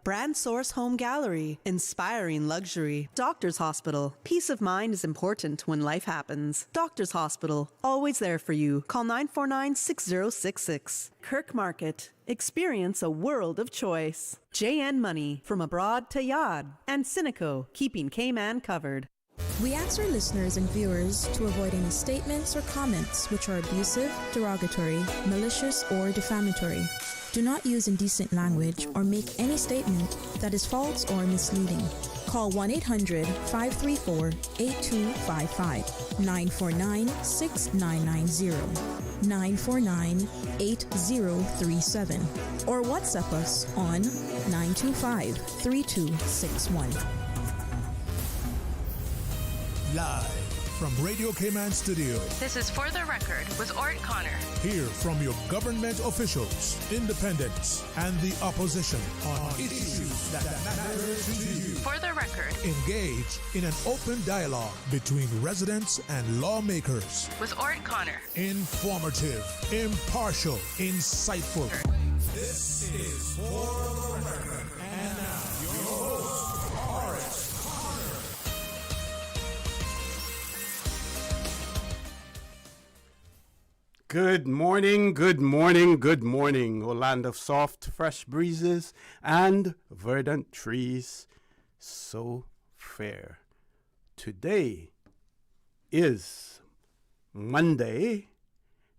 Brand Source Home Gallery, inspiring luxury. Doctor's Hospital, peace of mind is important when life happens. Doctor's Hospital, always there for you. Call 949-6066. Kirk Market, experience a world of choice. JN Money, from abroad to Yad. And Cineco, keeping Cayman covered. We ask our listeners and viewers to avoid any statements or comments which are abusive, derogatory, malicious, or defamatory. Do not use indecent language or make any statement that is false or misleading. Call 1-800-534-8255, 949-6990, 949-8037, or WhatsApp us on 925-3261. Live from Radio Cayman Studio. This is For the Record with Orrett Connor. Hear from your government officials, independents, and the opposition on issues that matter to you. For the Record. Engage in an open dialogue between residents and lawmakers. With Orrett Connor. Informative, impartial, insightful. This is For the Record. And now, your host, Orrett Connor. Good morning, good morning, good morning, O land of soft, fresh breezes and verdant trees, so fair. Today is Monday,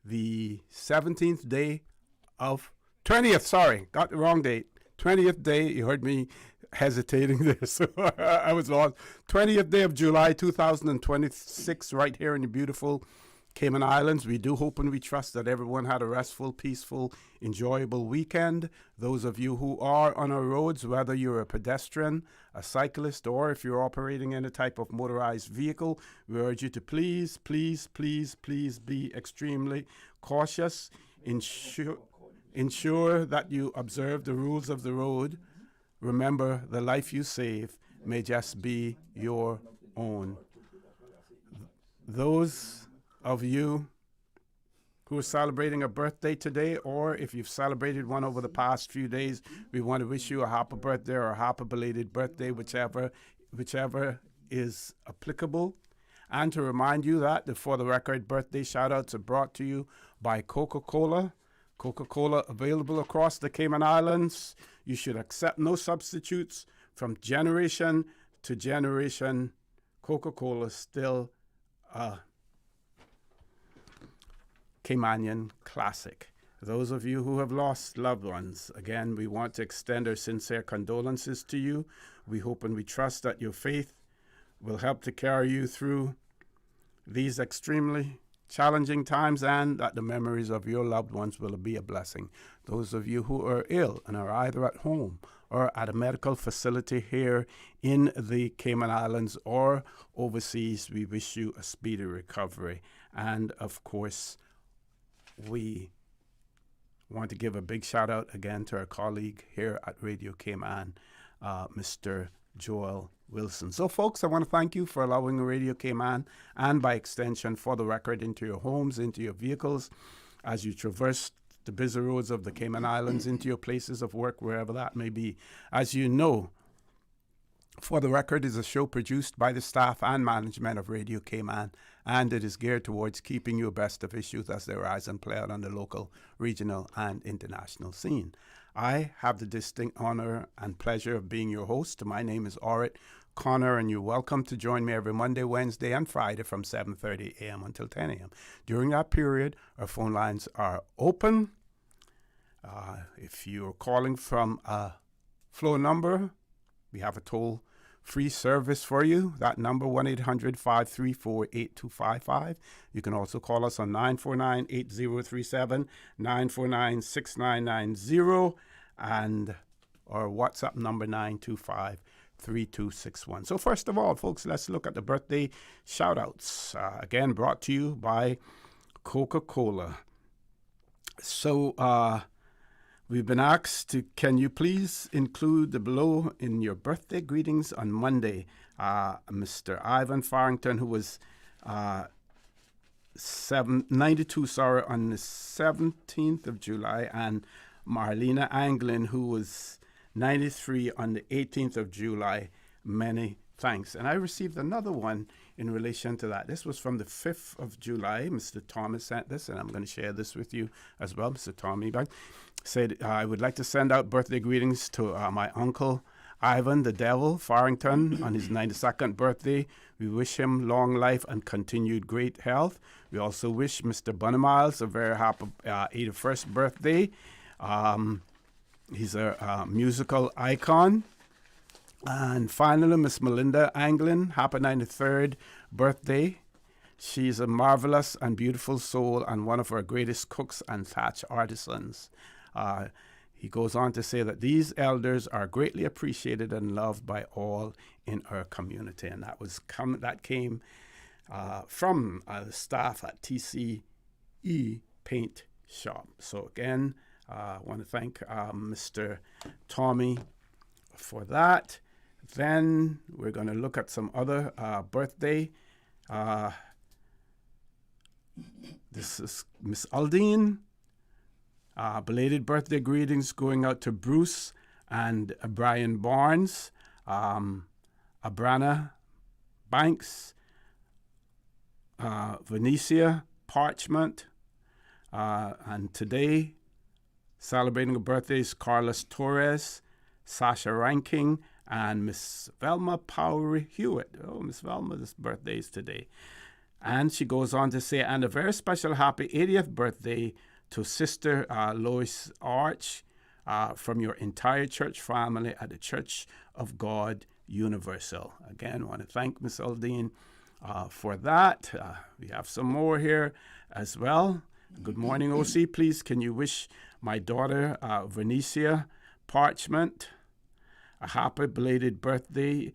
the 20th day, got the wrong date, 20th day, you heard me hesitating there, so I was lost, 20th day of July 2026, right here in the beautiful Cayman Islands. We do hope and we trust that everyone had a restful, peaceful, enjoyable weekend. Those of you who are on our roads, whether you're a pedestrian, a cyclist, or if you're operating any type of motorized vehicle, we urge you to please be extremely cautious. Ensure that you observe the rules of the road. Remember, the life you save may just be your own. Those of you who are celebrating a birthday today, or if you've celebrated one over the past few days, we want to wish you a happy birthday or a happy belated birthday, whichever is applicable. And to remind you that the For the Record birthday shout-outs are brought to you by Coca-Cola. Coca-Cola available across the Cayman Islands. You should accept no substitutes. From generation to generation, Coca-Cola still a Caymanian classic. Those of you who have lost loved ones, again, we want to extend our sincere condolences to you. We hope and we trust that your faith will help to carry you through these extremely challenging times, and that the memories of your loved ones will be a blessing. Those of you who are ill and are either at home or at a medical facility here in the Cayman Islands or overseas, we wish you a speedy recovery. And of course, we want to give a big shout out again to our colleague here at Radio Cayman, Mr. Joel Wilson. So folks, I want to thank you for allowing Radio Cayman, and by extension For the Record, into your homes, into your vehicles, as you traverse the busy roads of the Cayman Islands, into your places of work, wherever that may be. As you know, For the Record is a show produced by the staff and management of Radio Cayman, and it is geared towards keeping you abreast of issues as they arise and play out on the local, regional, and international scene. I have the distinct honor and pleasure of being your host. My name is Orrett Connor, and you're welcome to join me every Monday, Wednesday, and Friday from 7:30 a.m. until 10 a.m. During that period, our phone lines are open. If you're calling from a floor number, we have a toll-free service for you. That number, 1-800-534-8255. You can also call us on 949-8037, 949-6990, and our WhatsApp number, 925-3261. So first of all, folks, let's look at the birthday shout-outs. Again, brought to you by Coca-Cola. So, we've been asked to, can you please include the below in your birthday greetings on Monday? Mr. Ivan Farrington, who was 92 on the 17th of July, and Marlena Anglin, who was 93 on the 18th of July. Many thanks. And I received another one in relation to that. This was from the 5th of July. Mr. Thomas sent this, and I'm going to share this with you as well. Mr. Tom Ebanks said, I would like to send out birthday greetings to my uncle, Ivan the Devil Farrington, on his 92nd birthday. We wish him long life and continued great health. We also wish Mr. Bunnymiles a very happy 81st birthday. He's a musical icon. And finally, Miss Melinda Anglin, happy 93rd birthday. She's a marvelous and beautiful soul and one of our greatest cooks and thatch artisans. He goes on to say that these elders are greatly appreciated and loved by all in our community. And that came from the staff at TCE Paint Shop. So again, I want to thank Mr. Tommy for that. Then we're going to look at some other birthday. This is Miss Aldine. Belated birthday greetings going out to Bruce and Brian Barnes, Abrana Banks, Venetia Parchment, and today celebrating a birthday is Carlos Torres, Sasha Ranking, and Miss Velma Power Hewitt. Oh, Miss Velma's birthday is today. And she goes on to say, and a very special happy 80th birthday to Sister Lois Arch from your entire church family at the Church of God Universal. Again, I want to thank Miss Aldine for that. We have some more here as well. Good morning, OC. Please, can you wish my daughter, Venetia Parchment, a happy belated birthday.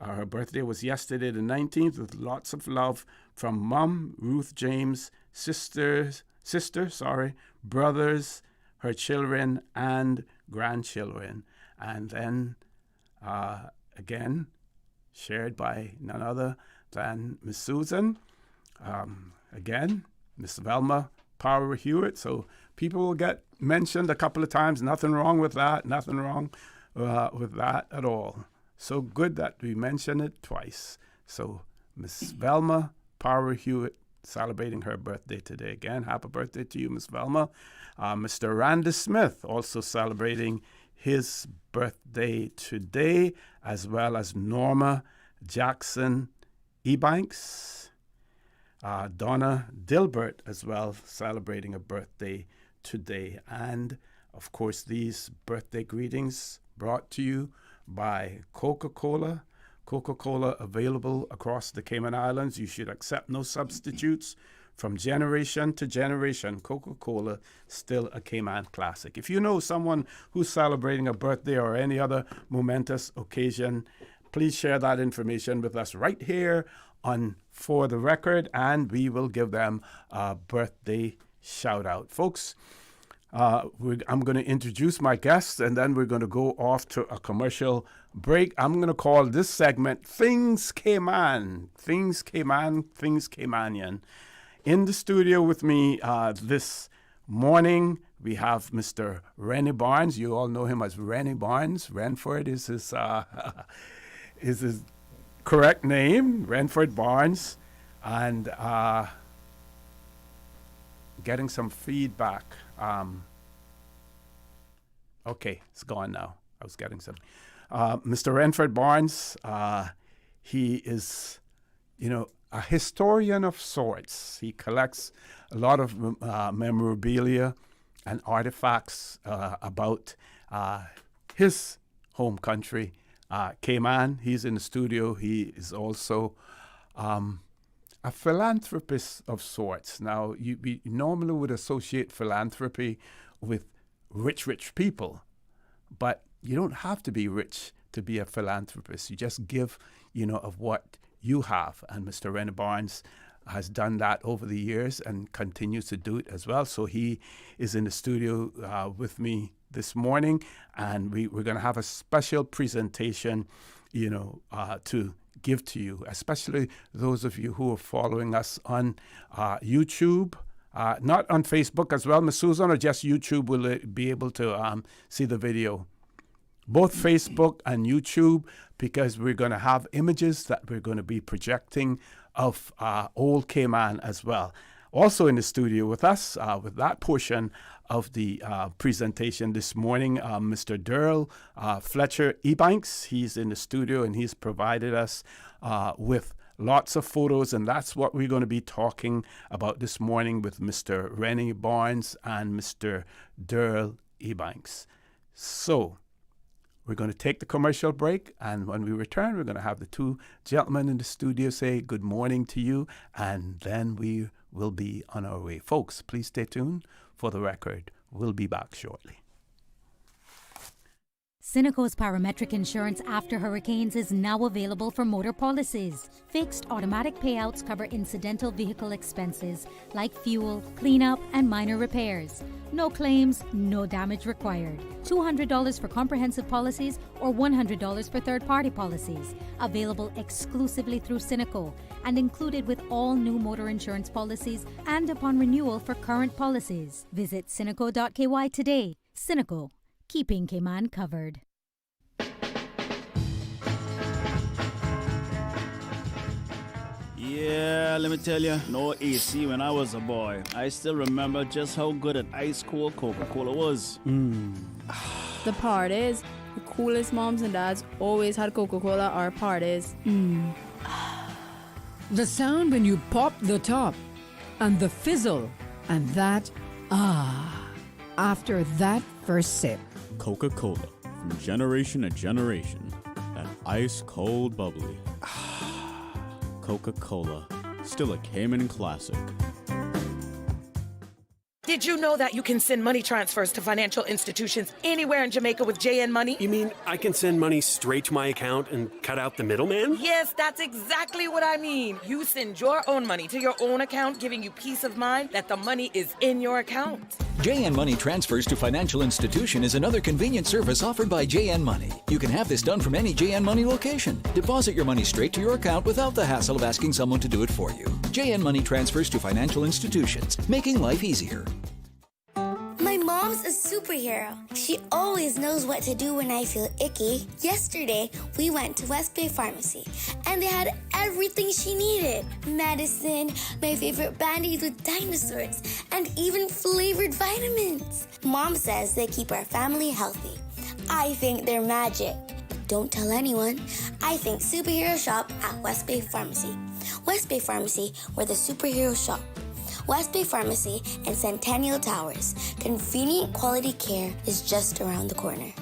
Her birthday was yesterday, the 19th, with lots of love from Mom, Ruth James, sister, brothers, her children, and grandchildren. And then, again, shared by none other than Miss Susan. Again, Miss Velma Power Hewitt. So people will get mentioned a couple of times. Nothing wrong with that. Nothing wrong with that at all. So good that we mention it twice. So Miss Velma Power Hewitt celebrating her birthday today. Again, happy birthday to you, Miss Velma. Mr. Randy Smith also celebrating his birthday today, as well as Norma Jackson Ebanks. Donna Dilbert as well celebrating a birthday today. And, of course, these birthday greetings brought to you by Coca-Cola. Coca-Cola available across the Cayman Islands. You should accept no substitutes. From generation to generation, Coca-Cola still a Cayman classic. If you know someone who's celebrating a birthday or any other momentous occasion, please share that information with us right here on For the Record, and we will give them a birthday shout out. Folks, I'm going to introduce my guests, and then we're going to go off to a commercial break. I'm going to call this segment Things Cayman. Things Cayman, Things Caymanian. In the studio with me this morning, we have Mr. Rennie Barnes. You all know him as Rennie Barnes. Renford is his correct name, Renford Barnes. And getting some feedback. Okay, it's gone now. I was getting some. Mr. Renford Barnes, he is, a historian of sorts. He collects a lot of memorabilia and artifacts about his home country, Cayman. He's in the studio. He is also a philanthropist of sorts. Now, we normally would associate philanthropy with rich people, but you don't have to be rich to be a philanthropist. You just give, of what you have. And Mr. Rennie Barnes has done that over the years and continues to do it as well. So he is in the studio with me this morning, and we're going to have a special presentation, to give to you, especially those of you who are following us on YouTube, not on Facebook as well, Ms. Susan, or just YouTube will be able to see the video. both Facebook and YouTube, because we're going to have images that we're going to be projecting of old Cayman as well. Also in the studio with us, with that portion of the presentation this morning, Mr. Durl Fletcher Ebanks. He's in the studio and he's provided us with lots of photos, and that's what we're going to be talking about this morning with Mr. Rennie Barnes and Mr. Durl Ebanks. So we're going to take the commercial break, and when we return, we're going to have the two gentlemen in the studio say good morning to you, and then we will be on our way. Folks, please stay tuned for the record. We'll be back shortly. Cineco's parametric insurance after hurricanes is now available for motor policies. Fixed automatic payouts cover incidental vehicle expenses like fuel, cleanup, and minor repairs. No claims, no damage required. $200 for comprehensive policies or $100 for third-party policies. Available exclusively through Cineco and included with all new motor insurance policies and upon renewal for current policies. Visit Cineco.ky today. Cineco, keeping Cayman covered. Yeah, let me tell you, no AC when I was a boy. I still remember just how good an ice-cold Coca-Cola was. The part is, the coolest moms and dads always had Coca-Cola or parties. The sound when you pop the top, and the fizzle, and that, after that first sip. Coca-Cola, from generation to generation, that ice-cold bubbly. Coca-Cola, still a Cayman classic. Did you know that you can send money transfers to financial institutions anywhere in Jamaica with JN Money? You mean I can send money straight to my account and cut out the middleman? Yes, that's exactly what I mean. You send your own money to your own account, giving you peace of mind that the money is in your account. JN Money Transfers to Financial Institution is another convenient service offered by JN Money. You can have this done from any JN Money location. Deposit your money straight to your account without the hassle of asking someone to do it for you. JN Money Transfers to Financial Institutions, making life easier. My mom's a superhero. She always knows what to do when I feel icky. Yesterday, we went to West Bay Pharmacy, and they had everything she needed. Medicine, my favorite Band-Aids with dinosaurs, and even flavored vitamins. Mom says they keep our family healthy. I think they're magic. Don't tell anyone. I think superhero shop at West Bay Pharmacy. West Bay Pharmacy, where the superheroes shop. West Bay Pharmacy and Centennial Towers. Convenient quality care is just around the corner.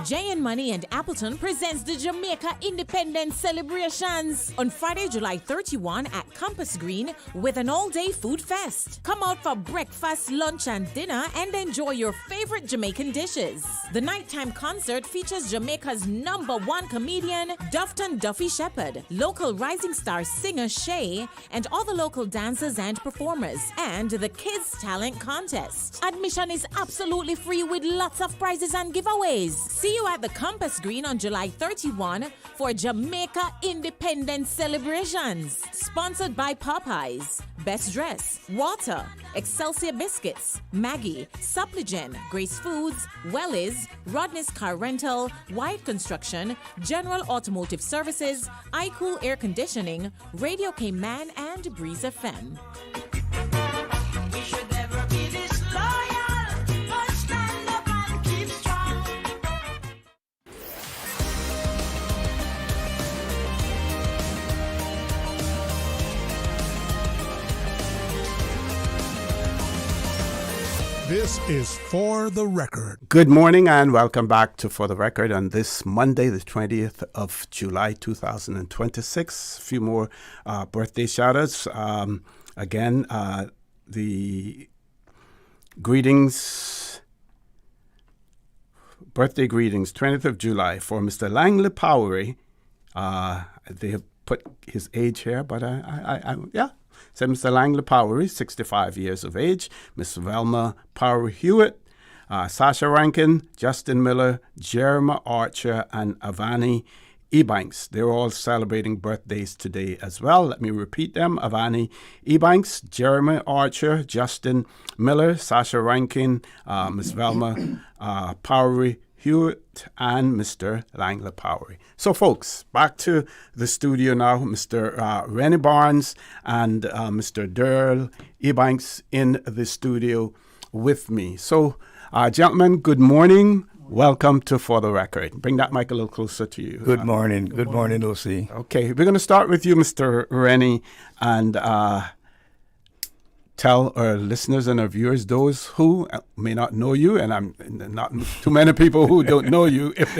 JN Money and Appleton presents the Jamaica Independence Celebrations on Friday, July 31 at Compass Green with an all-day food fest. Come out for breakfast, lunch, and dinner and enjoy your favorite Jamaican dishes. The nighttime concert features Jamaica's #1 comedian, Dufton Duffy Shepherd, local rising star singer Shay, and all the local dancers and performers, and the Kids Talent Contest. Admission is absolutely free with lots of prizes and giveaways. See you at the Compass Green on July 31 for Jamaica Independence Celebrations. Sponsored by Popeyes, Best Dress, Water, Excelsior Biscuits, Maggie, Suppligen, Grace Foods, Wellies, Rodney's Car Rental, White Construction, General Automotive Services, iCool Air Conditioning, Radio Cayman, and Breeze FM. We should never be this loyal, but stand up and keep strong. This is For the Record. Good morning and welcome back to For the Record on this Monday, the 20th of July, 2026. A few more birthday shout-outs. Again, the greetings, birthday greetings, 20th of July for Mr. Langley Powery. They have put his age here, but yeah. So Mr. Langley Powery, 65 years of age. Miss Velma Power Hewitt, Sasha Rankin, Justin Miller, Jeremiah Archer, and Avani Ebanks. They're all celebrating birthdays today as well. Let me repeat them. Avani Ebanks, Jeremy Archer, Justin Miller, Sasha Rankin, Miss Velma Powery Hewitt, and Mr. Langler Powery. So, folks, back to the studio now. Mr. Rennie Barnes and Mr. Durl Ebanks in the studio with me. So, gentlemen, good morning. Welcome to For the Record. Bring that mic a little closer to you. Good morning. Good morning, OC. Okay, we're going to start with you, Mr. Rennie, and tell our listeners and our viewers, those who may not know you, and I'm not too many people who don't know you if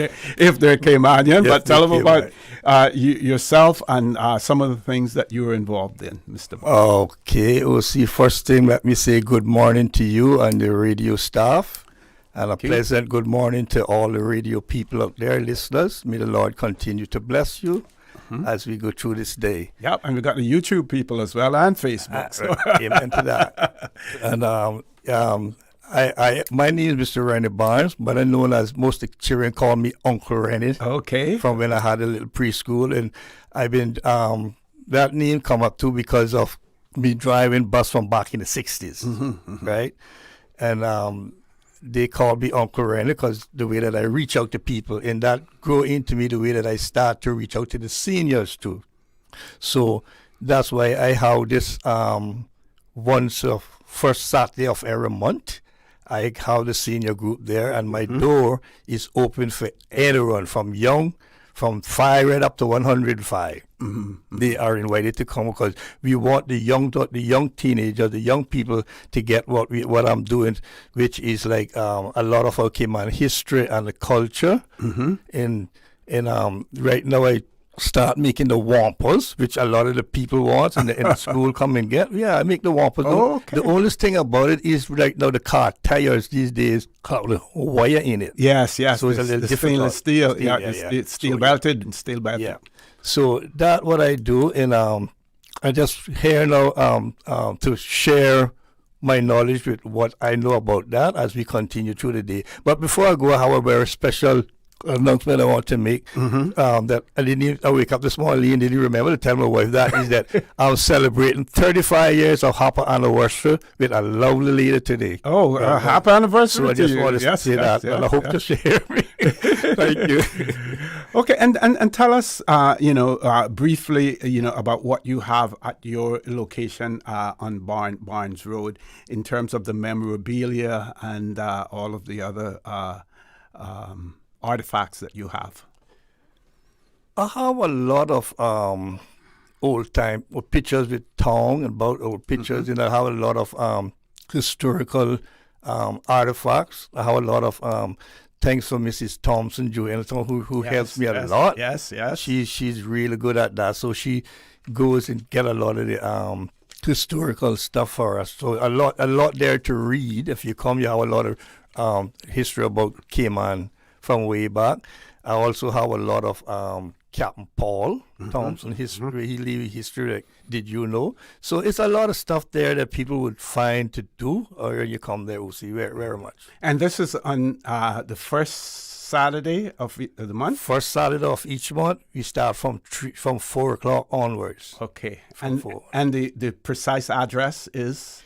they're Caymanian, but tell them about yourself and some of the things that you were involved in, Mr. Barnes. Okay, OC, first thing, let me say good morning to you and the radio staff. And a pleasant good morning to all the radio people out there, listeners. May the Lord continue to bless you as we go through this day. Yep, and we got the YouTube people as well and Facebook. So. Amen to that. And my name is Mr. Rennie Barnes, but I'm known as most of the children call me Uncle Rennie. Okay. From when I had a little preschool, and I've been that name come up too because of me driving bus from back in the 60s, right? And they called me Uncle Rennie because the way that I reach out to people, and that grew into me the way that I start to reach out to the seniors too. So that's why I have this once of first Saturday of every month. I have the senior group there, and my door is open for anyone from 5 right up to 105. They are invited to come because we want the young teenagers, the young people to get what I'm doing, which is like a lot of our Caymanian history and the culture. And right now I start making the wampus, which a lot of the people want in the school come and get. Yeah, I make the wampus. The only thing about it is right now the car tires these days got the wire in it. Yes. So it's a little difficult. Stainless steel. It's steel belted and steel belted. Yeah. So that's what I do, and I just here now to share my knowledge with what I know about that as we continue through the day. But before I go, I have a very special announcement I want to make. That I wake up this morning and didn't remember to tell my wife that is that I'm celebrating 35 years of happy anniversary with a lovely lady today. Oh, happy anniversary! So I just wanted to say that, and I hope to share. Thank you. Okay, and tell us, briefly, about what you have at your location on Barnes Road in terms of the memorabilia and all of the other artifacts that you have. I have a lot of old time pictures with tongue and about old pictures, and I have a lot of historical artifacts. I have a lot of thanks for Mrs. Thompson, Joanne, who helps me a lot. Yes. She's really good at that. So she goes and get a lot of the historical stuff for us. So a lot there to read. If you come, you have a lot of history about Cayman from way back. I also have a lot of Captain Paul Thompson history. He leave history like, did you know? So it's a lot of stuff there that people would find to do, or you come there, we'll see very much. And this is on the first Saturday of the month? First Saturday of each month. We start from 4 o'clock onwards. Okay. And the precise address is?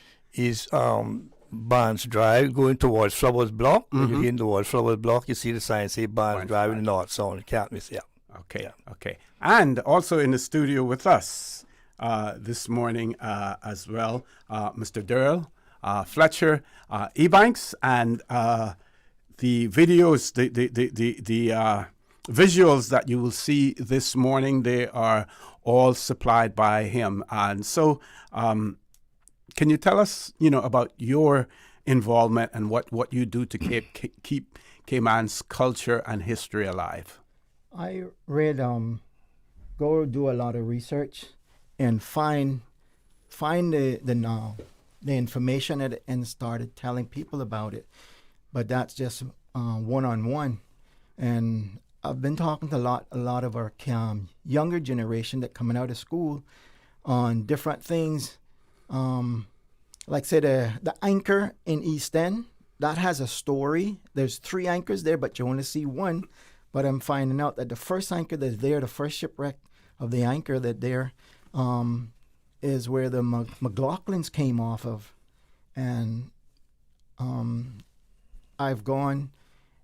Barnes Drive, going towards Flowers Block. When you get towards Flowers Block, you see the sign say Barnes Drive in the north, so you can't miss it. Okay. And also in the studio with us this morning as well, Mr. Durl, Fletcher, Ebanks, and the videos, the visuals that you will see this morning, they are all supplied by him. And so, can you tell us, about your involvement and what you do to keep Cayman's culture and history alive? I read, go do a lot of research and find the information and started telling people about it. But that's just one-on-one. And I've been talking to a lot of our younger generation that coming out of school on different things. Like say the anchor in East End, that has a story. There's 3 anchors there, but you only see one. But I'm finding out that the first anchor that's there, the first shipwreck of the anchor that there, is where the McLaughlins came off of. And I've gone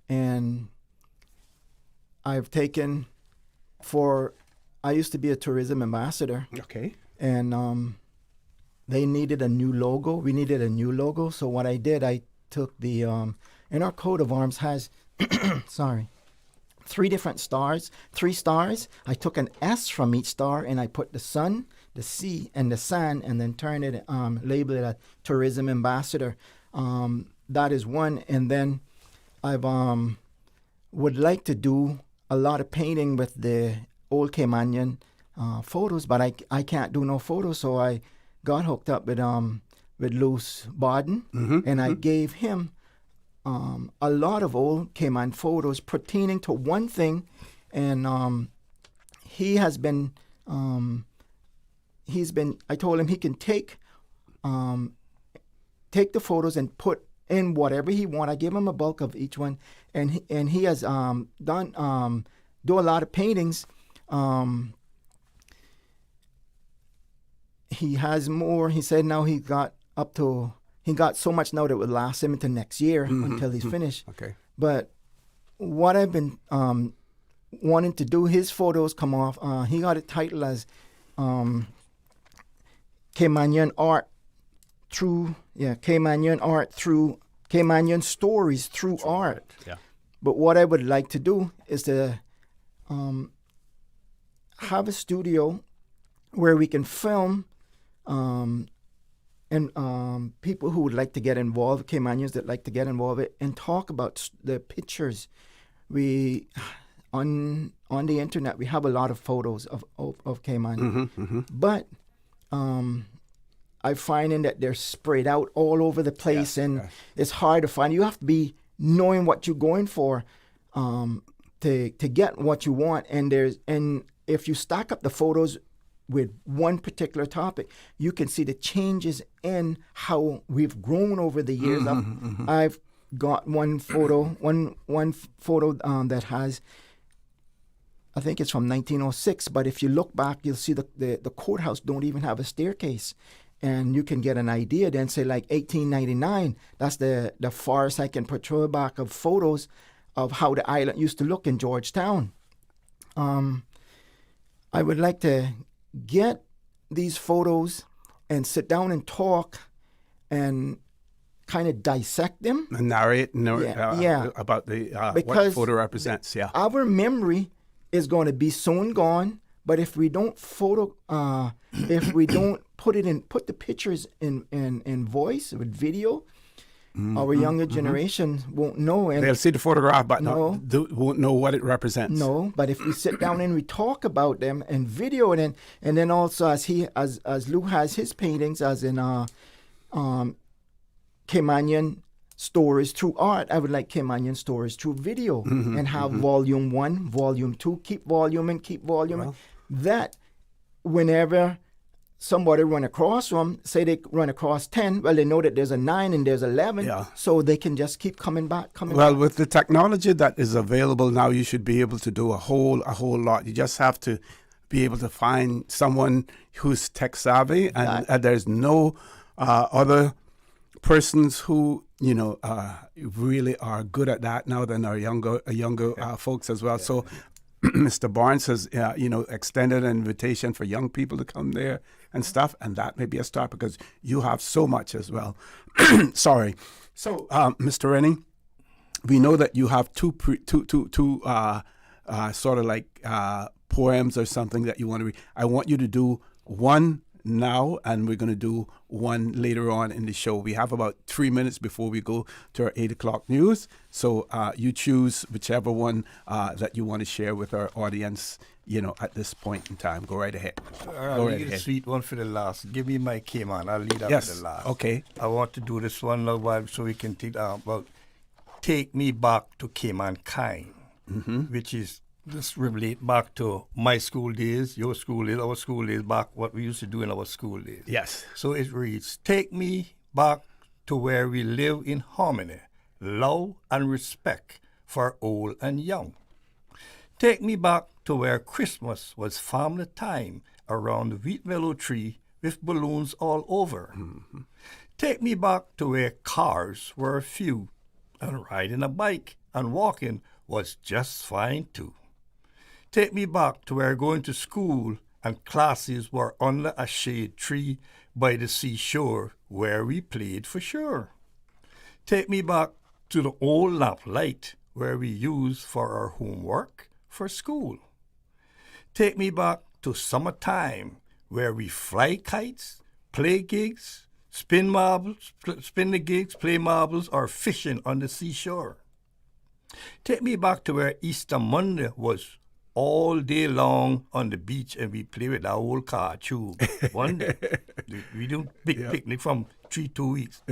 and I've taken I used to be a tourism ambassador. Okay. And they needed a new logo. We needed a new logo. So what I did, I took the, and our coat of arms has, three stars. I took an S from each star and I put the sun, the sea, and the sand, and then turned it, label it a tourism ambassador. That is one. And then I've would like to do a lot of painting with the old Caymanian photos, but I can't do no photos, so I got hooked up with Luce Barden, and I gave him a lot of old Cayman photos pertaining to one thing, and he has been, I told him he can take the photos and put in whatever he want. I give him a bulk of each one, and he has do a lot of paintings. He has more. He said now he got so much now that would last him into next year until he's finished. Okay. But what I've been wanting to do, his photos come off. He got it titled as Caymanian art through Caymanian stories through art. Yeah. But what I would like to do is to have a studio where we can film and people who would like to get involved, Caymanians that like to get involved, and talk about the pictures. We on the internet we have a lot of photos of Cayman, but I'm finding that they're spread out all over the place, and it's hard to find. You have to be knowing what you're going for to get what you want, and if you stack up the photos with one particular topic, you can see the changes in how we've grown over the years. I've got one photo that has, I think it's from 1906, but if you look back, you'll see the courthouse don't even have a staircase. And you can get an idea then, say like 1899, that's the farthest I can patrol back of photos of how the island used to look in Georgetown. I would like to get these photos and sit down and talk and kind of dissect them. And narrate about what photo represents. Yeah. Our memory is going to be soon gone, but if we don't if we don't put the pictures in voice with video, our younger generation won't know. And they'll see the photograph, but won't know what it represents. No, but if we sit down and we talk about them and video it, and then also as Lou has his paintings, as in Caymanian stories through art, I would like Caymanian stories through video, and have volume 1, volume 2, keep voluming. That whenever somebody run across them, say they run across 10, well, they know that there's a 9 and there's 11, so they can just keep coming back. With the technology that is available now, you should be able to do a whole lot. You just have to be able to find someone who's tech savvy, and there's no other persons who really are good at that now than our younger folks as well. So Mr. Barnes has extended an invitation for young people to come there and stuff, and that may be a start because you have so much as well. Sorry. So, Mr. Rennie, we know that you have two sort of like poems or something that you want to read. I want you to do one now, and we're going to do one later on in the show. We have about 3 minutes before we go to our 8 o'clock news. So you choose whichever one that you want to share with our audience, at this point in time. Go right ahead. I'll leave the sweet one for the last. Give me my Cayman. I'll lead up to the last. Okay. I want to do this one while so we can take me back to Cayman kind, which is this relate back to my school days, your school days, our school days, back what we used to do in our school days. Yes. So it reads, take me back to where we live in harmony, love and respect for old and young. Take me back to where Christmas was family time around the wheat willow tree with balloons all over. Take me back to where cars were few and riding a bike and walking was just fine too. Take me back to where going to school and classes were under a shade tree by the seashore where we played for sure. Take me back to the old lamp light where we used for our homework for school. Take me back to summertime where we fly kites, play gigs, spin the gigs, play marbles, or fishing on the seashore. Take me back to where Easter Monday was all day long on the beach and we play with our old car tube. One day. We do big picnic from 2 weeks.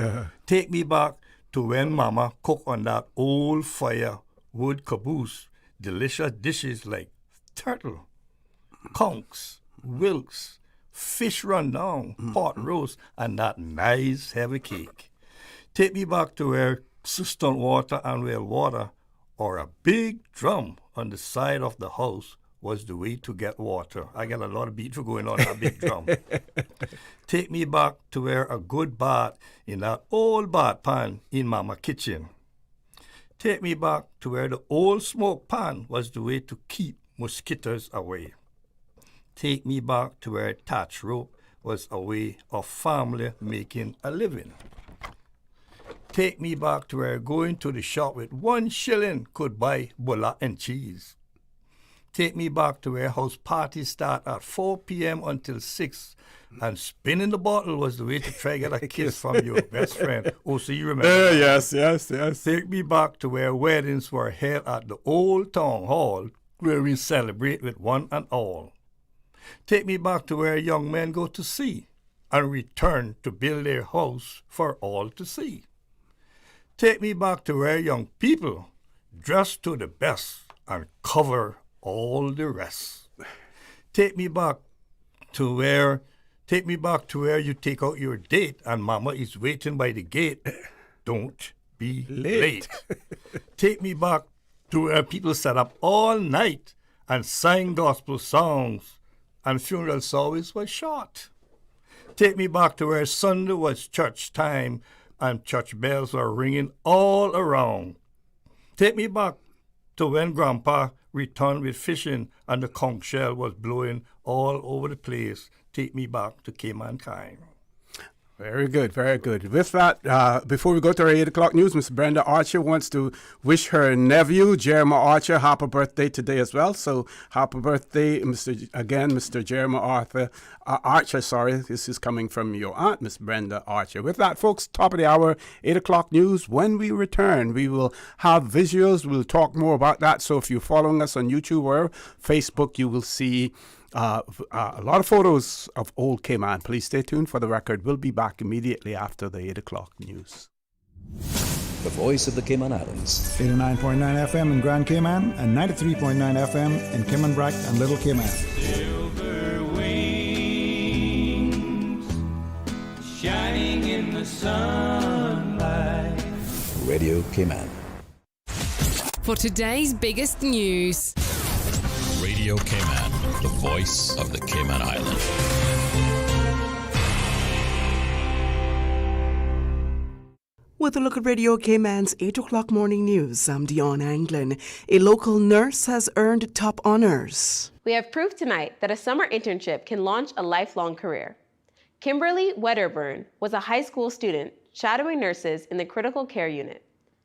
Take me back to when Mama cooked on that old fire wood caboose delicious dishes like turtle, conchs, wilks, fish rundown, pot roast, and that nice heavy cake. Take me back to where cistern water and well water or a big drum on the side of the house was the way to get water. I got a lot of beat for going on that big drum. Take me back to where a good bath in that old bath pan in Mama kitchen. Take me back to where the old smoke pan was the way to keep mosquitoes away. Take me back to where thatch rope was a way of family making a living. Take me back to where going to the shop with 1 shilling could buy bullock and cheese. Take me back to where house parties start at 4 p.m. until 6, and spinning the bottle was the way to try to get a kiss from your best friend. Oh, so you remember? Yes. Take me back to where weddings were held at the old town hall, where we celebrate with one and all. Take me back to where young men go to sea and return to build their house for all to see. Take me back to where young people dress to the best and cover all the rest. Take me back to where you take out your date and Mama is waiting by the gate. Don't be late. Take me back to where people sat up all night and sang gospel songs and funeral service was short. Take me back to where Sunday was church time and church bells were ringing all around. Take me back to when Grandpa returned with fishing and the conch shell was blowing all over the place. Take me back to Caymanian. Very good, very good. With that, before we go to our 8 o'clock news, Miss Brenda Archer wants to wish her nephew, Jeremy Archer, happy birthday today as well. So happy birthday, Mr. Jeremy Archer. This is coming from your aunt, Miss Brenda Archer. With that, folks, top of the hour, 8 o'clock news. When we return, we will have visuals. We'll talk more about that. So if you're following us on YouTube or Facebook, you will see a lot of photos of old Cayman. Please stay tuned for the record. We'll be back immediately after the 8 o'clock news. The voice of the Cayman Islands. 89.9 FM in Grand Cayman and 93.9 FM in Caymanbrack and Little Cayman. Silver wings shining in the sunlight. Radio Cayman. For today's biggest news. Radio Cayman, the voice of the Cayman Island. With a look at Radio Cayman's 8 o'clock morning news, I'm Dion Anglin. A local nurse has earned top honors. We have proof tonight that a summer internship can launch a lifelong career. Kimberly Wedderburn was a high school student shadowing nurses in the critical care unit.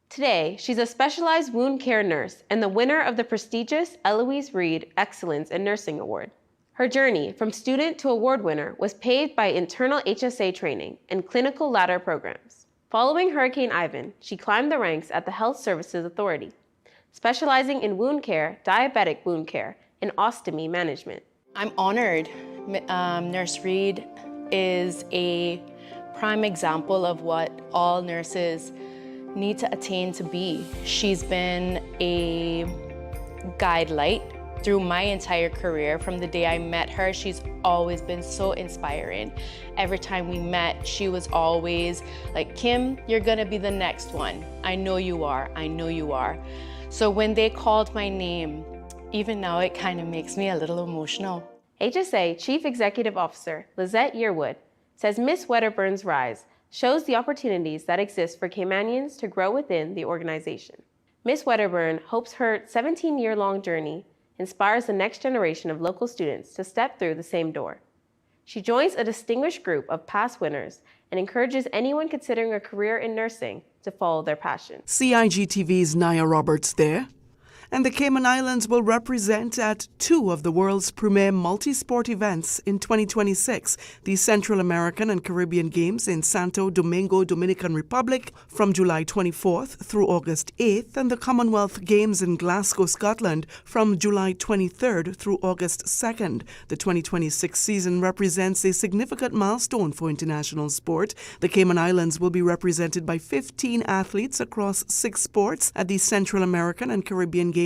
Today, she's a specialized wound care nurse and the winner of the prestigious Eloise Reed Excellence in Nursing Award. Her journey from student to award winner was paved by internal HSA training and clinical ladder programs. Following Hurricane Ivan, she climbed the ranks at the Health Services Authority, specializing in wound care, diabetic wound care, and ostomy management. I'm honored. Nurse Reed is a prime example of what all nurses need to attain to be. She's been a guide light through my entire career. From the day I met her, she's always been so inspiring. Every time we met, she was always like, Kim, you're gonna be the next one. I know you are, I know you are. So when they called my name even now it kind of makes me a little emotional. HSA Chief Executive Officer Lizette Yearwood says Miss Wedderburn's rise shows the opportunities that exist for Caymanians to grow within the organization. Miss Wedderburn hopes her 17-year-long journey inspires the next generation of local students to step through the same door. She joins a distinguished group of past winners and encourages anyone considering a career in nursing to follow their passion. CIGTV's Naya Roberts there. And the Cayman Islands will represent at 2 of the world's premier multi-sport events in 2026, the Central American and Caribbean Games in Santo Domingo, Dominican Republic from July 24th through August 8th, and the Commonwealth Games in Glasgow, Scotland from July 23rd through August 2nd. The 2026 season represents a significant milestone for international sport. The Cayman Islands will be represented by 15 athletes across 6 sports at the Central American and Caribbean Games.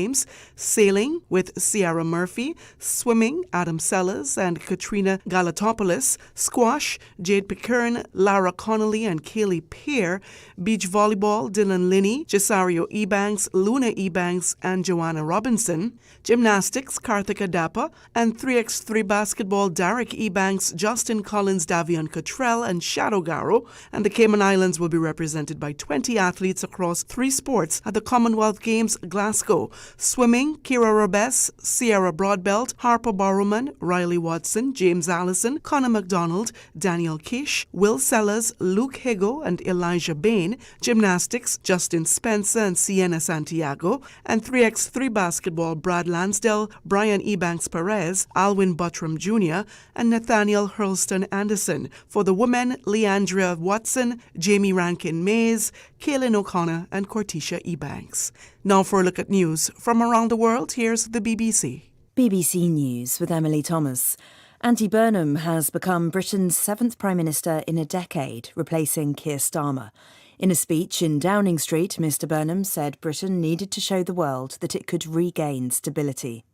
Sailing with Ciara Murphy, swimming Adam Sellers and Katrina Galatopoulos, squash Jade Pickern, Lara Connolly and Kaylee Peer, beach volleyball Dylan Linney, Cesario Ebanks, Luna Ebanks and Joanna Robinson, gymnastics Karthika Dappa, and 3x3 basketball Derek Ebanks, Justin Collins, Davion Cottrell and Shadow Garrow, and the Cayman Islands will be represented by 20 athletes across 3 sports at the Commonwealth Games Glasgow. Swimming, Kira Rabes, Sierra Broadbelt, Harper Borrowman, Riley Watson, James Allison, Connor McDonald, Daniel Kish, Will Sellers, Luke Higo and Elijah Bain. Gymnastics, Justin Spencer and Sienna Santiago. And 3x3 basketball, Brad Lansdell, Brian Ebanks Perez, Alwyn Buttram Jr. and Nathaniel Hurlston Anderson. For the women, Leandria Watson, Jamie Rankin Mays, Kaylin O'Connor and Cortisha Ebanks. Now for a look at news from around the world, here's the BBC. BBC News with Emily Thomas. Andy Burnham has become Britain's 7th Prime Minister in a decade, replacing Keir Starmer. In a speech in Downing Street, Mr Burnham said Britain needed to show the world that it could regain stability.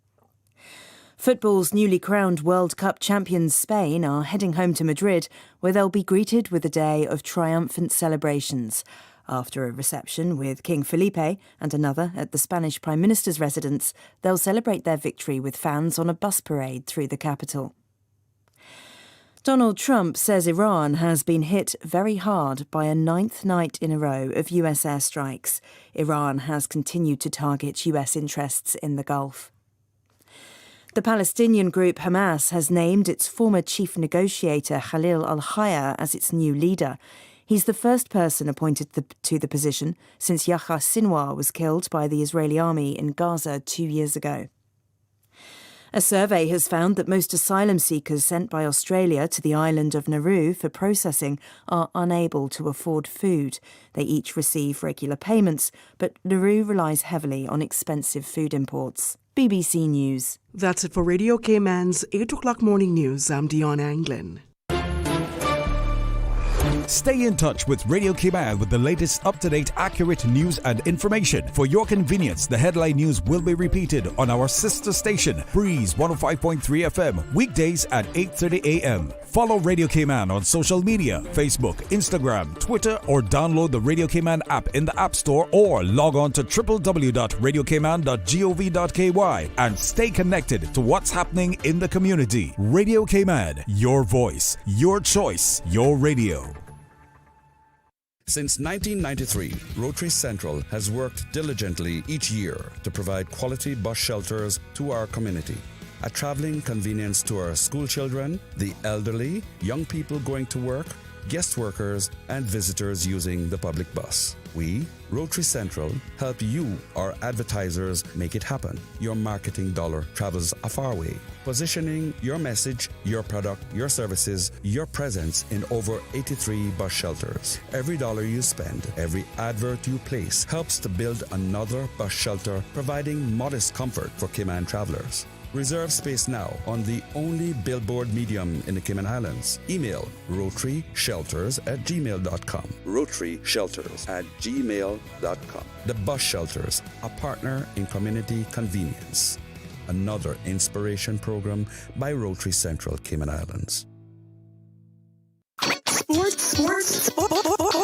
Football's newly crowned World Cup champions Spain are heading home to Madrid, where they'll be greeted with a day of triumphant celebrations. After a reception with King Felipe and another at the Spanish Prime Minister's residence, they'll celebrate their victory with fans on a bus parade through the capital. Donald Trump says Iran has been hit very hard by a 9th night in a row of US airstrikes. Iran has continued to target US interests in the Gulf. The Palestinian group Hamas has named its former chief negotiator Khalil al-Hayya as its new leader. He's the first person appointed to the position since Yahya Sinwar was killed by the Israeli army in Gaza 2 years ago. A survey has found that most asylum seekers sent by Australia to the island of Nauru for processing are unable to afford food. They each receive regular payments, but Nauru relies heavily on expensive food imports. BBC News. That's it for Radio Cayman's 8 o'clock morning news. I'm Dion Anglin. Stay in touch with Radio Cayman with the latest up-to-date, accurate news and information. For your convenience, the headline news will be repeated on our sister station, Breeze 105.3 FM, weekdays at 8:30 a.m. Follow Radio Cayman on social media, Facebook, Instagram, Twitter, or download the Radio Cayman app in the App Store or log on to www.radiocayman.gov.ky and stay connected to what's happening in the community. Radio Cayman, your voice, your choice, your radio. Since 1993, Rotary Central has worked diligently each year to provide quality bus shelters to our community. A traveling convenience to our school children, the elderly, young people going to work, guest workers, and visitors using the public bus. We, Rotary Central, help you, our advertisers, make it happen. Your marketing dollar travels a far way, positioning your message, your product, your services, your presence in over 83 bus shelters. Every dollar you spend, every advert you place helps to build another bus shelter, providing modest comfort for Cayman travelers. Reserve space now on the only billboard medium in the Cayman Islands. Email rotaryshelters@gmail.com. rotaryshelters@gmail.com. The Bus Shelters, a partner in community convenience. Another inspiration program by Rotary Central Cayman Islands. Sports.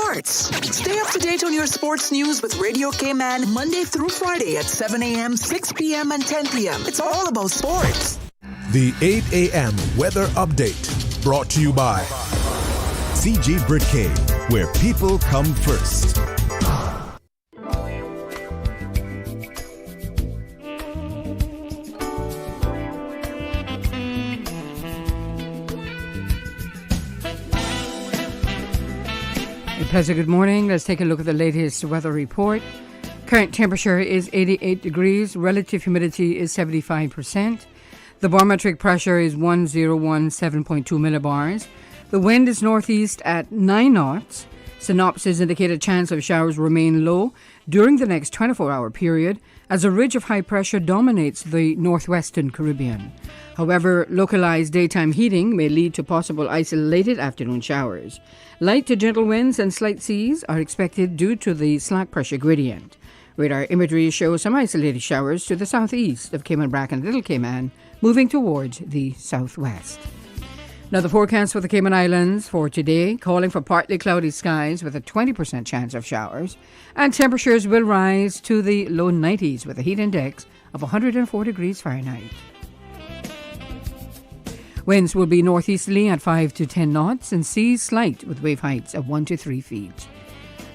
sports. Stay up to date on your sports news with Radio Cayman Monday through Friday at 7 a.m., 6 p.m., and 10 p.m. It's all about sports. The 8 a.m. weather update brought to you by CG Britcay, where people come first. Pleasure, good morning. Let's take a look at the latest weather report. Current temperature is 88 degrees. Relative humidity is 75%. The barometric pressure is 1017.2 millibars. The wind is northeast at 9 knots. Synopsis indicate a chance of showers remain low during the next 24-hour period as a ridge of high pressure dominates the northwestern Caribbean. However, localized daytime heating may lead to possible isolated afternoon showers. Light to gentle winds and slight seas are expected due to the slack pressure gradient. Radar imagery shows some isolated showers to the southeast of Cayman Brac and Little Cayman, moving towards the southwest. Now the forecast for the Cayman Islands for today, calling for partly cloudy skies with a 20% chance of showers, and temperatures will rise to the low 90s with a heat index of 104 degrees Fahrenheit. Winds will be northeasterly at 5 to 10 knots and seas slight with wave heights of 1 to 3 feet.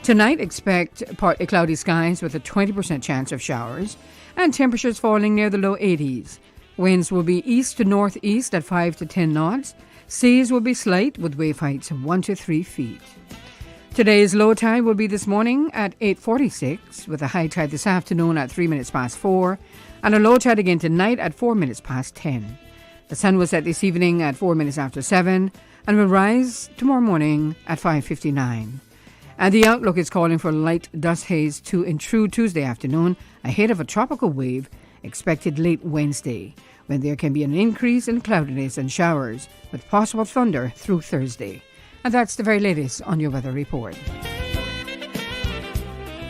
Tonight, expect partly cloudy skies with a 20% chance of showers and temperatures falling near the low 80s. Winds will be east to northeast at 5 to 10 knots. Seas will be slight with wave heights of 1 to 3 feet. Today's low tide will be this morning at 8:46 with a high tide this afternoon at 3 minutes past 4 and a low tide again tonight at 4 minutes past 10. The sun will set this evening at 4 minutes after 7 and will rise tomorrow morning at 5:59. And the outlook is calling for light dust haze to intrude Tuesday afternoon ahead of a tropical wave expected late Wednesday, when there can be an increase in cloudiness and showers with possible thunder through Thursday. And that's the very latest on your weather report.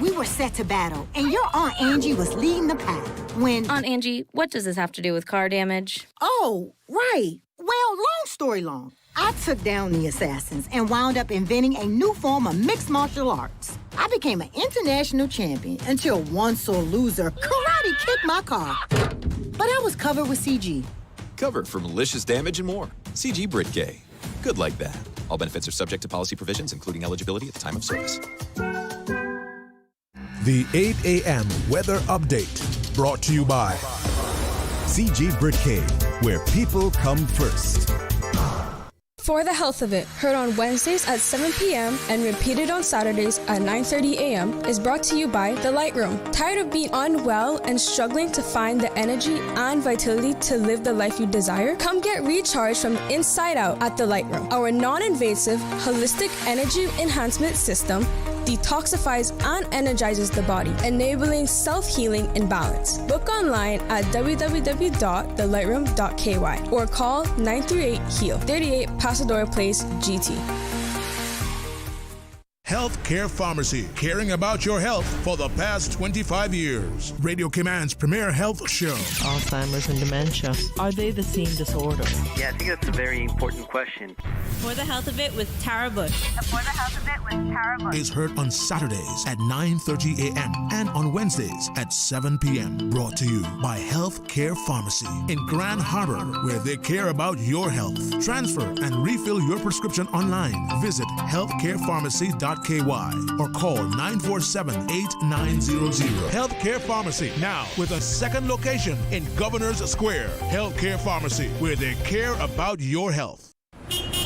We were set to battle, and your Aunt Angie was leading the pack when... Aunt Angie, what does this have to do with car damage? Oh, right. Well, long story long. I took down the assassins and wound up inventing a new form of mixed martial arts. I became an international champion until one sore loser karate kicked my car. But I was covered with CG. Covered for malicious damage and more. CG Britcay. Good like that. All benefits are subject to policy provisions, including eligibility at the time of service. The 8 a.m. weather update brought to you by CG Britcay, where people come first. For the Health of It, heard on Wednesdays at 7 p.m. and repeated on Saturdays at 9:30 a.m. is brought to you by The Light Room. Tired of being unwell and struggling to find the energy and vitality to live the life you desire? Come get recharged from the inside out at The Light Room. Our non-invasive, holistic energy enhancement system detoxifies and energizes the body, enabling self-healing and balance. Book online at www.thelightroom.ky or call 938-HEAL, 38 Pasadora Place, GT. Healthcare Pharmacy, caring about your health for the past 25 years. Radio Cayman's premier health show. Alzheimer's and dementia, are they the same disorder? Yeah, I think that's a very important question. For the Health of It with Tara Bush. For the Health of It with Tara Bush. Is heard on Saturdays at 9:30 a.m. and on Wednesdays at 7 p.m. Brought to you by Healthcare Pharmacy in Grand Harbor, where they care about your health. Transfer and refill your prescription online. Visit healthcarepharmacy.ky or call 947-8900. Healthcare Pharmacy, now with a second location in Governor's Square. Healthcare Pharmacy, where they care about your health.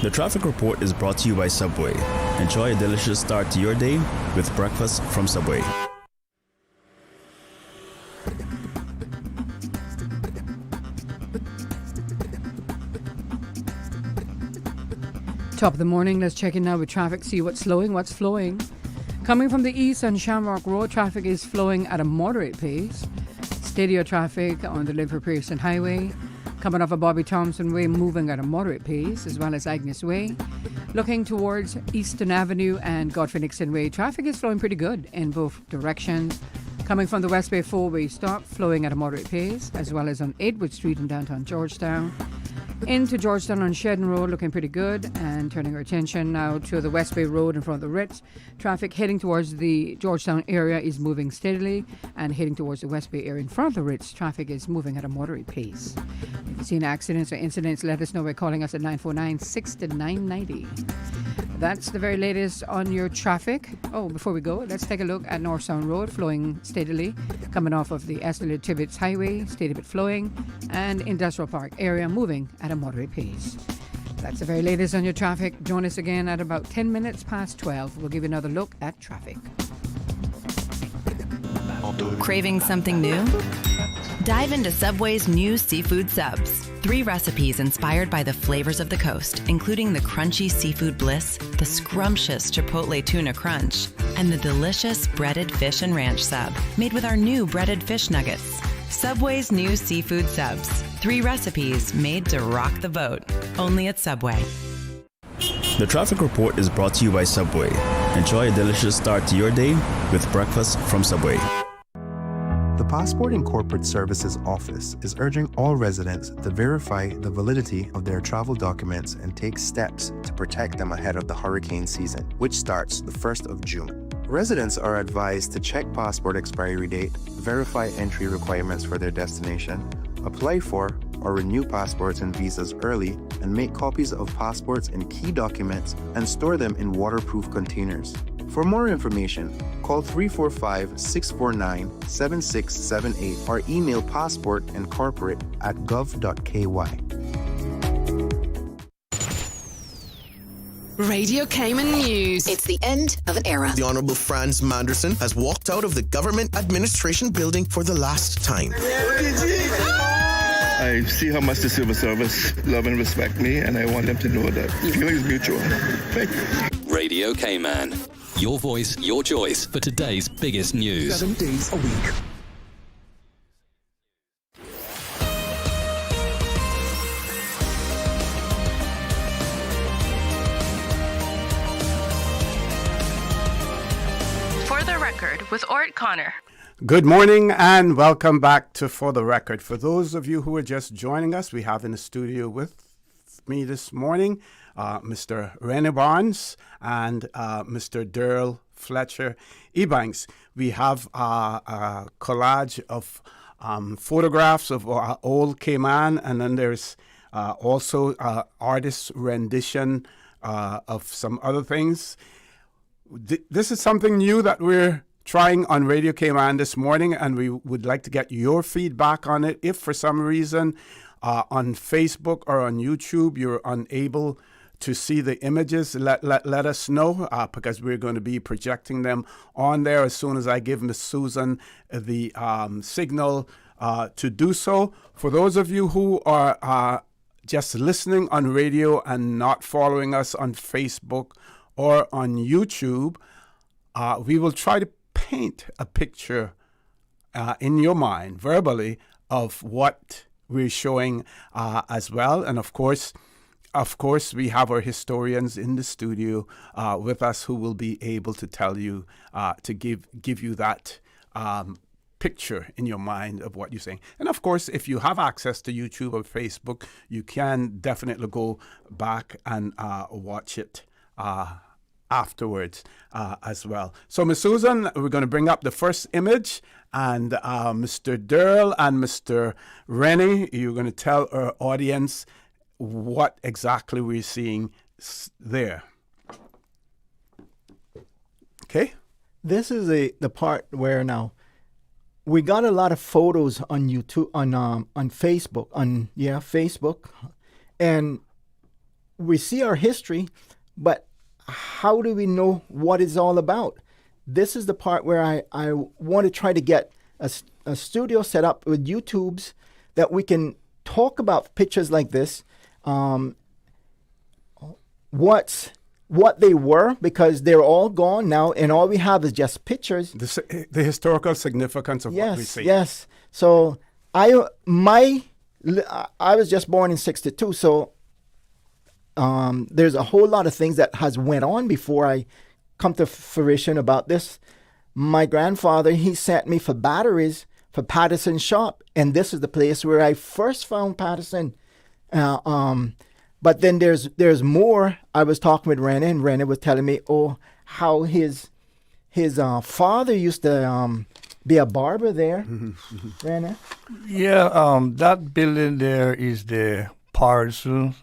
The traffic report is brought to you by Subway. Enjoy a delicious start to your day with breakfast from Subway. Top of the morning, let's check in now with traffic, see what's slowing, what's flowing. Coming from the east on Shamrock Road, traffic is flowing at a moderate pace. Steadier traffic on the Linford Pearson Highway. Coming off of Bobby Thompson Way, moving at a moderate pace, as well as Agnes Way. Looking towards Eastern Avenue and Godfrey Nixon Way, traffic is flowing pretty good in both directions. Coming from the West Bay 4-way stop, flowing at a moderate pace, as well as on Edward Street in downtown Georgetown. Into Georgetown on Shedden Road, looking pretty good. And turning our attention now to the West Bay Road in front of the Ritz. Traffic heading towards the Georgetown area is moving steadily, and heading towards the West Bay area in front of the Ritz, traffic is moving at a moderate pace. If you've seen accidents or incidents, let us know by calling us at 949-6990. That's the very latest on your traffic. Oh, before we go, let's take a look at North Sound Road, flowing steadily, coming off of the Esther Tibbetts Highway, steady bit flowing, and Industrial Park area moving at a moderate pace. That's the very latest on your traffic. Join us again at about 10 minutes past 12. We'll give you another look at traffic. Craving something new? Dive into Subway's new seafood subs. 3 recipes inspired by the flavors of the coast, including the crunchy seafood bliss, the scrumptious chipotle tuna crunch, and the delicious breaded fish and ranch sub, made with our new breaded fish nuggets. Subway's new seafood subs. 3 recipes made to rock the boat. Only at Subway. The traffic report is brought to you by Subway. Enjoy a delicious start to your day with breakfast from Subway. The Passport and Corporate Services Office is urging all residents to verify the validity of their travel documents and take steps to protect them ahead of the hurricane season, which starts the 1st of June. Residents are advised to check passport expiry date, verify entry requirements for their destination, apply for or renew passports and visas early, and make copies of passports and key documents and store them in waterproof containers. For more information, call 345-649-7678 or email passportandcorporate@gov.ky. Radio Cayman News. It's the end of an era. The Honorable Franz Manderson has walked out of the government administration building for the last time. I see how much the civil service love and respect me, and I want them to know that feeling is mutual. Thank you. Radio Cayman. Your voice, your choice for today's biggest news. 7 days a week. For the Record with Orrett Connor. Good morning and welcome back to For the Record. For those of you who are just joining us, we have in the studio with me this morning Mr. Rennie Barnes and Mr. Durl Fletcher Ebanks. We have a collage of photographs of old Cayman, and then there's also artist's rendition of some other things. This is something new that we're trying on Radio Cayman this morning, and we would like to get your feedback on it. If for some reason on Facebook or on YouTube you're unable to see the images, let us know, because we're going to be projecting them on there as soon as I give Miss Susan the signal to do so. For those of you who are just listening on radio and not following us on Facebook or on YouTube, we will try to paint a picture in your mind verbally of what we're showing as well. And of course, we have our historians in the studio with us who will be able to tell you, to give you that picture in your mind of what you're saying. And of course, if you have access to YouTube or Facebook, you can definitely go back and watch it afterwards as well. So, Ms. Susan, we're going to bring up the first image, and Mr. Durl and Mr. Rennie, you're going to tell our audience what exactly we're seeing there. Okay? This is the part where now we got a lot of photos on YouTube, on Facebook, Facebook, and we see our history, but how do we know what it's all about? This is the part where I want to try to get a studio set up with YouTubes that we can talk about pictures like this, what they were, because they're all gone now, and all we have is just pictures. The historical significance of what we see. Yes. So I was just born in '62, so there's a whole lot of things that has went on before I come to fruition about this. My grandfather, he sent me for batteries for Patterson's shop, and this is the place where I first found Patterson. But then there's more. I was talking with Rennie, and Rennie was telling me, how his father used to be a barber there. Rennie? Yeah, that building there is the Parcel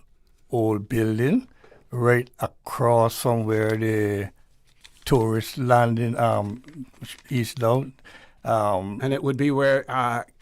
old building, right across from where the tourist landing is down. And it would be where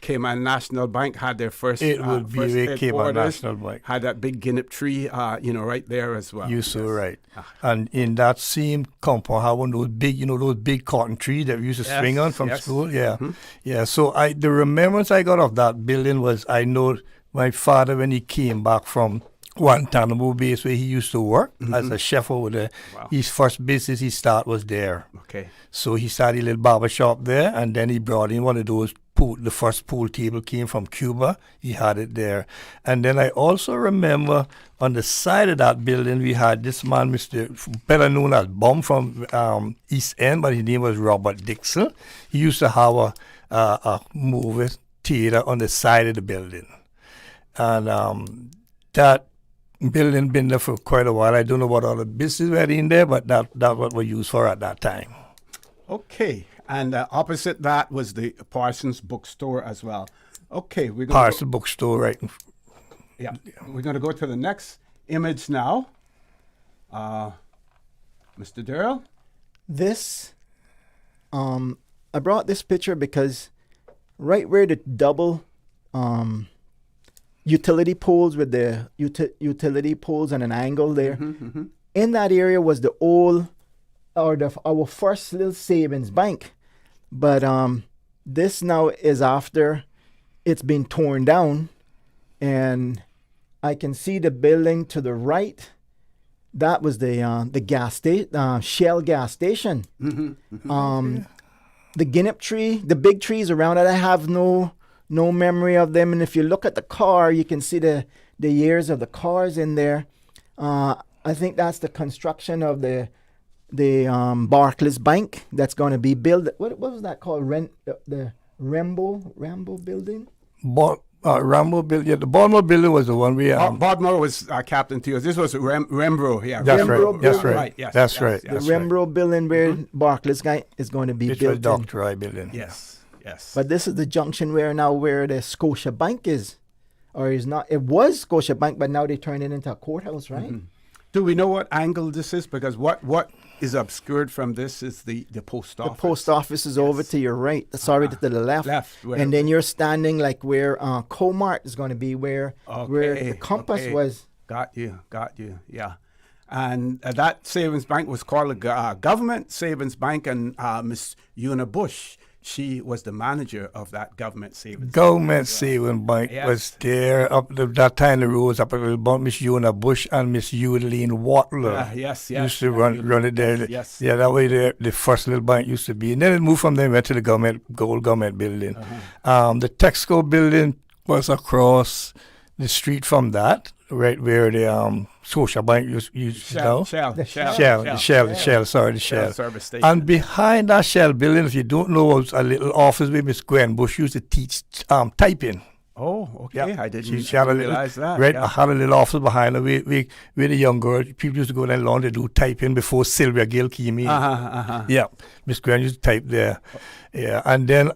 Cayman National Bank had their first. It would be where Cayman National Bank had that big guinea tree, right there as well. You're so right. And in that same compound, had one of those big cotton trees that we used to swing on from school. Yeah, yeah. So the remembrance I got of that building was, I know my father, when he came back from Guantanamo base where he used to work as a chef over there. Wow. His first business he started was there. Okay. So he started a little barber shop there, and then he brought in one of those the first pool table came from Cuba. He had it there. And then I also remember on the side of that building we had this man, Mr. better known as Bum from East End, but his name was Robert Dixon. He used to have a movie theater on the side of the building. And that building been there for quite a while. I don't know what other business were in there, but that's what we used for at that time. Okay, and opposite that was the Parsons bookstore as well. Okay, we're going Parsons bookstore, right? Yeah, we're going to go to the next image now. Mr. Durl? This, I brought this picture because right where the double utility poles with the utility poles and an angle there. In that area was the old, our first little savings bank. But this now is after it's been torn down, and I can see the building to the right. That was the gas station, Shell gas station. The guinea tree, the big trees around it, I have no memory of them. And if you look at the car, you can see the years of the cars in there. I think that's the construction of the Barclays Bank that's going to be built. What was that called? The Rambo building? Rambo building. Yeah, the Baltimore building was the one we. Baltimore was Captain Teos. This was Rembro. Yeah, that's Rembro right. That's right. Yes, that's right. The Rembro building where Barclays guy is going to be built. Which was Dr. I building. Yes. Yes. But this is the junction where the Scotia Bank is, or is not. It was Scotia Bank, but now they turned it into a courthouse, right? Do we know what angle this is? Because what is obscured from this is the post office. The post office is over to your right. Sorry, to the left. And then you're standing like where Comart is going to be, where the compass was. Got you. Yeah. And that savings bank was called a government savings bank, and Miss Una Bush, she was the manager of that government savings bank. Government savings bank was there up that time. The roads up about Miss Una Bush and Miss Eudeline Watler. Used to run it there. Yes. Yeah, that way the first little bank used to be. And then it moved from there, went to the old government building. The Texaco building was across the street from that, right where the Scotia Bank used now. The Shell service station. And behind that Shell building, if you don't know, was a little office where Miss Gwen Bush used to teach typing. Oh, okay. Yeah. I didn't realize that. Right, Yeah. I had a little office behind her. We the young girl, people used to go down lawn to do typing before Sylvia Gill came in. Yeah, Miss Gwen used to type there. Yeah, and then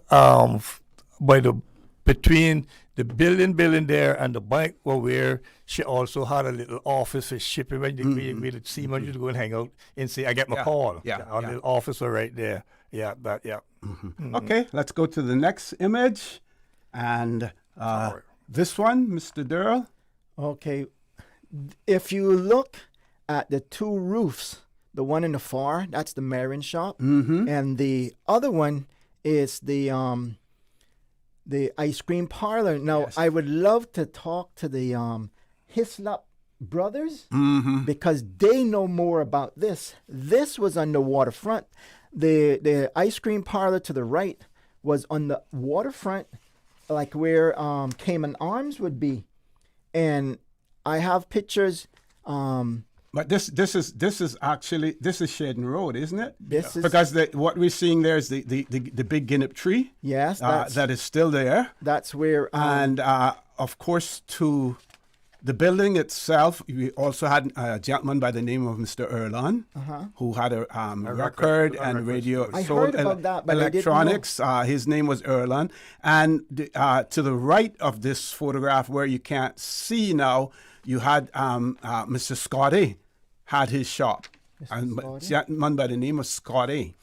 between the building there and the bank were where she also had a little office for shipping. When the seaman used to go and hang out and say, I get my call. Our little office was right there. Yeah, that, yeah. Okay, let's go to the next image. And this one, Mr. Durl. Okay. If you look at the two roofs, the one in the far, that's the Marin shop. And the other one is the ice cream parlor. Now, I would love to talk to the Hislop brothers because they know more about this. This was on the waterfront. The ice cream parlor to the right was on the waterfront, like where Cayman Arms would be. And I have pictures. But this is actually Shedden Road, isn't it? This is because what we're seeing there is the big guinea tree. Yes, that is still there. That's where and of course to The building itself, we also had a gentleman by the name of Mr. Erlon, who had a record and radio. I heard about that, but electronics. His name was Erlon. And to the right of this photograph, where you can't see now, you had Mr. Scotty had his shop. And a gentleman by the name of Scotty.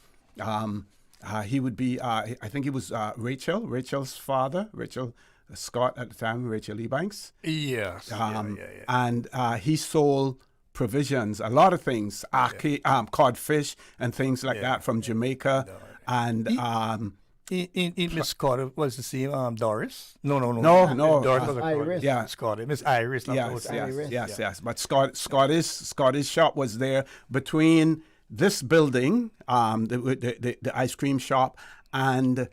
He would be, I think he was Rachel's father, Rachel Scott at the time, Rachel Ebanks. Yes. And he sold provisions, a lot of things, codfish and things like that from Jamaica. And in Miss Scott was the same Doris? No. Doris was Iris. Yeah, Scotty. Miss Iris. Yes. But Scotty's shop was there between this building, the ice cream shop, and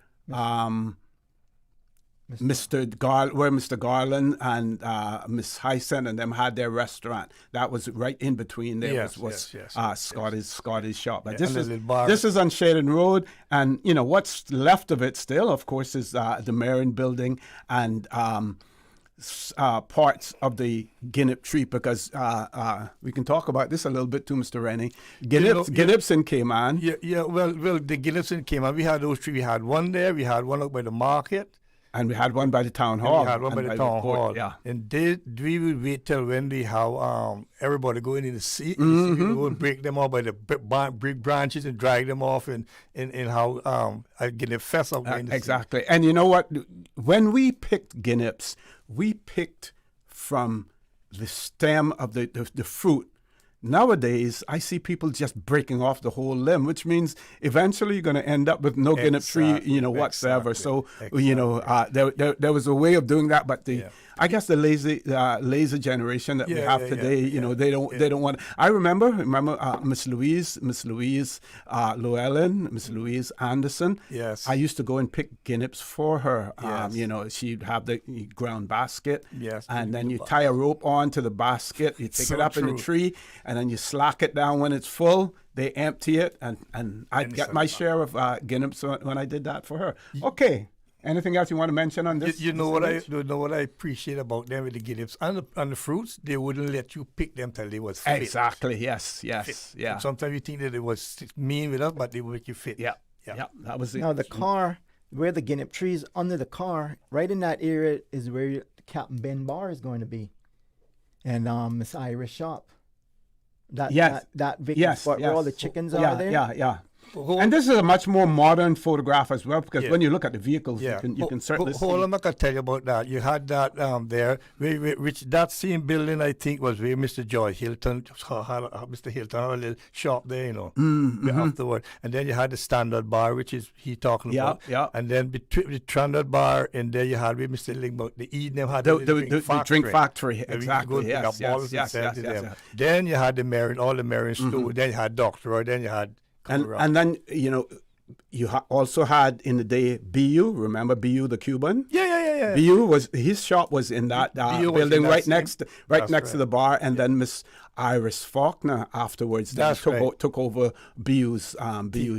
Mr. Garland and Miss Hyson and them had their restaurant. That was right in between there. Scotty's shop. But this is on Shadon Road, and what's left of it still, of course, is the Marion building and parts of the Guinnep tree, because we can talk about this a little bit too, Mr. Rennie. Guineps in Cayman. Well, the Guineps in Cayman, we had those three. We had one there. We had one up by the market. And we had one by the town hall. We had one by the town hall. Yeah. And we would wait till when they have everybody going in the sea. Mm-hmm. We would break them off by the big branches and drag them off and how get a fest up in the exactly. Sea. And you know what? When we picked Guineps, we picked from the stem of the fruit. Nowadays, I see people just breaking off the whole limb, which means eventually you're going to end up with no Guinnep tree, whatsoever. Exactly. So, there was a way of doing that, but I guess the lazy generation that we have today, they don't want. I remember Miss Louise Llewellyn, Miss Louise Anderson. Yes. I used to go and pick Guineps for her. Yes. She'd have the ground basket. Yes. And then you tie a rope onto the basket, you take it up in the tree, and then you slack it down when it's full. They empty it, and I get my share of Guineps when I did that for her. Okay. Anything else you want to mention on this? You know what I appreciate about them with the Guineps and the fruits? They wouldn't let you pick them till they was fit. Exactly. Yes. Fit. Yeah. Sometimes you think that it was mean with us, but they would make you fit. Yeah. That was it. Now the car, where the Guineap trees under the car, right in that area is where Captain Ben Bar is going to be, and Miss Iris shop. That vacant spot where all the chickens are there. Yeah. And this is a much more modern photograph as well, because when you look at the vehicles, you can certainly see. Hold on, I can tell you about that. You had that there, which that same building, I think, was where Mr. Joy Hilton Mr. Hilton had a little shop there, afterward. And then you had the Standard Bar, which is he talking about. Yeah. And then between the Standard Bar and there you had where Mr. Lingbo, the Eden had the drink factory. Exactly. Yes. Then you had the Marion, all the Marion store. Then you had Dr. Roy. Then you had. And then, you also had in the day BU. Remember BU, the Cuban? Yeah. BU his shop was in that building right next to the bar, and then Miss Iris Faulkner afterwards took over BU's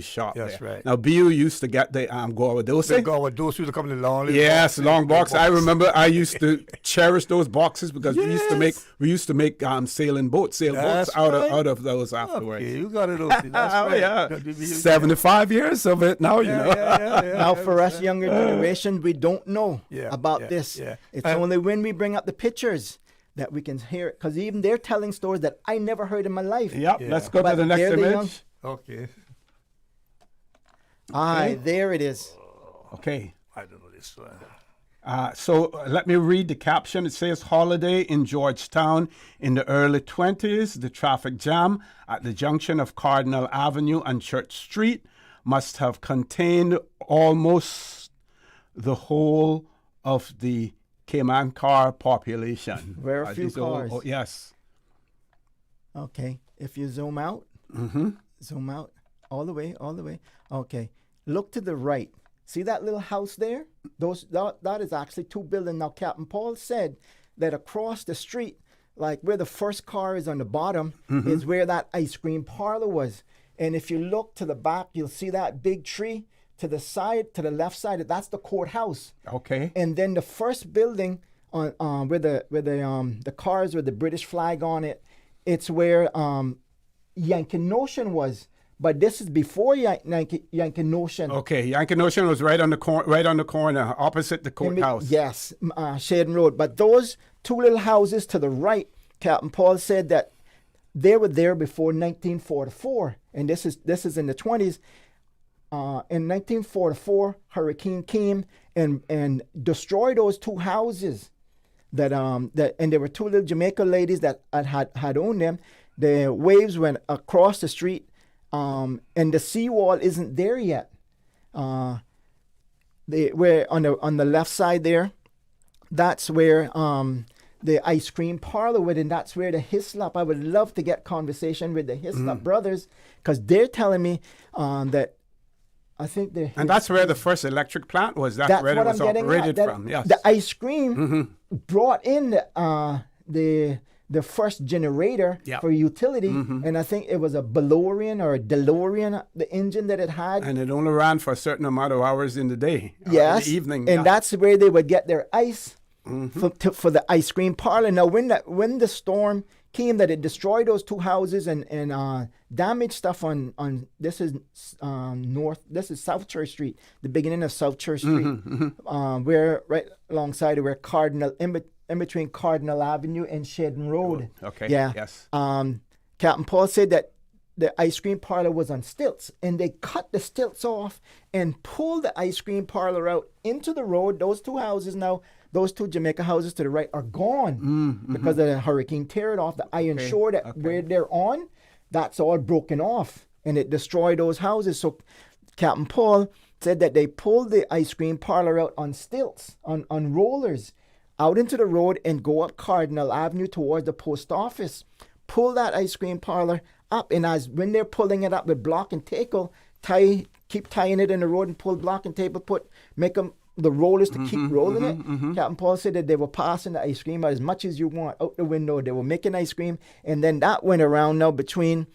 shop. That's there. right. Now BU used to get the guavadose. The guavadose used to come in the long. Yes, long box. I remember I used to cherish those boxes because we used to make sailboats out of those afterwards. Okay, you got it. That's right. 75 years of it now. Now for us younger generation, we don't know about this. Yeah. It's only when we bring up the pictures that we can hear it, because even they're telling stories that I never heard in my life. Let's go to the next image. Okay. There it is. Okay. I don't know this one. So let me read the caption. It says, holiday in Georgetown in the early 20s. The traffic jam at the junction of Cardinal Avenue and Church Street must have contained almost the whole of the Cayman car population. Very few cars. Yes. Okay. If you zoom out, zoom out all the way. Okay. Look to the right. See that little house there? That is actually two buildings. Now, Captain Paul said that across the street, like where the first car is on the bottom, is where that ice cream parlor was. And if you look to the back, you'll see that big tree. To the left side, that's the courthouse. Okay. And then the first building on with the cars with the British flag on it. It's where Yankin Ocean was. But this is before Yankin Ocean. Okay, Yankin Ocean was right on the corner, opposite the courthouse. Yes, Shaden Road. But those two little houses to the right, Captain Paul said that they were there before 1944, and this is in the 20s. In 1944, hurricane came and destroyed those two houses. And there were two little Jamaican ladies that had owned them. The waves went across the street. And the seawall isn't there yet. Where on the left side there, that's where the ice cream parlor was, and that's where the Hislop. I would love to get conversation with the Hislop brothers, because they're telling me that I think and that's where the first electric plant was. That's where it was operated from. Yes, the ice cream brought in the first generator for utility, and I think it was a DeLorean or a DeLorean, the engine that it had. And it only ran for a certain amount of hours in the day, yes, in the evening. And that's where they would get their ice for the ice cream parlor. Now, when the storm came, that it destroyed those two houses and damaged stuff on this is South Church Street, the beginning of South Church Street, where right alongside of where Cardinal in between Cardinal Avenue and Shedden Road. Okay. Yeah. Yes. Captain Paul said that the ice cream parlor was on stilts, and they cut the stilts off and pulled the ice cream parlor out into the road. Those two houses now, those two Jamaica houses to the right are gone because of the hurricane tear it off. The iron shore that where they're on, that's all broken off, and it destroyed those houses. So Captain Paul said that they pulled the ice cream parlor out on stilts, on rollers, out into the road and go up Cardinal Avenue towards the post office. Pull that ice cream parlor up, and when they're pulling it up with block and tackle, keep tying it in the road and pull block and tackle, make them the rollers to keep rolling it. Captain Paul said that they were passing the ice cream out as much as you want out the window. They were making ice cream, and then that went around now between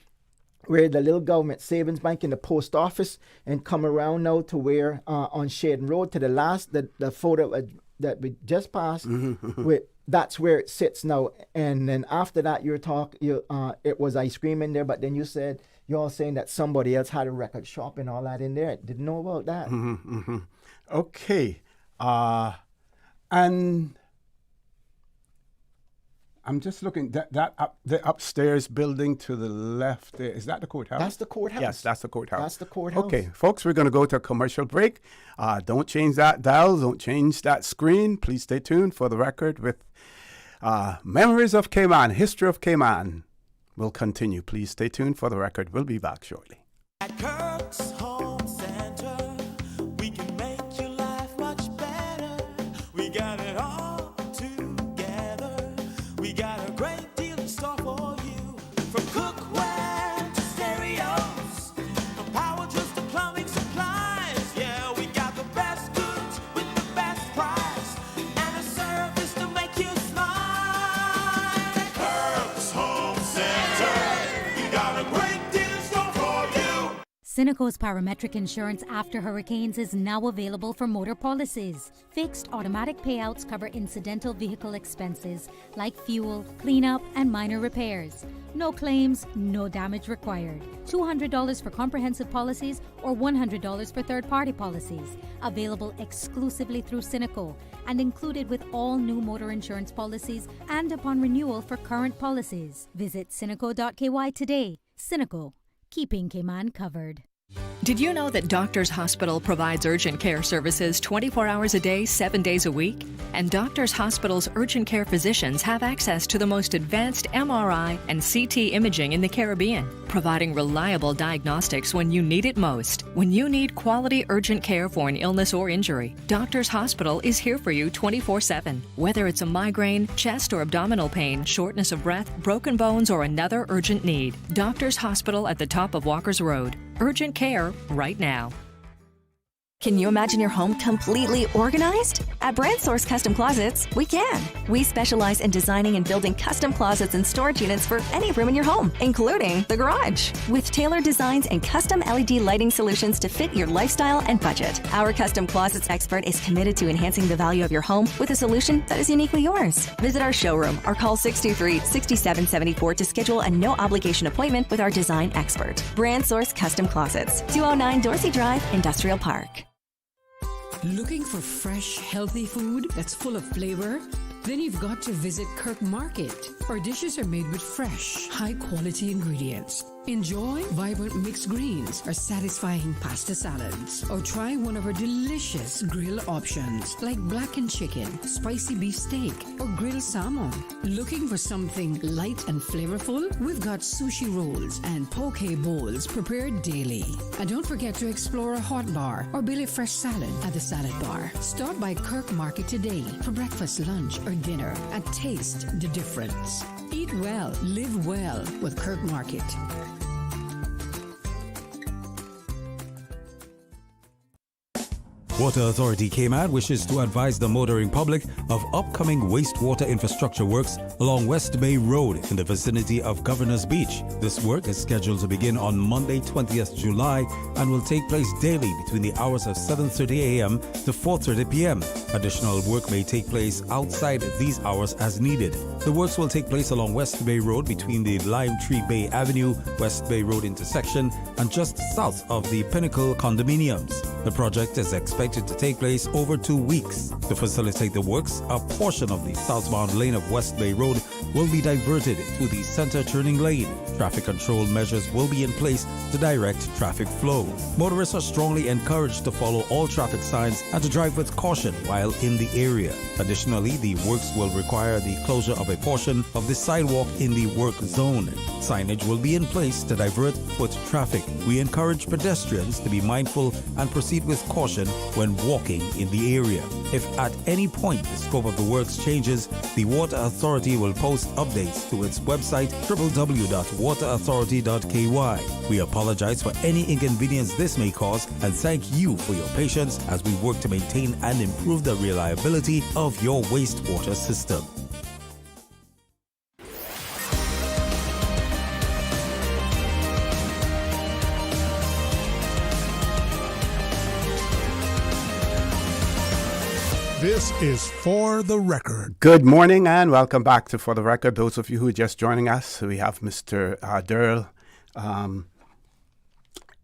where the little government savings bank and the post office, and come around now to where on Shedden Road to the last the photo that we just passed. That's where it sits now. And then after that, it was ice cream in there, but then you're saying that somebody else had a record shop and all that in there. I didn't know about that. Okay. And I'm just looking, the upstairs building to the left there, is that the courthouse? That's the courthouse. Yes, that's the courthouse. That's the courthouse. Okay, folks, we're going to go to a commercial break. Don't change that dial. Don't change that screen. Please stay tuned for the record with Memories of Cayman, History of Cayman. We'll continue. Please stay tuned for the record. We'll be back shortly. At Kirk's Home Center, we can make your life much better. We got it all together. We got a great deal in store for you. From cookware to stereos, from power tools to plumbing supplies. Yeah, we got the best goods with the best price, and a service to make you smile. Kirk's Home Center, you got a great deal in store for you. Cineco's parametric insurance after hurricanes is now available for motor policies. Fixed automatic payouts cover incidental vehicle expenses like fuel, cleanup, and minor repairs. No claims, no damage required. $200 for comprehensive policies or $100 for third-party policies. Available exclusively through Cineco and included with all new motor insurance policies and upon renewal for current policies. Visit Cineco.ky today. Cineco, keeping Cayman covered. Did you know that Doctors Hospital provides urgent care services 24 hours a day, 7 days a week? And Doctors Hospital's urgent care physicians have access to the most advanced MRI and CT imaging in the Caribbean, providing reliable diagnostics when you need it most. When you need quality urgent care for an illness or injury, Doctors Hospital is here for you 24/7. Whether it's a migraine, chest or abdominal pain, shortness of breath, broken bones, or another urgent need, Doctors Hospital at the top of Walker's Road. Urgent care right now. Can you imagine your home completely organized? At Brand Source Custom Closets, we can. We specialize in designing and building custom closets and storage units for any room in your home, including the garage. With tailored designs and custom LED lighting solutions to fit your lifestyle and budget. Our custom closets expert is committed to enhancing the value of your home with a solution that is uniquely yours. Visit our showroom or call 623-6774 to schedule a no-obligation appointment with our design expert. Brand Source Custom Closets, 209 Dorsey Drive, Industrial Park. Looking for fresh, healthy food that's full of flavor? Then you've got to visit Kirk Market. Our dishes are made with fresh, high-quality ingredients. Enjoy vibrant mixed greens or satisfying pasta salads. Or try one of our delicious grill options like blackened chicken, spicy beef steak, or grilled salmon. Looking for something light and flavorful? We've got sushi rolls and poke bowls prepared daily. And don't forget to explore a hot bar or Billy Fresh salad at the salad bar. Stop by Kirk Market today for breakfast, lunch, or dinner and taste the difference. Eat well, live well with Kirk Market. Water Authority Cayman wishes to advise the motoring public of upcoming wastewater infrastructure works along West Bay Road in the vicinity of Governor's Beach. This work is scheduled to begin on Monday, 20th July and will take place daily between the hours of 7:30 a.m. to 4:30 p.m. Additional work may take place outside these hours as needed. The works will take place along West Bay Road between the Lime Tree Bay Avenue, West Bay Road intersection and just south of the Pinnacle condominiums. The project is expected to take place over 2 weeks. To facilitate the works, a portion of the southbound lane of West Bay Road will be diverted to the center turning lane. Traffic control measures will be in place to direct traffic flow. Motorists are strongly encouraged to follow all traffic signs and to drive with caution while in the area. Additionally, the works will require the closure of a portion of the sidewalk in the work zone. Signage will be in place to divert foot traffic. We encourage pedestrians to be mindful and proceed with caution when walking in the area. If at any point the scope of the works changes, the Water Authority will post updates to its website www.waterauthority.ky. We apologize for any inconvenience this may cause and thank you for your patience as we work to maintain and improve the reliability of your wastewater system. This is For the Record. Good morning and welcome back to For the Record. Those of you who are just joining us, we have Mr. Durl,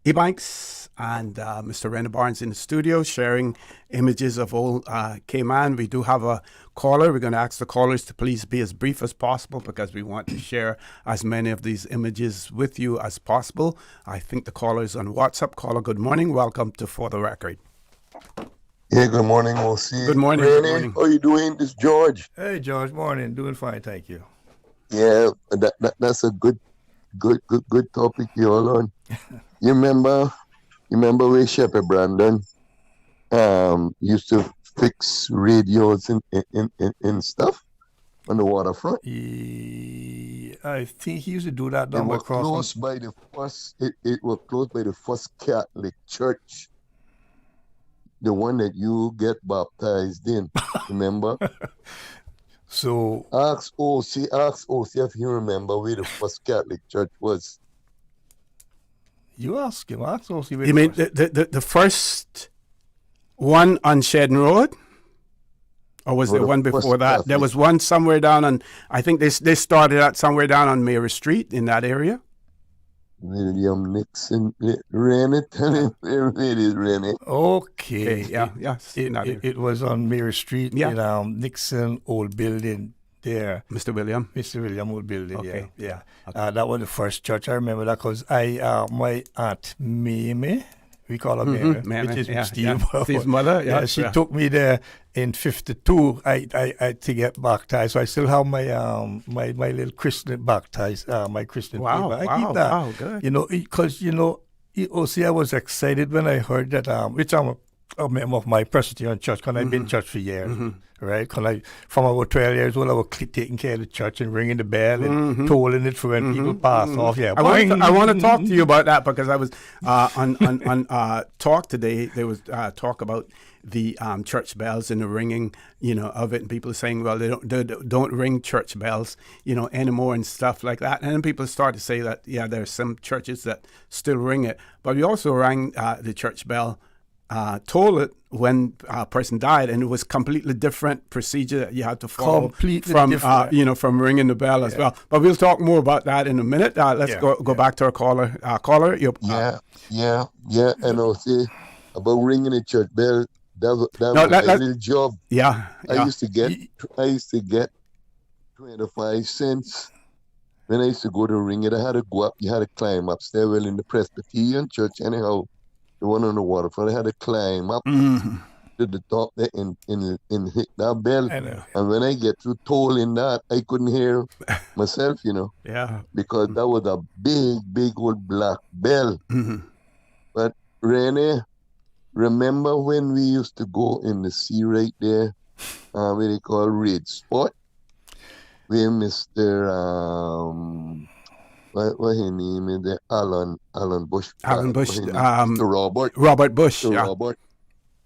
Ebanks and Mr. Rennie Barnes in the studio sharing images of old Cayman. We do have a caller. We're going to ask the callers to please be as brief as possible because we want to share as many of these images with you as possible. I think the caller is on WhatsApp. Caller, good morning. Welcome to For the Record. Yeah, good morning, O.C. Good morning. Rennie, Good morning. how you doing? This is George. Hey, George. Morning. Doing fine, thank you. Yeah, that's a good topic you're on. You remember where Shepherd Brandon used to fix radios and stuff on the waterfront? I think he used to do that down by Crossing. It was close by the first Catholic church. The one that you get baptized in, remember? So ask OC if you remember where the first Catholic church was. You ask him. Ask OC. You mean the first one on Shedden Road? Or was there one before that? Catholic. There was one somewhere down on, I think they started out somewhere down on Mary Street in that area. William Nixon, Rennie, tell him where it is, Rennie. Okay. It was on Mary Street Yeah. in Nixon old building there. Mr. William old building, Okay. yeah. Okay. That was the first church. I remember that because my Aunt Mamie, we call her Mamie, Mamie, which is yeah, Steve's yeah. Steve's mother, she took me there in 52 I to get baptized. So I still have my my little Christian baptized, my Christian Wow, paper. I wow, keep that. wow, good. Because, I was excited when I heard that, which I'm a member of my Presbyterian church, because I've been in church for years, right? Because from about 12 years old, I was taking care of the church and ringing the bell and tolling it for when people pass off. Yeah, I want to talk to you about that because I was on talk today. There was talk about the church bells and the ringing, of it. And people are saying, well, they don't ring church bells, anymore and stuff like that. And then people start to say that, yeah, there's some churches that still ring it. But we also rang the church bell, told it when a person died, and it was completely different procedure that you had to follow Completely from different. from ringing the bell as well. But we'll talk more about that in a minute. Let's go back to our caller. Caller, Yeah. And I'll say about ringing the church bell. That was a little job. Yeah. I used to get 25 cents when I used to go to ring it. I had to go up. You had to climb upstairs. Well, in the Presbyterian church, anyhow, the one on the waterfront, I had to climb up to the top there and hit that bell. And when I get through tolling that, I couldn't hear myself, Yeah. because that was a big old black bell. But Rennie, remember when we used to go in the sea right there, where they call Red Spot, where Mr. What his name is there? Alan Bush. Mr. Robert Bush. Mr. Robert.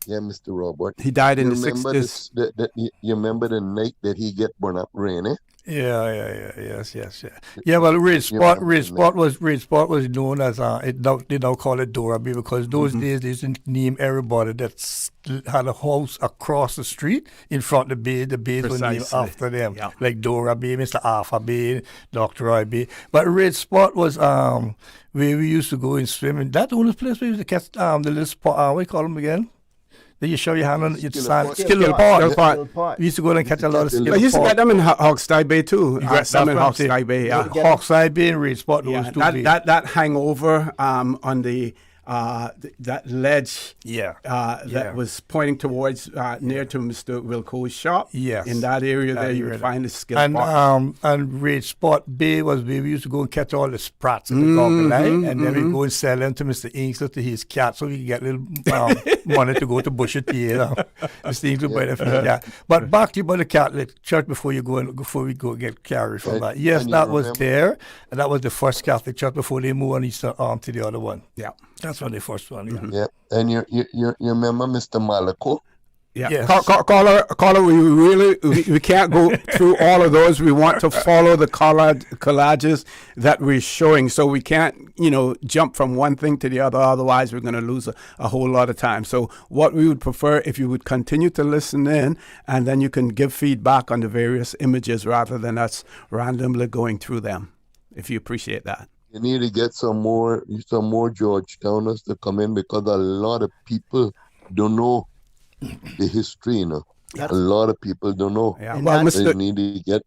Yeah, Mr. Robert. He died in the 60s. You remember the night that he get burned up, Rennie? Yes. Yeah, well, Red Spot was known as they now call it Dora B, because those days they didn't name everybody that had a house across the street in front of the bay. The bays were named after them, like Dora B, Mr. Arthur B, Dr. Roy B. But Red Spot was where we used to go and swim. And that only place where we used to catch the little spot. What do you call them again? Then you show your hand on your sand. Skittle pot. We used to go and catch a lot of skittle pot. I used to get them in Hogstye Bay too. You got some in Hogstye Bay, yeah. Hogstye Bay and Red Spot. That hangover on the that ledge that was pointing towards near to Mr. Wilco's shop. Yes. In that area there you would find the skittle pot. And Red Spot Bay was where we used to go and catch all the sprats in the goggle eye, and then we go and sell them to Mr. Inkster to his cat, so we can get a little money to go to Bush at Mr. Inkster buy them. But back to you about the Catholic Church before we go get carried from that. Yes, that was there, and that was the first Catholic Church before they moved on Easter Arm to the other one. Yeah. That's when the first one. Yeah. And you remember Mr. Malako? Yeah. Yes. Caller, we can't go through all of those. We want to follow the collages that we're showing, so we can't, jump from one thing to the other. Otherwise, we're going to lose a whole lot of time. So what we would prefer, if you would continue to listen in, and then you can give feedback on the various images rather than us randomly going through them, if you appreciate that. You need to get some more Georgetowners to come in, because a lot of people don't know the history, A lot of people don't know. Yeah. Well, Mr. need to get.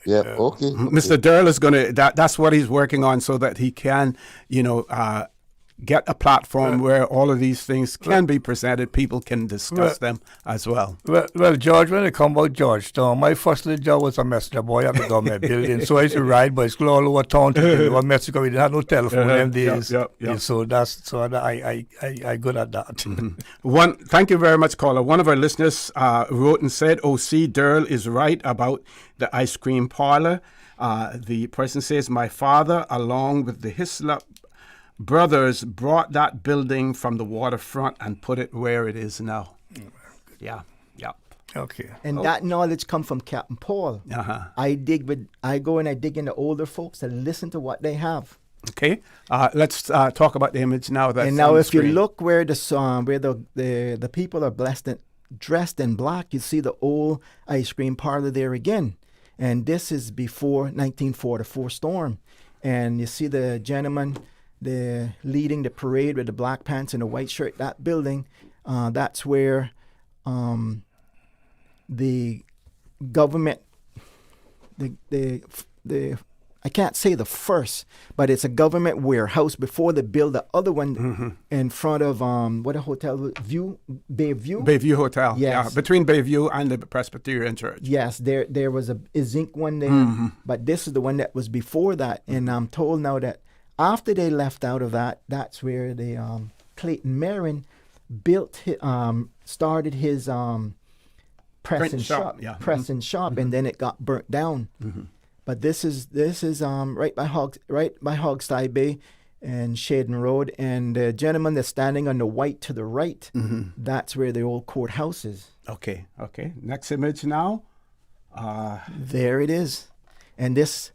Yeah. Okay. Mr. Durl is going to. That's what he's working on, so that he can, get a platform where all of these things can be presented. People can discuss them as well. Well, George, when it come about Georgetown, my first little job was a messenger boy at the government building. So I used to ride bicycle all over town to deliver Mexico. We didn't have no telephone them days. Yeah. So I good at that. Thank you very much, caller. One of our listeners wrote and said, "O.C. Durl is right about the ice cream parlor." The person says, "My father, along with the Hislop brothers, brought that building from the waterfront and put it where it is now." Yeah. Okay. And that knowledge come from Captain Paul. I go and I dig into older folks and listen to what they have. Okay. Let's talk about the image now. That's and now, if you look where the people are dressed in black, you see the old ice cream parlor there again. And this is before 1944 storm. And you see the gentleman leading the parade with the black pants and the white shirt. That building, that's where the government, the I can't say the first, but it's a government warehouse before they build the other one in front of what a hotel, Bayview? Bayview Hotel. Yes. Yeah, between Bayview and the Presbyterian Church. Yes, there was a zinc one there, but this is the one that was before that. And I'm told now that after they left out of that, that's where the Clayton Marin started his press and shop, and then it got burnt down. But this is right by Hogstye Bay, and Shaden Road. And the gentleman that's standing on the white to the right, that's where the old courthouse is. Okay. Next image now. There it is. And this,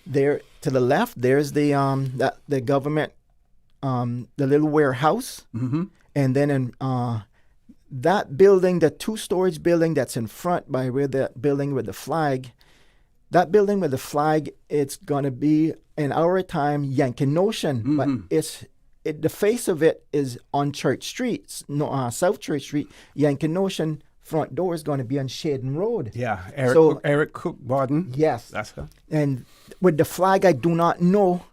there to the left, there's the the government, the little warehouse. And then in that building, the 2-story building that's in front by where the building with the flag, that building with the flag, it's going to be in our time Yankee-Notion, but the face of it is on Church Street, South Church Street. Yankee-Notion front door is going to be on Shaden Road. Yeah, Eric Cook Barden. Yes. That's her. And with the flag, I do not know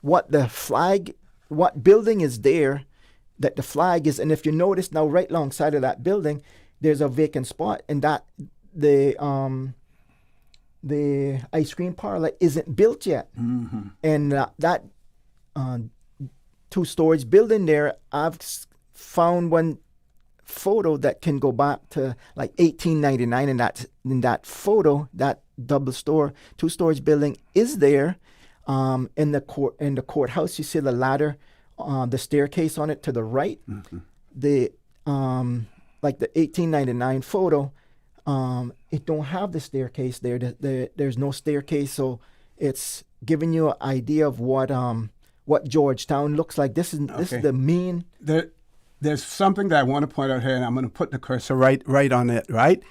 what building is there that the flag is. And if you notice now, right alongside of that building, there's a vacant spot, and that the ice cream parlor isn't built yet. And that 2-story building there, I've found one photo that can go back to like 1899, and in that photo, that 2-story building is there. In the courthouse, you see the ladder, the staircase on it to the right. The like the 1899 photo, it don't have the staircase there. There's no staircase, so it's giving you an idea of what Georgetown looks like. This is the mean. There's something that I want to point out here, and I'm going to put the cursor right on it. Right,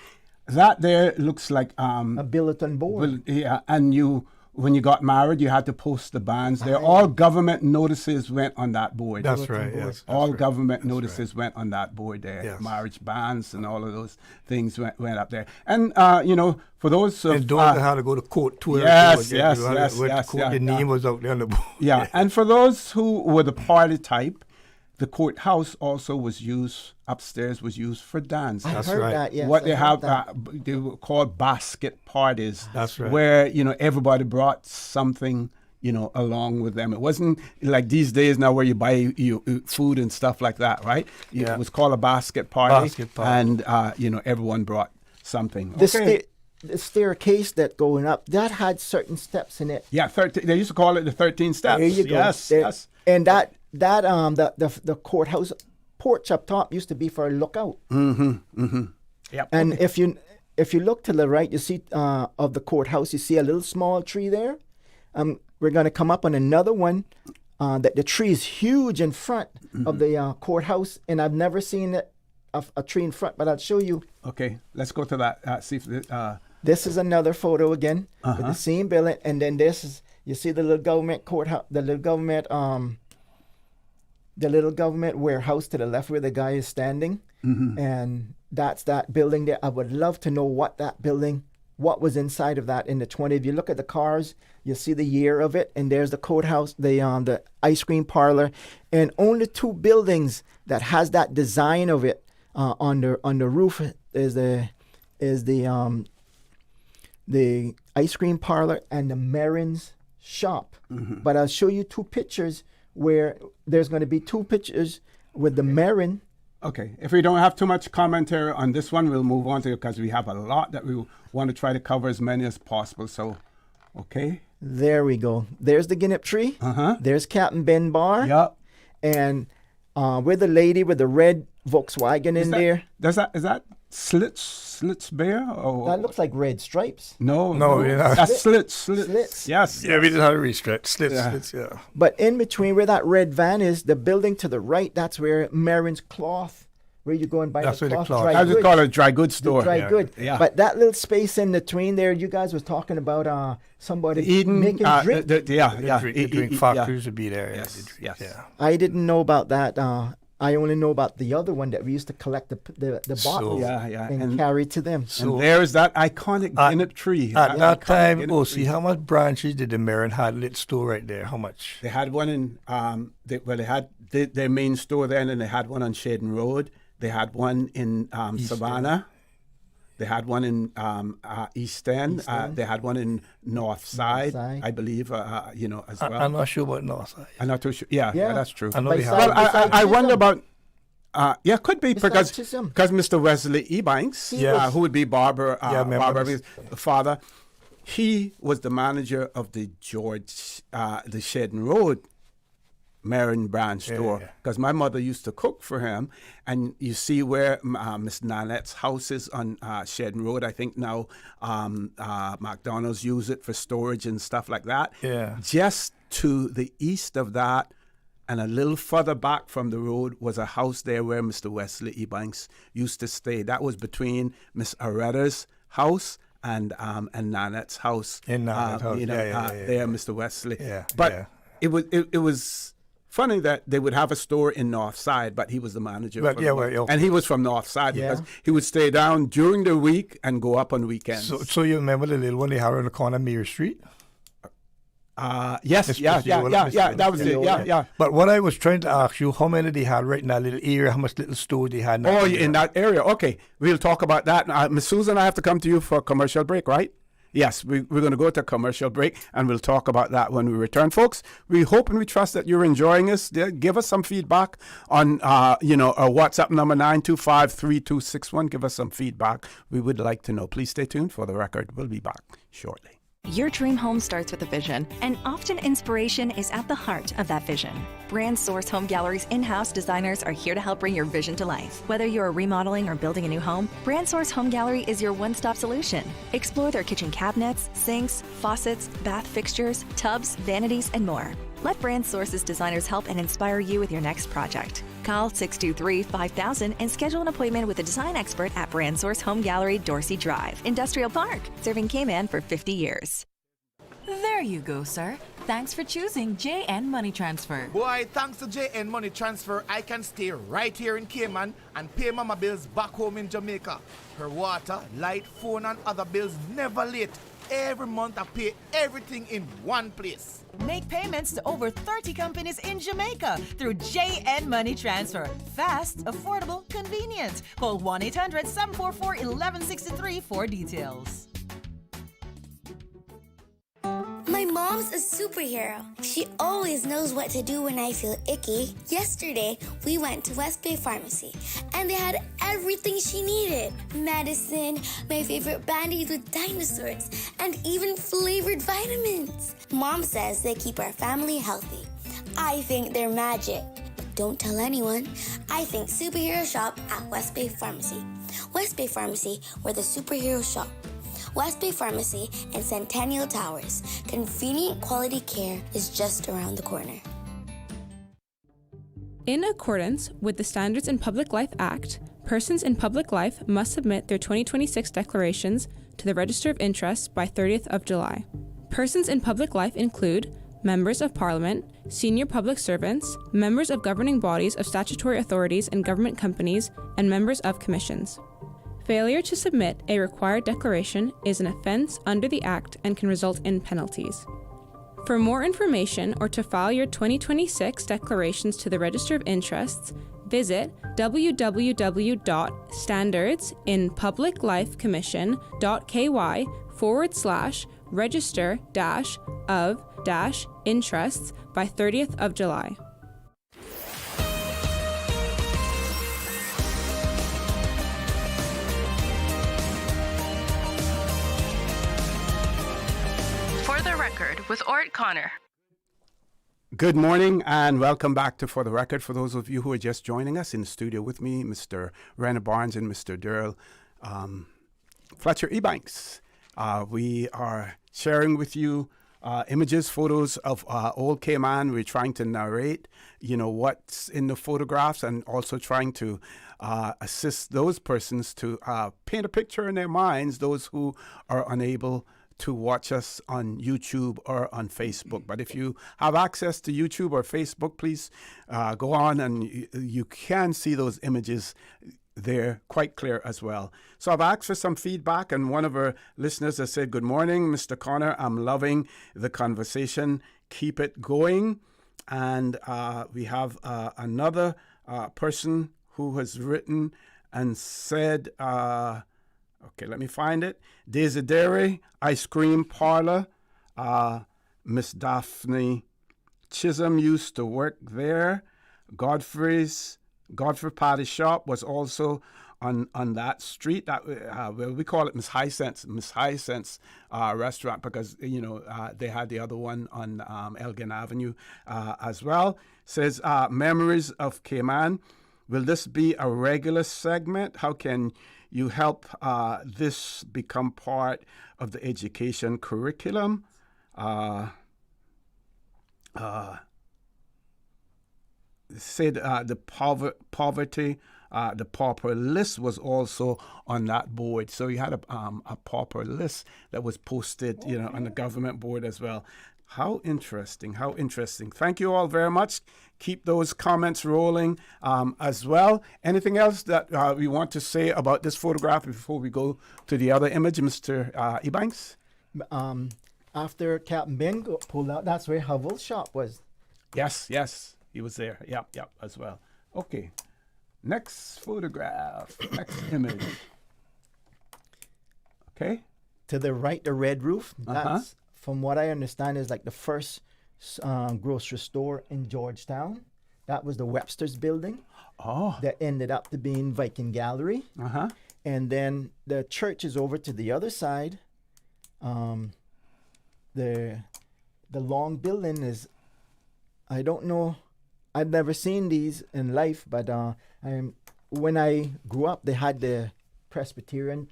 that there looks like a bulletin board. Yeah, and when you got married, you had to post the banns there. All government notices went on that board. That's right, yes. All government notices went on that board there. Yes. Marriage bans and all of those things went up there. And, for those of... And don't how to go to court too. Yes. The name was out there on the board. Yeah, and for those who were the party type, the courthouse also was used, upstairs was used for dancing. I heard that, yes. What they have, they were called basket parties. That's right. Where, everybody brought something, along with them. It wasn't like these days now where you buy food and stuff like that, right? Yeah. It was called a basket party. And, everyone brought something. The staircase that going up, that had certain steps in it. Yeah, they used to call it the 13 steps. There you go. Yes. And the courthouse porch up top used to be for a lookout. Yep. And if you look to the right, you see of the courthouse, you see a little small tree there. We're going to come up on another one. That the tree is huge in front of the courthouse, and I've never seen a tree in front, but I'll show you. Okay, let's go to that. See if this is another photo again with the same building, and then this is, you see the little government courthouse, the little government warehouse to the left where the guy is standing, and that's that building there. I would love to know what what was inside of that in the 20s. If you look at the cars, you see the year of it, and there's the courthouse, the ice cream parlor, and only 2 buildings that has that design of it on the roof is the ice cream parlor and the Marin's shop. But I'll show you 2 pictures where there's going to be 2 pictures with the Marin. Okay, if we don't have too much commentary on this one, we'll move on to it because we have a lot that we want to try to cover as many as possible. So, okay. There we go. There's the Guinnep tree. There's Captain Ben Bar. Yep. And with the lady with the red Volkswagen in there. Is that Slits Bear? Or that looks like red stripes. No, yeah. That's Slits. Yes. Yeah, we didn't have to restrict. Slits, yeah. But in between where that red van is, the building to the right, that's where Marin's Cloth, where you go and buy that's the cloth. I just call it a dry goods store. Dry good. Yeah. But that little space in between there, you guys was talking about somebody making drink. Drink factories would be there. Yes. Yeah. I didn't know about that. I only know about the other one that we used to collect the bottles and carry to them. And there's that iconic Guinnep tree. At that time, see how much branches did the Marin had lit store right there? How much? They had one in, they had their main store then, and they had one on Shaden Road. They had one in Savannah. They had one in East End. They had one in North Side, I believe, as well. I'm not sure about North Side. I'm not too sure. Yeah, that's true. I know they have. Well, I wonder about... could be because Mr. Wesley Ebanks, who would be Barbara, Barbara's father, He was the manager of the the Shedden Road Marion Brand store, because my mother used to cook for him. And you see where Miss Nanette's house is on Shedden Road. I think now McDonald's use it for storage and stuff like that. Yeah. Just to the east of that, and a little further back from the road, was a house there where Mr. Wesley Ebanks used to stay. That was between Miss Oretta's house and Nanette's house. In Nanette's house, there, Mr. Wesley. Yeah, but it was funny that they would have a store in North Side, but he was the manager. And he was from North Side because he would stay down during the week and go up on weekends. So you remember the little one they had on the corner of Mary Street? Yes, that was it. Yeah. But what I was trying to ask you, how many they had right in that little area? How much little stores they had? In that area. Okay, we'll talk about that. Miss Susan, I have to come to you for a commercial break, right? Yes, we're going to go to a commercial break, and we'll talk about that when we return, folks. We hope and we trust that you're enjoying us. Give us some feedback on, our WhatsApp number 925-3261. Give us some feedback. We would like to know. Please stay tuned for the record. We'll be back shortly. Your dream home starts with a vision, and often inspiration is at the heart of that vision. Brand Source Home Gallery's in-house designers are here to help bring your vision to life. Whether you're remodeling or building a new home, Brand Source Home Gallery is your one-stop solution. Explore their kitchen cabinets, sinks, faucets, bath fixtures, tubs, vanities, and more. Let Brand Source's designers help and inspire you with your next project. Call 623-5000 and schedule an appointment with a design expert at Brand Source Home Gallery, Dorsey Drive, Industrial Park, serving Cayman for 50 years. There you go, sir. Thanks for choosing JN Money Transfer. Boy, thanks to JN Money Transfer, I can stay right here in Cayman and pay mama bills back home in Jamaica. Her water, light, phone, and other bills never late. Every month I pay everything in one place. Make payments to over 30 companies in Jamaica through JN Money Transfer. Fast, affordable, convenient. Call 1-800-744-1163 for details. My mom's a superhero. She always knows what to do when I feel icky. Yesterday, we went to West Bay Pharmacy, and they had everything she needed. Medicine, my favorite Band-Aids with dinosaurs, and even flavored vitamins. Mom says they keep our family healthy. I think they're magic. Don't tell anyone. I think superhero shop at West Bay Pharmacy. West Bay Pharmacy, where the superheroes shop. West Bay Pharmacy and Centennial Towers. Convenient quality care is just around the corner. In accordance with the Standards in Public Life Act, persons in public life must submit their 2026 declarations to the Register of Interests by 30th of July. Persons in public life include members of Parliament, senior public servants, members of governing bodies of statutory authorities and government companies, and members of commissions. Failure to submit a required declaration is an offence under the Act and can result in penalties. For more information or to file your 2026 declarations to the Register of Interests, visit www.standardsinpubliclifecommission.ky/register-of-interests by 30th of July. For the Record with Orrett Connor. Good morning and welcome back to For the Record. For those of you who are just joining us in the studio with me, Mr. Rennie Barnes and Mr. Durl Fletcher Ebanks. We are sharing with you images, photos of old Cayman. We're trying to narrate, what's in the photographs, and also trying to assist those persons to paint a picture in their minds, those who are unable to watch us on YouTube or on Facebook. But if you have access to YouTube or Facebook, please go on and you can see those images. They're quite clear as well. So I've asked for some feedback, and one of our listeners has said, "Good morning, Mr. Connor. I'm loving the conversation. Keep it going." And we have another person who has written and said, okay, let me find it. Desideri Ice Cream Parlor. Miss Daphne Chisholm used to work there. Godfrey Patty Shop was also on that street. That well, we call it Miss Hyacinth's restaurant because they had the other one on Elgin Avenue as well. Says memories of Cayman. Will this be a regular segment? How can you help this become part of the education curriculum? Said the poverty, the pauper list was also on that board. So you had a pauper list that was posted, on the government board as well. How interesting, how interesting. Thank you all very much. Keep those comments rolling as well. Anything else that we want to say about this photograph before we go to the other image, Mr. Ebanks? After Captain Ben pulled out, that's where Hovell's shop was. Yes. He was there. Yep, as well. Okay. Next photograph. Next image. Okay. To the right, the red roof. That's, from what I understand, is like the first grocery store in Georgetown. That was the Webster's building. Oh. That ended up to being Viking Gallery. And then the church is over to the other side. The long building is, I don't know. I've never seen these in life, but when I grew up, they had the Presbyterian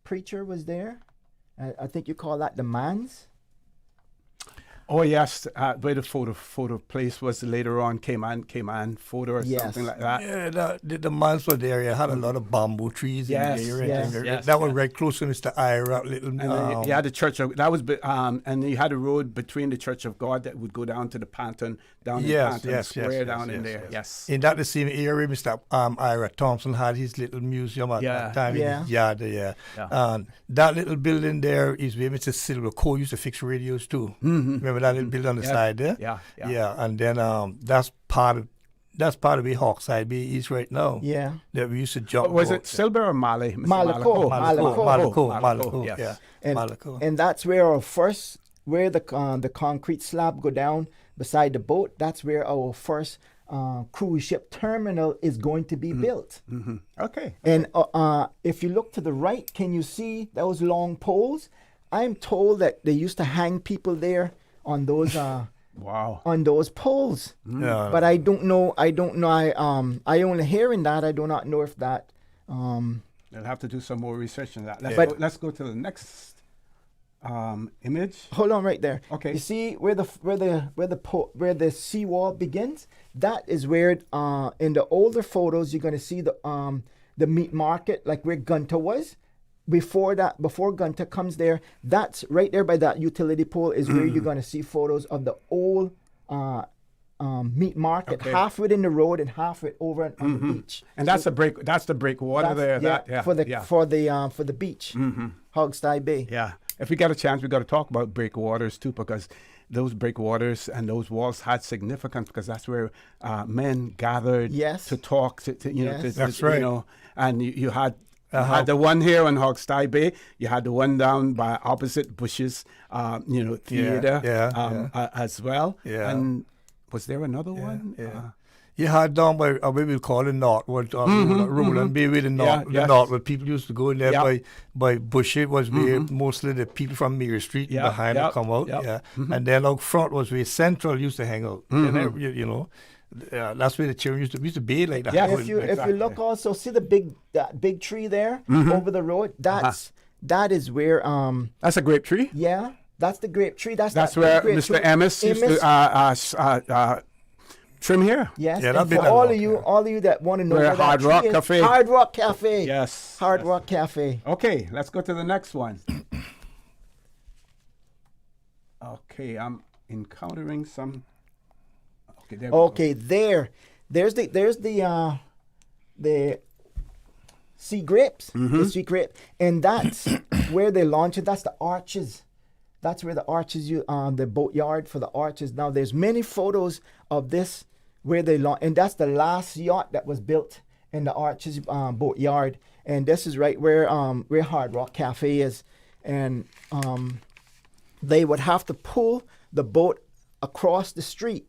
preacher was there. I think you call that the manse. Oh yes, where the photo place was later on, Cayman photo or something like that. Yeah, the manse was there. It had a lot of bamboo trees in the area. Yes, that was right close to Mr. Ira. And you had the church of that was, and you had a road between the Church of God that would go down to the Panton, down the Panton Square down in there. Yes. In that the same area, Mr. Ira Thompson had his little museum at that time in his yard there. And that little building there is where Mr. Silver Cole used to fix radios too. Remember that little building on the side there? Yeah. And then that's part of where Hawkside Bay is right now. Yeah. That we used to jump. Was it Silver or Mali? Malako. Yeah. Malako. And that's where the concrete slab go down beside the boat. That's where our first cruise ship terminal is going to be built. Okay. And if you look to the right, can you see those long poles? I'm told that they used to hang people there on those on those poles. But I don't know. I only hearing that. I do not know if that. I'll have to do some more research on that. Let's go to the next image. Hold on, right there. Okay. You see where the seawall begins? That is where in the older photos you're going to see the meat market, like where Gunter was. Before Gunter comes there, that's right there by that utility pole is where you're going to see photos of the old meat market, half of it in the road and half of it over on the beach. And that's the breakwater there. For the beach, Hogstye Bay. Yeah. If we get a chance, we got to talk about breakwaters too, because those breakwaters and those walls had significance because that's where men gathered to talk. That's right. And you had. You had the one here on Hogstye Bay. You had the one down by opposite Bush's, theater as well. Yeah. And was there another one? Yeah. You had down by what we call the Northwood, Roland Bay, where the Northwood people used to go in there by Bush. It was where mostly the people from Mary Street behind would come out. And then out front was where Central used to hang out. And, that's where the children used to bathe like that. If you look also, see that big tree there over the road. That is where that's a grape tree. Yeah, that's the grape tree. That's where Mr. Amos used to trim here. Yes. And for all of you that want to know where Hard Rock Cafe. Hard Rock Cafe. Yes. Hard Rock Cafe. Okay, let's go to the next one. Okay, I'm encountering some. There's the sea grapes, the sea grape, and that's where they launch it. That's the arches. That's where the arches, the boatyard for the arches. Now there's many photos of this where they launch, and that's the last yacht that was built in the arches boatyard. And this is right where Hard Rock Cafe is, and they would have to pull the boat across the street.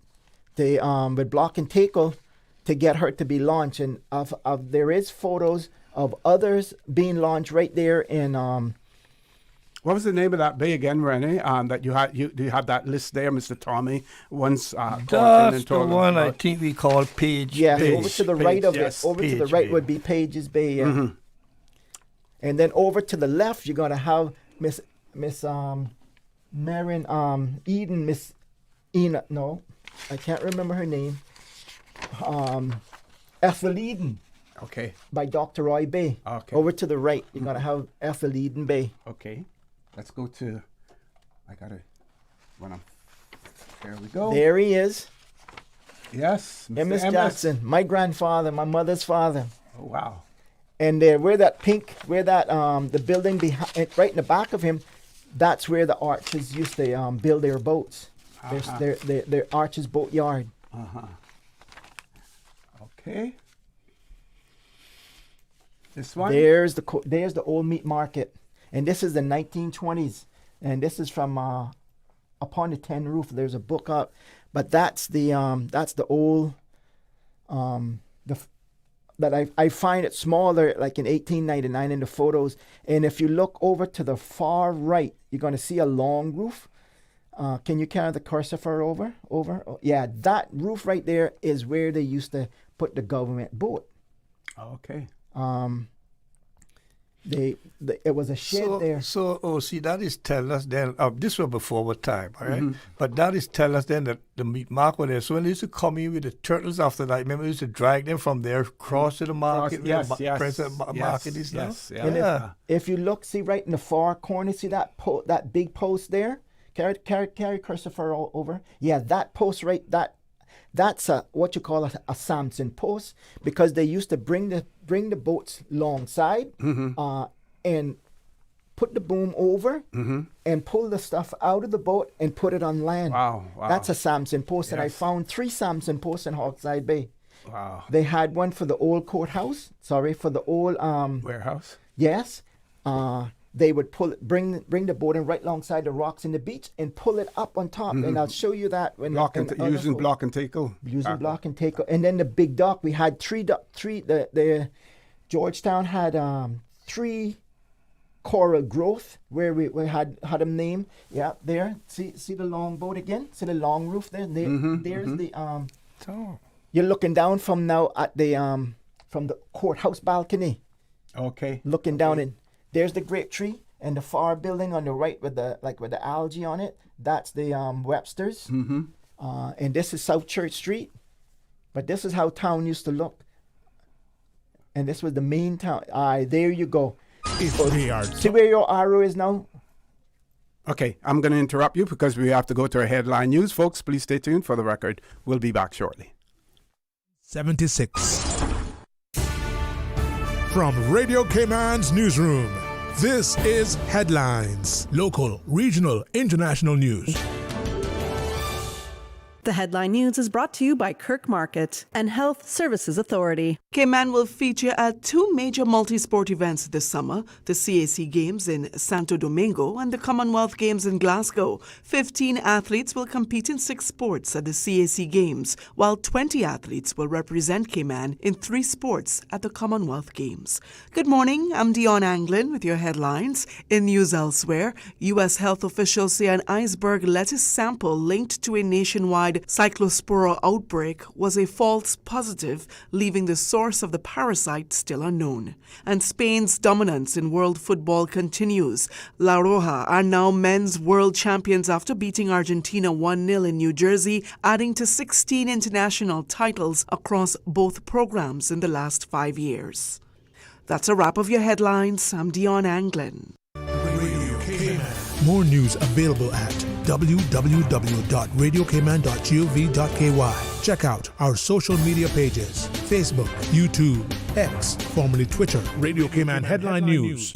They with block and tackle to get her to be launched, and there is photos of others being launched right there in What was the name of that bay again, Rennie? That you had, do you have that list there, Mr. Tommy? Once called in That's and the told one I about- think we call Page. Yes, Page. over to the right of yes, it. Over to the Page right Bay. would be Pages Bay. Yeah. Mhm. And then over to the left, you're gonna have Miss Marin Eden, Miss Ena. No, I can't remember her name. Ethel Eden Okay, by Dr. Roy Bay. Okay. Over to the right, you're gonna have Ethel Eden Bay. okay. Let's go to. I gotta. When I'm. There we go. There he is. Yes, Mr. Miss Emmis. Jackson, my grandfather, my mother's father. Oh wow. And there, where that the building behind, right in the back of him, that's where the archers used to build their boats. Their archers boat yard. Okay. This one. There's the old meat market, and this is the 1920s, and this is from Upon the Tin Roof. There's a book up, but that's the old that I find it smaller, like in 1899 in the photos. And if you look over to the far right, you're going to see a long roof. Can you carry the cursor over? Oh, yeah, that roof right there is where they used to put the government boat. Okay. It was a shed there. So, see, that is telling us then, this was before our time, all right? Mhm. But that is telling us then that the meat market was there. So when they used to come in with the turtles after that, remember, they used to drag them from there, cross to the market, where yes, the yes, present yes, market is now. yes, yeah. And Yeah. if you look, see right in the far corner, see that that big post there? Carry cursor over. Yeah, that post right, that's what you call a Samson post, because they used to bring the boats alongside and put the boom over and pull the stuff out of the boat and put it on land. Wow. That's a Samson post, and I Yes. found 3 Samson posts in Hawkside Bay. Wow. They had one for the old courthouse. Sorry, for the old Warehouse. Yes. They would bring the boat in right alongside the rocks in the beach and pull it up on top. And I'll show you that when Using block and tackle. using block and tackle. And then the big dock, we had the Georgetown had 3 coral growth where we had them named. Yeah, there. See the long boat again? See the long roof there? There's the you're looking down from now at the from the courthouse balcony. Okay. Looking down in. There's the grape tree and the far building on the right with the algae on it. That's the Webster's. And this is South Church Street. But this is how town used to look. And this was the main town. There you go. See where your arrow is now? Okay, I'm going to interrupt you because we have to go to our headline news. Folks, please stay tuned for the record. We'll be back shortly. 76. From Radio Cayman's newsroom, this is Headlines. Local, regional, international news. The headline news is brought to you by Kirk Market and Health Services Authority. Cayman will feature at 2 major multi-sport events this summer, the CAC Games in Santo Domingo and the Commonwealth Games in Glasgow. 15 athletes will compete in 6 sports at the CAC Games, while 20 athletes will represent Cayman in 3 sports at the Commonwealth Games. Good morning, I'm Dion Anglin with your headlines. In news elsewhere, U.S. health officials say an iceberg lettuce sample linked to a nationwide cyclospora outbreak was a false positive, leaving the source of the parasite still unknown. And Spain's dominance in world football continues. La Roja are now men's world champions after beating Argentina 1-0 in New Jersey, adding to 16 international titles across both programs in the last 5 years. That's a wrap of your headlines. I'm Dion Anglin. More news available at www.radiocayman.gov.ky. Check out our social media pages: Facebook, YouTube, X, formerly Twitter, Radio Cayman Headline News.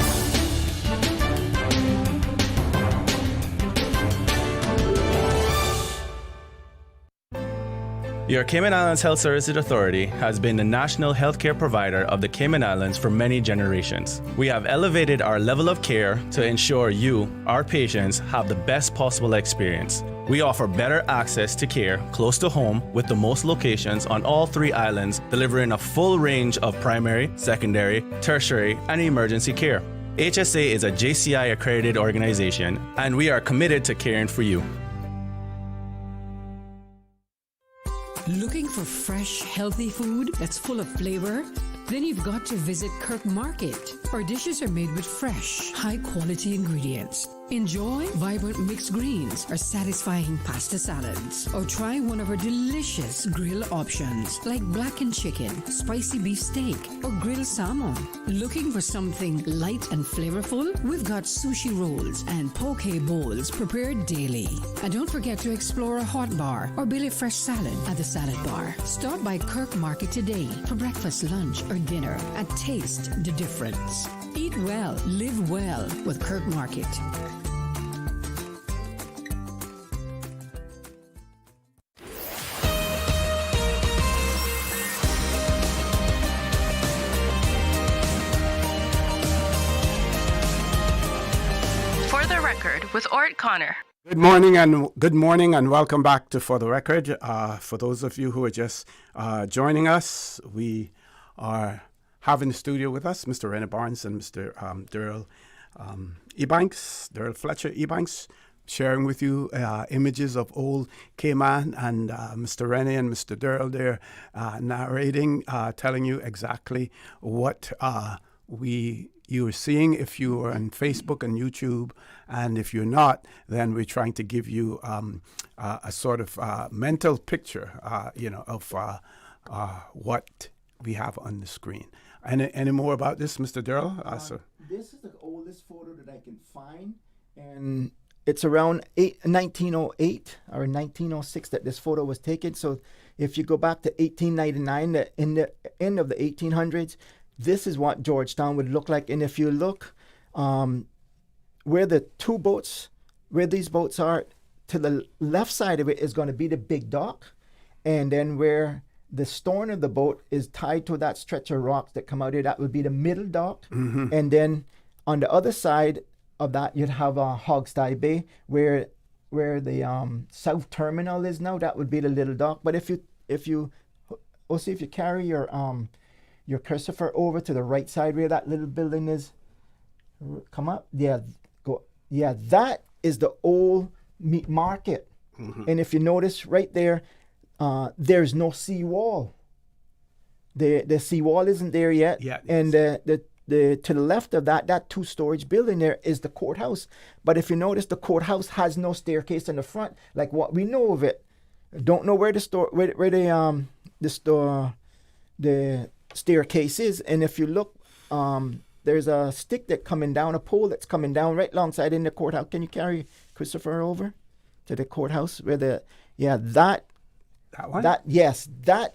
Your Cayman Islands Health Services Authority has been the national healthcare provider of the Cayman Islands for many generations. We have elevated our level of care to ensure you, our patients, have the best possible experience. We offer better access to care close to home with the most locations on all 3 islands, delivering a full range of primary, secondary, tertiary, and emergency care. HSA is a JCI accredited organization, and we are committed to caring for you. Looking for fresh, healthy food that's full of flavor? Then you've got to visit Kirk Market. Our dishes are made with fresh, high-quality ingredients. Enjoy vibrant mixed greens or satisfying pasta salads. Or try one of our delicious grill options like blackened chicken, spicy beef steak, or grilled salmon. Looking for something light and flavorful? We've got sushi rolls and poke bowls prepared daily. And don't forget to explore a hot bar or Billy Fresh salad at the salad bar. Stop by Kirk Market today for breakfast, lunch, or dinner and taste the difference. Eat well, live well with Kirk Market. For the Record with Orrett Connor. Good morning and welcome back to For the Record. For those of you who are just joining us, we are having the studio with us, Mr. Rennie Barnes and Mr. Durl Ebanks, Durl Fletcher Ebanks, sharing with you images of old Cayman, and Mr. Rennie and Mr. Durl there narrating, telling you exactly what you are seeing if you are on Facebook and YouTube, and if you're not, then we're trying to give you a sort of mental picture, of what we have on the screen. Any more about this, Mr. Durl? This is the oldest photo that I can find, and it's around 1908 or 1906 that this photo was taken. So if you go back to 1899, in the end of the 1800s, this is what Georgetown would look like. And if you look where the two boats, where these boats are, to the left side of it is going to be the big dock, and then where the stern of the boat is tied to that stretch of rocks that come out here, that would be the middle dock. Mm-hmm. And then on the other side of that, you'd have Hogstye Bay, where the south terminal is now. That would be the little dock. But if you carry your cursor over to the right side where that little building is, come up, that is the old meat market. Mm-hmm. And if you notice right there, there's no seawall. The seawall isn't there yet. Yeah, and the to the left of that 2-story building there is the courthouse. But if you notice, the courthouse has no staircase in the front, like what we know of it. Don't know where the staircase is. And if you look, there's a stick that coming down, a pole that's coming down right alongside in the courthouse. Can you carry Christopher over to the courthouse where that one? That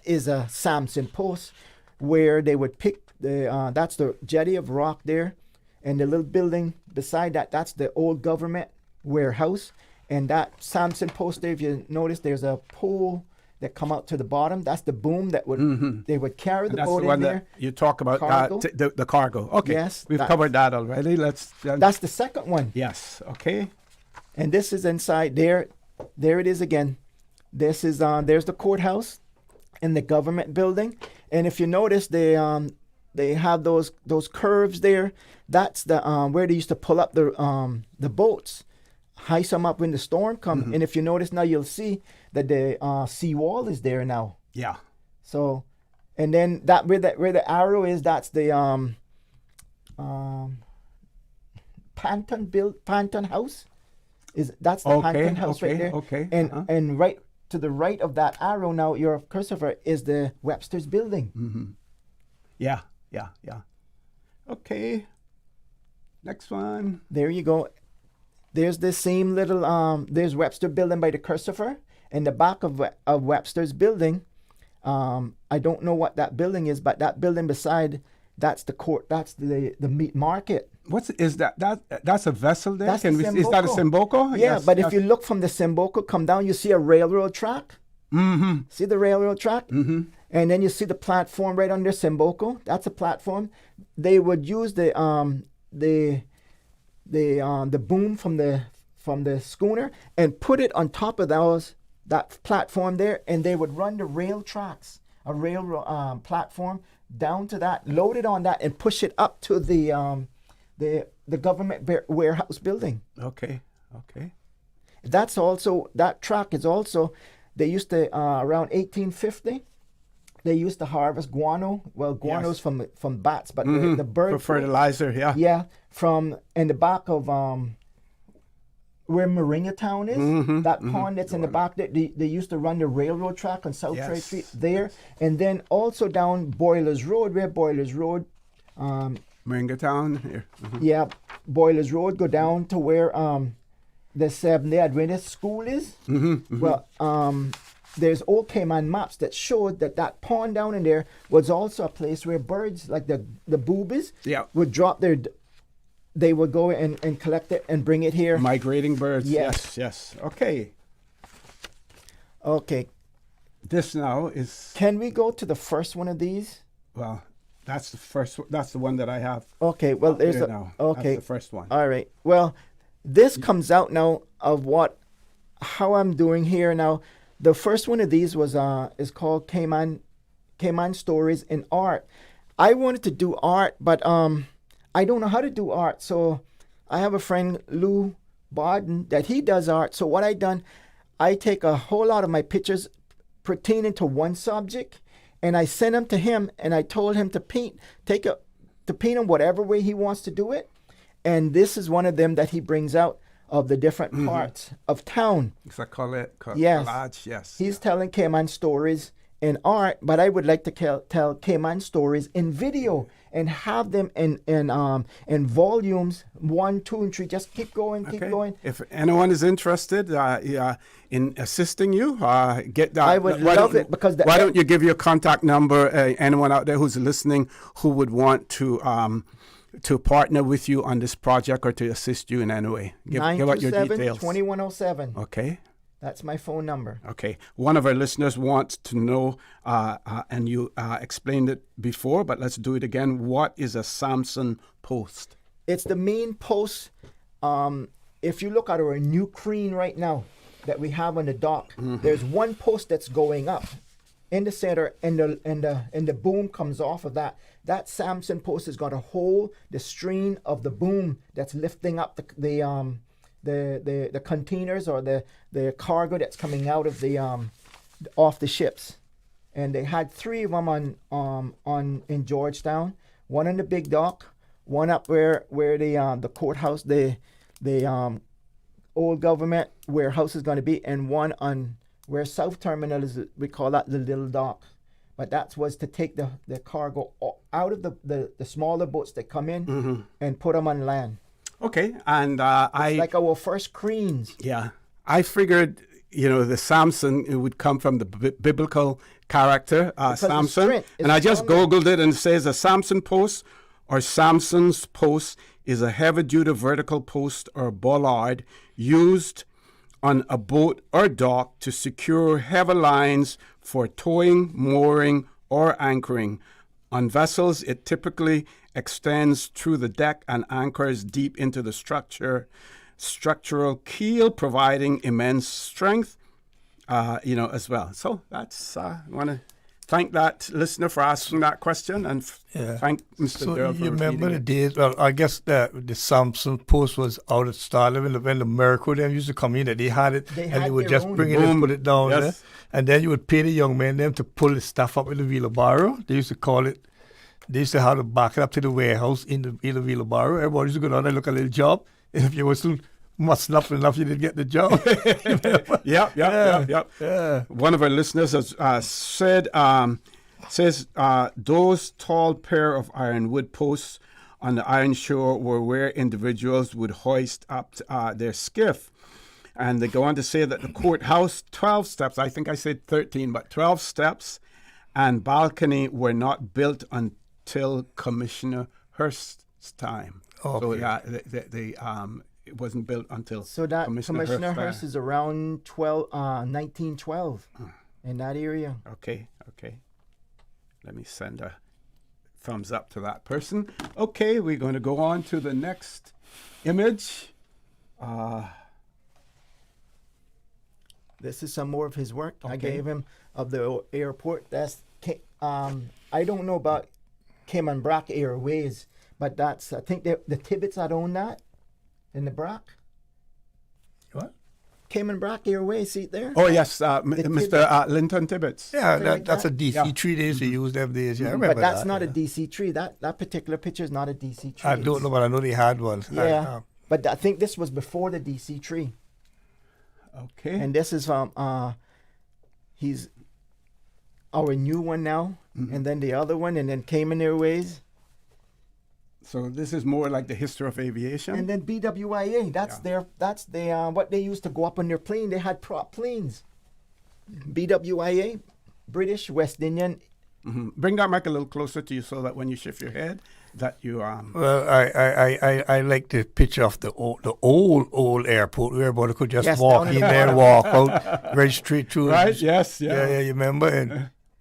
is a Samson post where they would pick that's the jetty of rock there, and the little building beside that, that's the old government warehouse. And that Samson post there, if you notice, there's a pole that come out to the bottom. That's the boom that would they would carry the boat in there. You talk about Cargo. The cargo. Okay. Yes, we've covered that already. That's the second one. Yes. Okay. And this is inside there. There it is again. This is there's the courthouse and the government building. And if you notice, they have those curves there. That's the where they used to pull up the boats, heist them up when the storm comes. Mm-hmm. And if you notice now, you'll see that the seawall is there now. Yeah. So, and then that where the arrow is, that's the Panton House. That's the Panton House right there. Okay. And right to the right of that arrow now, your cursor is the Webster's building. Mm-hmm. Yeah. Okay. Next one. There you go. There's the same little there's Webster building by the cursor. In the back of Webster's building, I don't know what that building is, but that building beside, that's the court. That's the meat market. Is that? That's a vessel there? That's Is that a Simboko? Yeah, Yes, but yes. if you look from the Simboko, come down, you see a railroad track. Mm-hmm. See the railroad track? Mm-hmm. And then you see the platform right under Simboco. That's a platform. They would use the boom from the schooner and put it on top of that platform there, and they would run the rail tracks, a rail platform down to that, load it on that, and push it up to the government warehouse building. Okay. That's also, that track is also, they used to, around 1850, they used to harvest guano. Well, guano's from bats, but the bird. For fertilizer, yeah. Yeah, from in the back of where Moringa Town is, that pond that's in the back, they used to run the railroad track on South Trade Street there. And then also down Boilers Road, where Boilers Road. Moringa Town here. Yeah, Boilers Road, go down to where the Seventh-day Adventist School is. Well, there's old Cayman maps that showed that pond down in there was also a place where birds, like the boobies, would drop their. They would go and collect it and bring it here. Migrating birds. Yes. Okay. This now is. Can we go to the first one of these? Well, that's the first. That's the one that I have. Okay. Well, there's now. Okay. That's the first one. All right. Well, this comes out now of how I'm doing here now. The first one of these is called Cayman Stories in Art. I wanted to do art, but I don't know how to do art. So I have a friend, Lou Barden, that he does art. So what I done, I take a whole lot of my pictures pertaining to one subject, and I send them to him, and I told him to paint them whatever way he wants to do it. And this is one of them that he brings out of the different parts of town. It's a collage, yes. He's telling Cayman stories in art, but I would like to tell Cayman stories in video and have them in volumes 1, 2, and 3. Just keep going. If anyone is interested in assisting you, get that. I would love it because why don't you give your contact number? Anyone out there who's listening who would want to partner with you on this project or to assist you in any way. Give out your details. 927-2107. Okay. That's my phone number. Okay. One of our listeners wants to know, and you explained it before, but let's do it again. What is a Samson post? It's the main post. If you look at our new crane right now that we have on the dock, there's one post that's going up in the center, and the boom comes off of that. That Samson post is going to hold the strain of the boom that's lifting up the containers or the cargo that's coming out of off the ships. And they had 3 of them on in Georgetown. One on the big dock, one up where the courthouse, the old government warehouse is going to be, and one on where South Terminal is. We call that the little dock. But that was to take the cargo out of the smaller boats that come in and put them on land. Okay, and it's like our first cranes. Yeah, I figured, the Samson, it would come from the biblical character, Samson. And I just Googled it, and it says a Samson post or Samson's post is a heavy-duty vertical post or bollard used on a boat or dock to secure heavy lines for towing, mooring, or anchoring. On vessels, it typically extends through the deck and anchors deep into the structural keel, providing immense strength, as well. So that's, I want to thank that listener for asking that question, and thank Mr. Durl for you remember the it. days, well, I guess the Samson post was out of style when the Mercury them used to come in, that they had it, and you would just bring it and put it down there, and then you would pay the young men them to pull the stuff up in the wheelbarrow. They used to call it, they used to have to back it up to the warehouse in the wheelbarrow. Everybody used to go down and look at a little job, and if you wasn't muscle up enough, you didn't get the job. Yeah. One of our listeners has says those tall pair of ironwood posts on the iron shore were where individuals would hoist up their skiff. And they go on to say that the courthouse, 12 steps, I think I said 13, but 12 steps and balcony were not built until Commissioner Hearst's time. Okay. So it wasn't built until Commissioner Hearst is around 1912. in that area. Okay. Let me send a thumbs up to that person. Okay, we're going to go on to the next image. This is some more of his work. I Okay. gave him of the airport. That's I don't know about Cayman Brac Airways, but that's I think the Tibbets had owned that in the Brac. What? Cayman Brac Airways, see it there? Oh yes, Mr. Linton Tibbets. Yeah, like that's a that? DC-3 days we used them days. Yeah, I remember But that's that, not yeah. a DC-3. That particular picture is not a DC-3. I don't know, but I know they had one. Yeah, but I think this was before the DC-3. Okay. And this is he's our new one now, and then the other one, and then Cayman Airways. So this is more like the history of aviation. And then BWIA, that's their what they used to go up on their plane. They had prop planes. BWIA, British West Indian. Bring that mic a little closer to you so that when you shift your head, that you Well, I like the picture of the old airport where everybody could just walk in there and walk out right straight through. Right, yes, yeah. Yeah, you remember?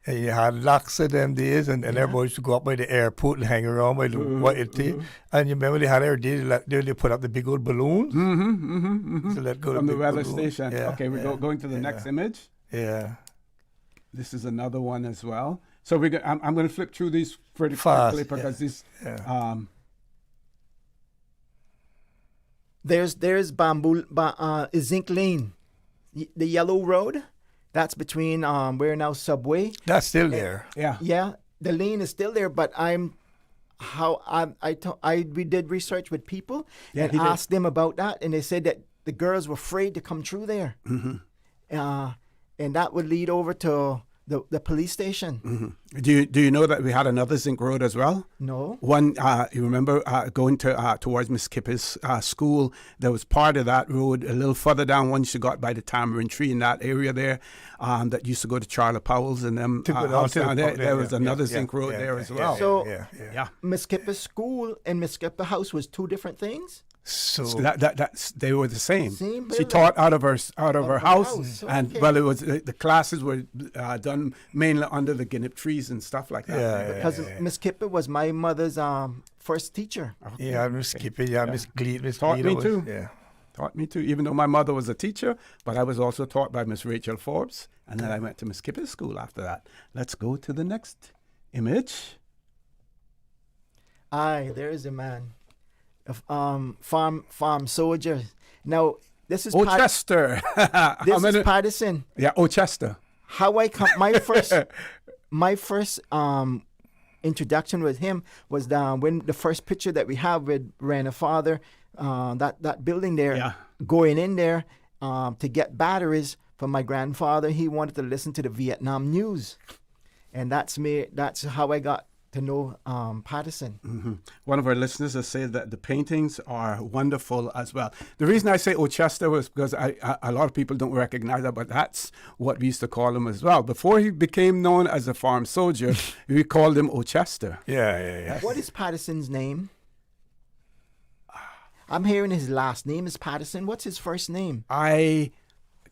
And you had lots of them days, and everybody used to go up by the airport and hang around by the what it is. And you remember they had every day, they put up the big old balloons. So let go from the big weather balloon. station. Yeah, Okay, we're going to the next image. Yeah. This is another one as well. So I'm going to flip through these pretty Fast, quickly because these. There's Zinc Lane, the yellow road. That's between where now Subway. That's still there. Yeah. Yeah, the lane is still there, but we did research with people and asked them about that, and they said that the girls were afraid to come through there, and that would lead over to the police station. Do you know that we had another zinc road as well? No. One, you remember going towards Miss Kipper's school, there was part of that road a little further down once you got by the tamarind tree in that area there that used to go to Charlie Powell's and them. There was another zinc road there as well. So Miss Kipper's school and Miss Kipper House was two different things? So that's they were the same. Same She building. taught out of her house, and okay. well, it was the classes were done mainly under the guinea trees and stuff like that. Because Miss Kipper was my mother's first teacher. Yeah, Miss Kipper. Yeah, Miss Gleed. Miss Taught me Gleed too. was- Yeah. Taught me too. Even though my mother was a teacher, but I was also taught by Miss Rachel Forbes, and then I went to Miss Kipper's school after that. Let's go to the next image. Aye, there is a man. Farm soldier. Now this is Ochester. This is Patterson. Yeah, Ochester. How I come my first introduction with him was when the first picture that we have with Rennie father, that building there, going in there to get batteries for my grandfather. He wanted to listen to the Vietnam news, and that's me. That's how I got to know Patterson. One of our listeners has said that the paintings are wonderful as well. The reason I say Ochester was because a lot of people don't recognize that, but that's what we used to call him as well. Before he became known as a farm soldier, we called him Ochester. Yeah. What is Patterson's name? I'm hearing his last name is Patterson. What's his first name? I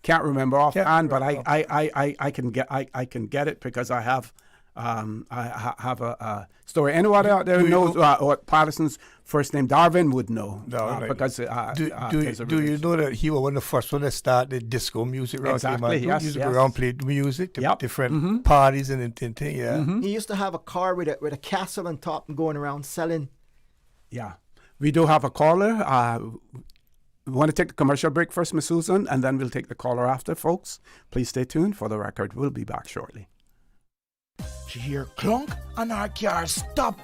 can't remember offhand, but I can get it because I have a story. Anyone out there knows what Patterson's first name? Darwin would know because do you know that he was one of the first ones that started disco music around? Exactly. Yes. Music around, played music to different parties and things. Yeah. He used to have a car with a castle on top and going around selling. Yeah. We do have a caller. We want to take a commercial break first, Ms. Susan, and then we'll take the caller after, folks. Please stay tuned for the record. We'll be back shortly. She hear clunk and her car stop.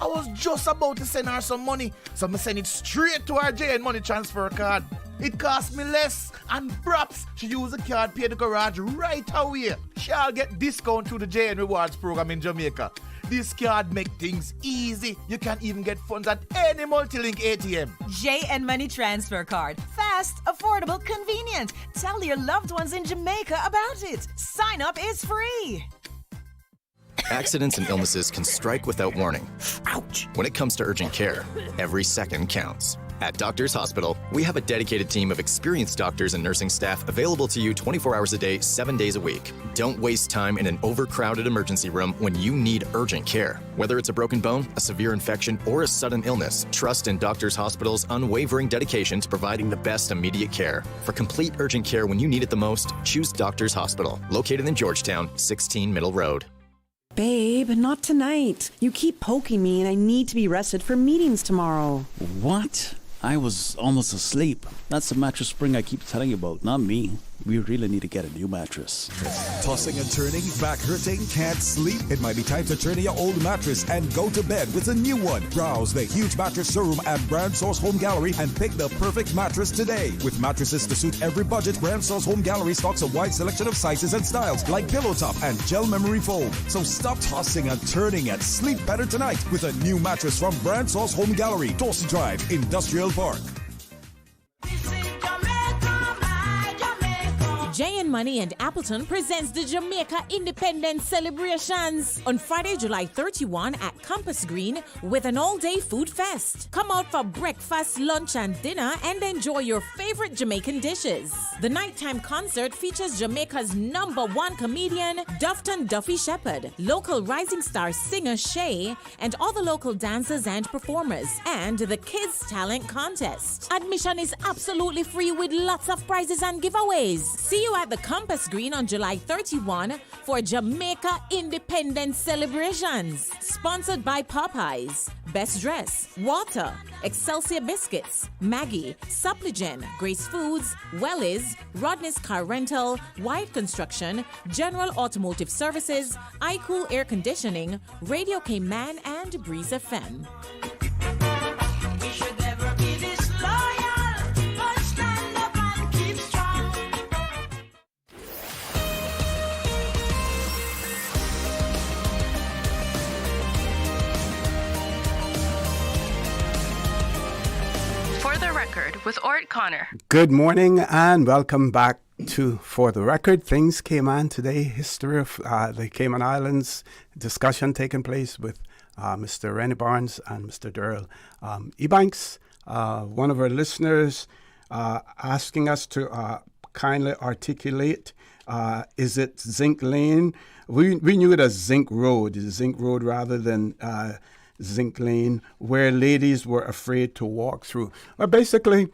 I was just about to send her some money, so I send it straight to her JN money transfer card. It cost me less, and perhaps she use the card, pay the garage right away. She'll get discount through the JN Rewards program in Jamaica. This card make things easy. You can even get funds at any multi-link ATM. JN Money Transfer Card. Fast, affordable, convenient. Tell your loved ones in Jamaica about it. Sign up is free. Accidents and illnesses can strike without warning. Ouch! When it comes to urgent care, every second counts. At Doctors Hospital, we have a dedicated team of experienced doctors and nursing staff available to you 24 hours a day, 7 days a week. Don't waste time in an overcrowded emergency room when you need urgent care. Whether it's a broken bone, a severe infection, or a sudden illness, trust in Doctors Hospital's unwavering dedication to providing the best immediate care. For complete urgent care when you need it the most, choose Doctors Hospital, located in Georgetown, 16 Middle Road. Babe, not tonight. You keep poking me and I need to be rested for meetings tomorrow. What? I was almost asleep. That's the mattress spring I keep telling you about, not me. We really need to get a new mattress. Tossing and turning, back hurting, can't sleep? It might be time to turn in your old mattress and go to bed with a new one. Browse the huge mattress showroom at Brand Source Home Gallery and pick the perfect mattress today. With mattresses to suit every budget, Brand Source Home Gallery stocks a wide selection of sizes and styles like pillow top and gel memory foam. So stop tossing and turning and sleep better tonight with a new mattress from Brand Source Home Gallery, Dorsey Drive, Industrial Park. Jay and Money and Appleton presents the Jamaica Independence Celebrations on Friday, July 31 at Compass Green with an all-day food fest. Come out for breakfast, lunch, and dinner and enjoy your favorite Jamaican dishes. The nighttime concert features Jamaica's #1 comedian, Dufton Duffy Shepherd, local rising star singer Shay, and all the local dancers and performers, and the Kids Talent Contest. Admission is absolutely free with lots of prizes and giveaways. See you at the Compass Green on July 31 for Jamaica Independence Celebrations. Sponsored by Popeyes, Best Dress, Water, Excelsior Biscuits, Maggie, Suppligen, Grace Foods, Wellies, Rodney's Car Rental, White Construction, General Automotive Services, iCool Air Conditioning, Radio Cayman, and Breeze FM. We should never be this loyal, but stand up and keep strong. For the Record with Orrett Connor. Good morning and welcome back to For the Record. Things Cayman today, history of the Cayman Islands, discussion taking place with Mr. Rennie Barnes and Mr. Durl. Ebanks, one of our listeners, asking us to kindly articulate, is it Zinc Lane? We knew it as Zinc Road rather than Zinc Lane, where ladies were afraid to walk through. Well, basically,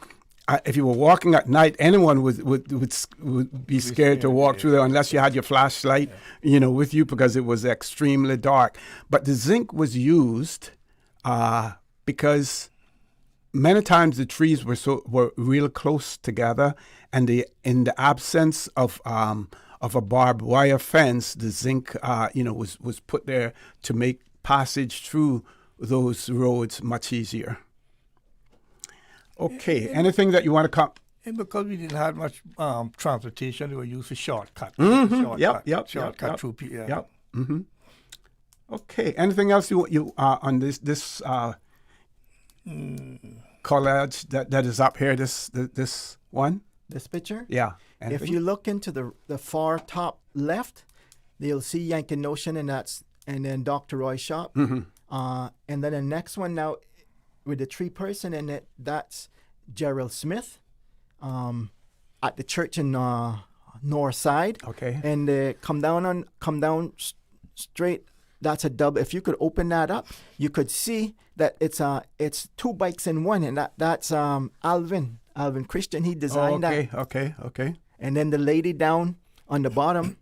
if you were walking at night, anyone would be scared to walk through there unless you had your flashlight, with you, because it was extremely dark. But the zinc was used because many times the trees were real close together, and in the absence of a barbed wire fence, the zinc was put there to make passage through those roads much easier. Okay, anything that you want to come? And because we didn't have much transportation, they were used for shortcut. Shortcut through. Yep. Mm-hmm. Okay, anything else you on this collage that is up here? This one. This picture? Yeah. Anything? If you look into the far top left, you'll see Yankee Notion, and then Dr. Roy's shop. Mm-hmm. And then the next one now with the tree person in it, that's Gerald Smith at the church in north side. Okay. And come down straight. That's a double. If you could open that up, you could see that it's two bikes in one, and that's Alvin Christian. He designed that. Okay. And then the lady down on the bottom,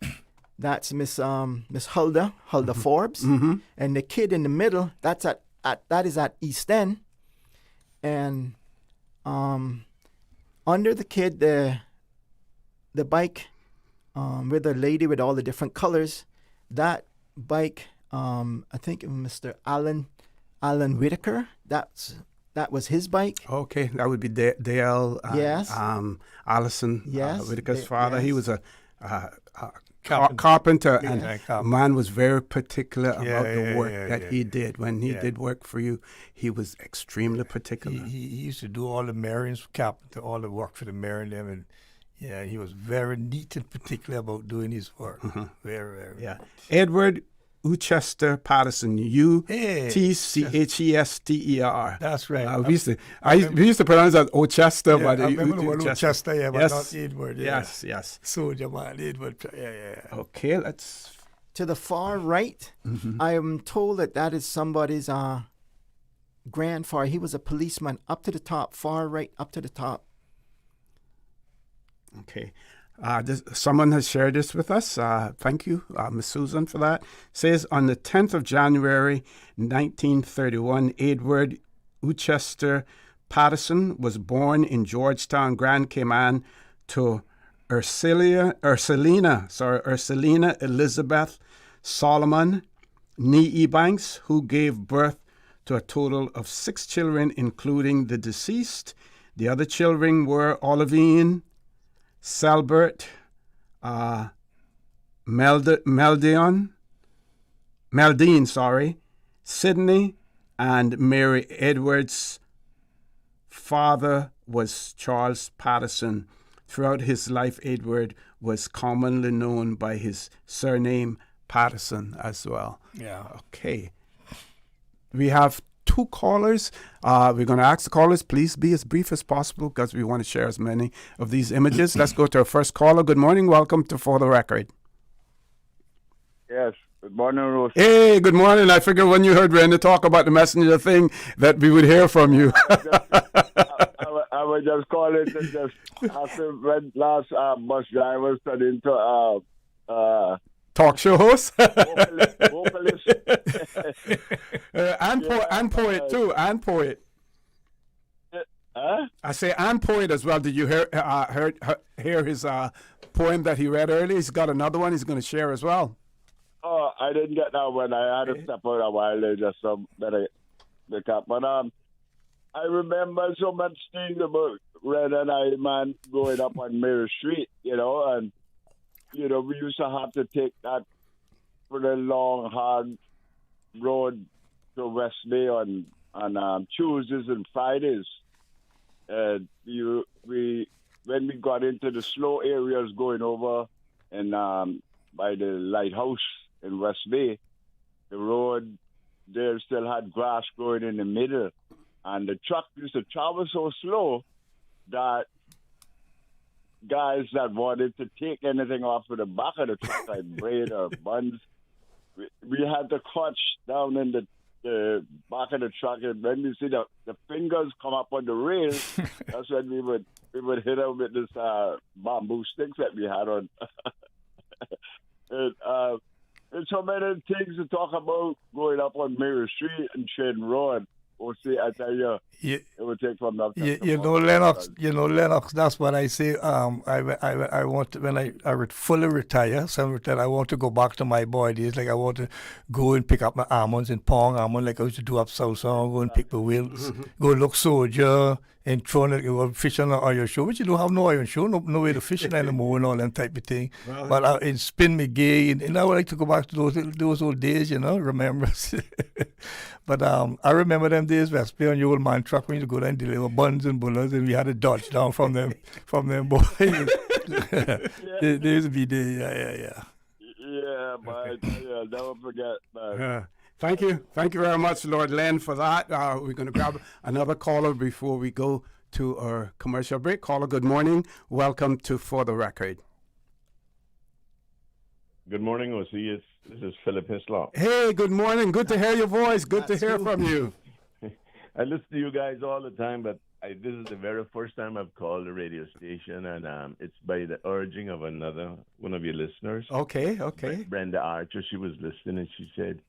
that's Miss Hulda Forbes. Mm-hmm. And the kid in the middle, that is at East End. And under the kid, the bike with the lady with all the different colors, that bike, I think Mr. Alan Whitaker, that was his bike. Okay, that would be Dale. Yes. Allison. Yes. Whitaker's father. Yes. He was a carpenter, and carpenter. Man was very particular about the work that he did. When he did work for you, he was extremely particular. He used to do all the Marions carpenter, all the work for the Marion them, and he was very neat and particular about doing his work. Mm-hmm. Very, very. Yeah. Edward Uchester Patterson, Utchester. That's right. We used to pronounce that Ochester, yeah, but I remember the word Uchester, yeah, but yes. not Edward. Yeah. Yes. Soldier man, Edward. Yeah. Okay, let's. To the far right, I am told that is somebody's grandfather. He was a policeman. Up to the top, far right, up to the top. Okay. Someone has shared this with us. Thank you, Miss Susan, for that. Says on the 10th of January, 1931, Edward Uchester Patterson was born in Georgetown, Grand Cayman, to Ursulina Elizabeth Solomon Nee Ebanks, who gave birth to a total of 6 children, including the deceased. The other children were Olivine, Selbert, Meldine, Sydney, and Mary. Edward's father was Charles Patterson. Throughout his life, Edward was commonly known by his surname Patterson as well. Yeah. Okay. We have 2 callers. We're going to ask the callers, please be as brief as possible because we want to share as many of these images. Let's go to our first caller. Good morning. Welcome to For the Record. Yes. Good morning, Rose. Hey, good morning. I figured when you heard Rennie talk about the messenger thing that we would hear from you. I was just calling to just after when last bus driver studying to talk show host vocalist. and poet too, and poet. I say and poet as well. Did you hear his poem that he read earlier? He's got another one he's going to share as well. Oh, I didn't get that one. I had to step out a while there just so that I pick up. But I remember so much things about Red and I, man, growing up on Mary Street, and we used to have to take that pretty long, hard road to West Bay on Tuesdays and Fridays. And when we got into the slow areas going over and by the lighthouse in West Bay, the road there still had grass growing in the middle, and the truck used to travel so slow that guys that wanted to take anything off of the back of the truck, like bread or buns, we had to clutch down in the back of the truck, and when we see the fingers come up on the rails, that's when we would hit them with this bamboo sticks that we had on. There's so many things to talk about going up on Mary Street and Shane Road. Or see, I tell you, it would take from that. Lennox. That's what I say. I want to, when I fully retire. I want to go back to my boy days. Like I want to go and pick up my almonds and pong almond, like I used to do up south. So go and pick the wheels, go look soldier and throw it, go fish on the iron show. But you don't have no iron show, no way to fish anymore and all that type of thing. Well, but it spin me gay, and I would like to go back to those old days. Remember. But I remember them days where I play on your old man truck when you go down and deliver buns and bullets, and we had to dodge down from them boys. They used to be there, yeah, but yeah, never forget, man. Thank you very much, Lord Len, for that. We're going to grab another caller before we go to our commercial break. Caller, good morning. Welcome to For the Record. Good morning, OC. This is Philip Hislop. Hey, good morning. Good to hear your voice. Good to hear from you. I listen to you guys all the time, but this is the very first time I've called the radio station, and it's by the urging of one of your listeners. Okay. Brenda Archer. She was listening, and she said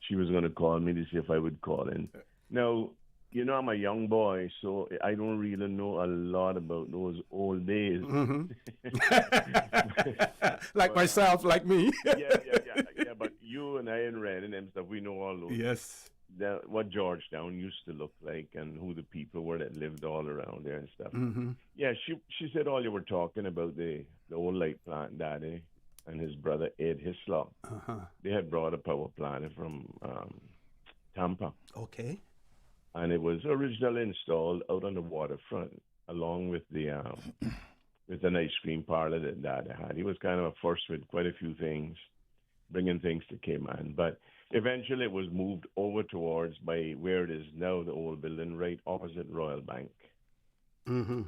she was going to call me to see if I would call in. Now, I'm a young boy, so I don't really know a lot about those old days. Like myself, like me. Yeah, but you and I and Ren and them stuff, we know all those. Yes. What Georgetown used to look like and who the people were that lived all around there and stuff. Yeah, she said all you were talking about the old light plant daddy and his brother Ed Hislop. They had brought a power plant from Tampa. Okay. And it was originally installed out on the waterfront, along with with an ice cream parlor that Dad had. He was kind of a first with quite a few things. bringing things to Cayman. But eventually it was moved over towards by where it is now, the old building right opposite Royal Bank. Mm-hmm.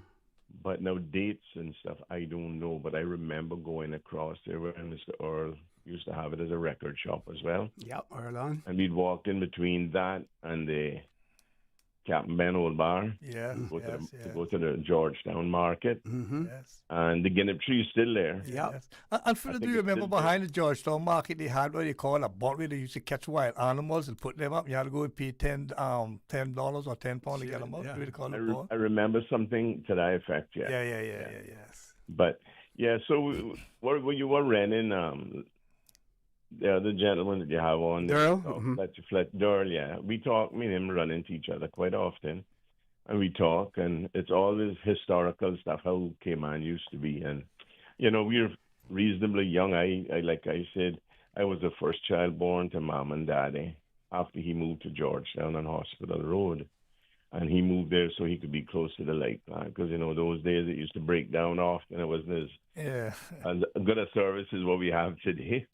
But now dates and stuff, I don't know. But I remember going across there where Mr. Earl used to have it as a record shop as well. Yep, Earl on. And we'd walked in between that and the Captain Ben Old Bar. Yes, to go to the Georgetown Market. Mm-hmm. Yes. And the guinness tree is still there. Yeah. And Philip, do you remember behind the Georgetown Market they had what they call a boat where they used to catch wild animals and put them up? You had to go and pay $10 or £10 to get them up. Yeah. What do they call it? I remember something to that effect, yeah. Yes. But, yeah, so when you were renting, the other gentleman that you have on Durl? Durl, yeah. We talk, me and him run into each other quite often. And we talk, and it's all this historical stuff, how Cayman used to be. And, you know, we're reasonably young. I like I said, I was the first child born to Mom and Daddy after he moved to Georgetown on Hospital Road. And he moved there so he could be close to the light plant. Because, you know, those days it used to break down often. It wasn't as good a service as what we have today.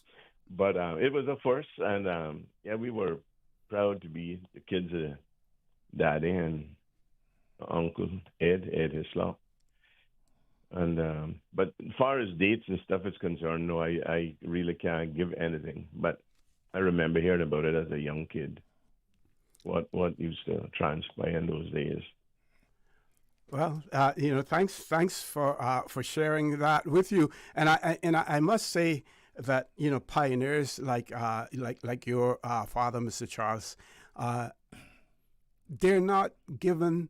But it was a first. And, we were proud to be the kids of Daddy and Uncle Ed Hislop. And but as far as dates and stuff is concerned, no, I really can't give anything. But I remember hearing about it as a young kid. What used to transpire in those days. Well, thanks for sharing that with you. And I must say that pioneers like your father, Mr. Charles, they're not given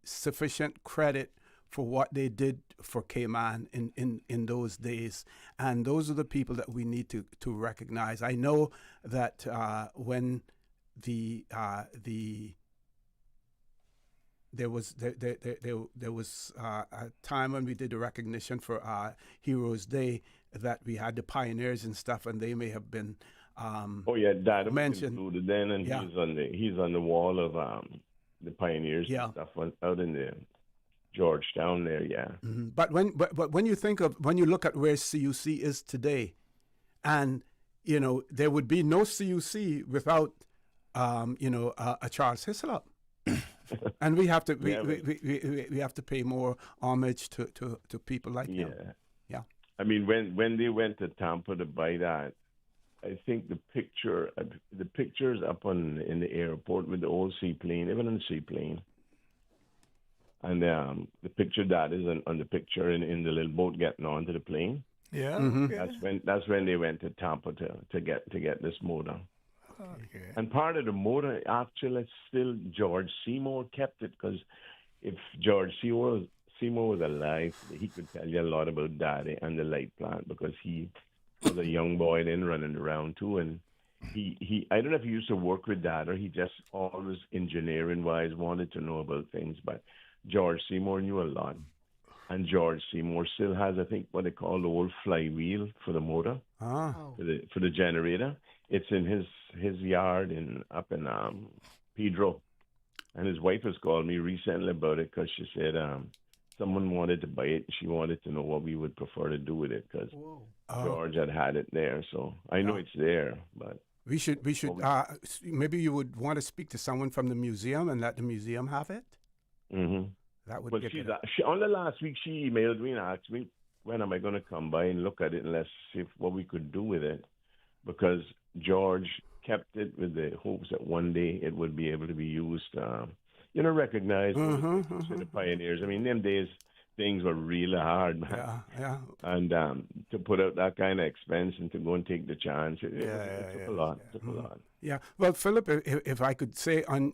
sufficient credit for what they did for Cayman in those days. And those are the people that we need to recognize. I know that when there was a time when we did the recognition for Heroes Day that we had the pioneers and stuff, and they may have been Dad mentioned. Included then, and he's on the wall of the pioneers and stuff out in the Georgetown there, Mm-hmm. But when you look at where CUC is today, and there would be no CUC without a Charles Hislop. And we have to we have to pay more homage to people like him. Yeah. I mean, when they went to Tampa to buy that, I think the pictures up in the airport with the old seaplane, even on the seaplane, and the picture that is on the picture in the little boat getting onto the plane. Yeah. Mm-hmm. That's when they went to Tampa to get this motor. Okay. And part of the motor, actually, still George Seymour kept it, because if George Seymour was alive, he could tell you a lot about Daddy and the light plant, because he was a young boy then running around too. And he I don't know if he used to work with Dad or he just always engineering-wise wanted to know about things, but George Seymour knew a lot. And George Seymour still has, I think, what they call the old flywheel for the motor, for the generator. It's in his yard up in Pedro. And his wife has called me recently about it, because she said someone wanted to buy it. She wanted to know what we would prefer to do with it, because George had it there. So I know it's there, but we should maybe you would want to speak to someone from the museum and let the museum have it. Mm-hmm. That would be only last week she emailed me and asked me when am I going to come by and look at it and let's see what we could do with it, because George kept it with the hopes that one day it would be able to be used, recognized for the pioneers. I mean, them days things were really hard, man. Yeah. And to put out that kind of expense and to go and take the chance, it took a lot. Took a lot. Yeah. Well, Philip, if I could say on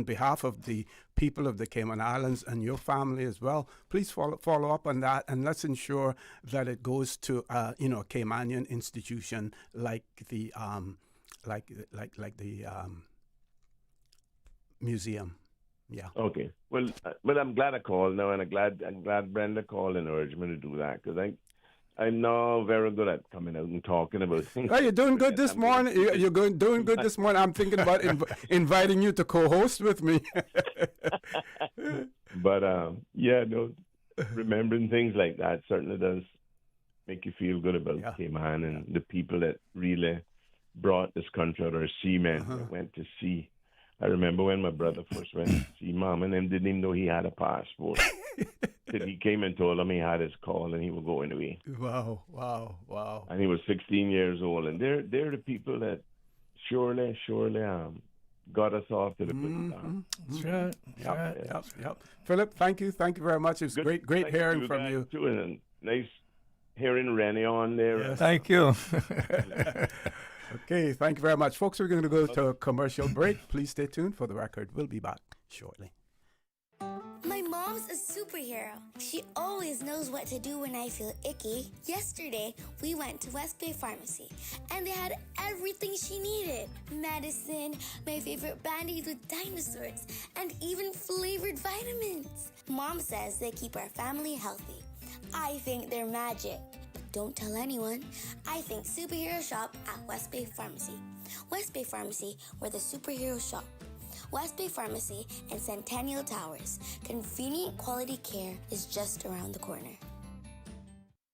behalf of the people of the Cayman Islands and your family as well, please follow up on that, and let's ensure that it goes to a Caymanian institution like the museum. Yeah. Okay. Well, I'm glad I called now, and I'm glad Brenda called and urged me to do that, because I'm now very good at coming out and talking about things. Oh, you're doing good this morning. You're doing good this morning. I'm thinking about inviting you to co-host with me. But remembering things like that certainly does make you feel good about Cayman and the people that really brought this country out, or seamen that went to sea. I remember when my brother first went to sea, Mom and them didn't even know he had a passport. Till he came and told him he had his call and he was going away. Wow. And he was 16 years old. And they're the people that surely got us off to the good time. That's right. Yep. Philip, thank you very much. It was great hearing from you. Too, and nice hearing Rennie on there. Yes. Thank you. Okay, thank you very much. Folks, we're going to go to a commercial break. Please stay tuned for the record. We'll be back shortly. My mom's a superhero. She always knows what to do when I feel icky. Yesterday, we went to West Bay Pharmacy, and they had everything she needed. Medicine, my favorite Band-Aids with dinosaurs, and even flavored vitamins. Mom says they keep our family healthy. I think they're magic. Don't tell anyone. I think superhero shop at West Bay Pharmacy. West Bay Pharmacy, where the superheroes shop. West Bay Pharmacy and Centennial Towers. Convenient quality care is just around the corner.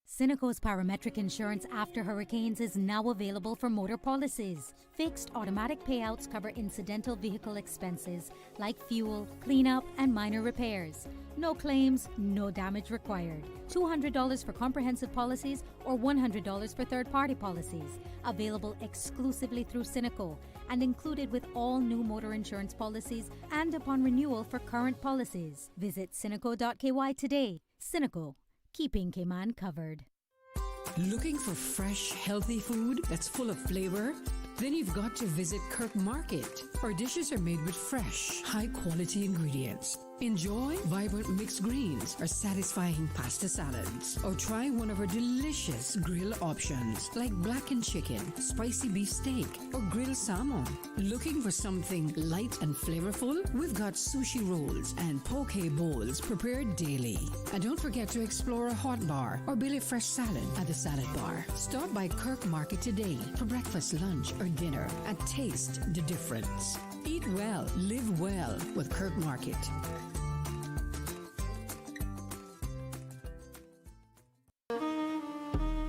Cineco's parametric insurance after hurricanes is now available for motor policies. Fixed automatic payouts cover incidental vehicle expenses like fuel, cleanup, and minor repairs. No claims, no damage required. $200 for comprehensive policies or $100 for third-party policies. Available exclusively through Cineco and included with all new motor insurance policies and upon renewal for current policies. Visit Cineco.ky today. Cineco, keeping Cayman covered. Looking for fresh, healthy food that's full of flavor? Then you've got to visit Kirk Market. Our dishes are made with fresh, high-quality ingredients. Enjoy vibrant mixed greens or satisfying pasta salads. Or try one of our delicious grill options like blackened chicken, spicy beef steak, or grilled salmon. Looking for something light and flavorful? We've got sushi rolls and poke bowls prepared daily. And don't forget to explore a hot bar or Billy Fresh salad at the salad bar. Stop by Kirk Market today for breakfast, lunch, or dinner and taste the difference. Eat well, live well with Kirk Market.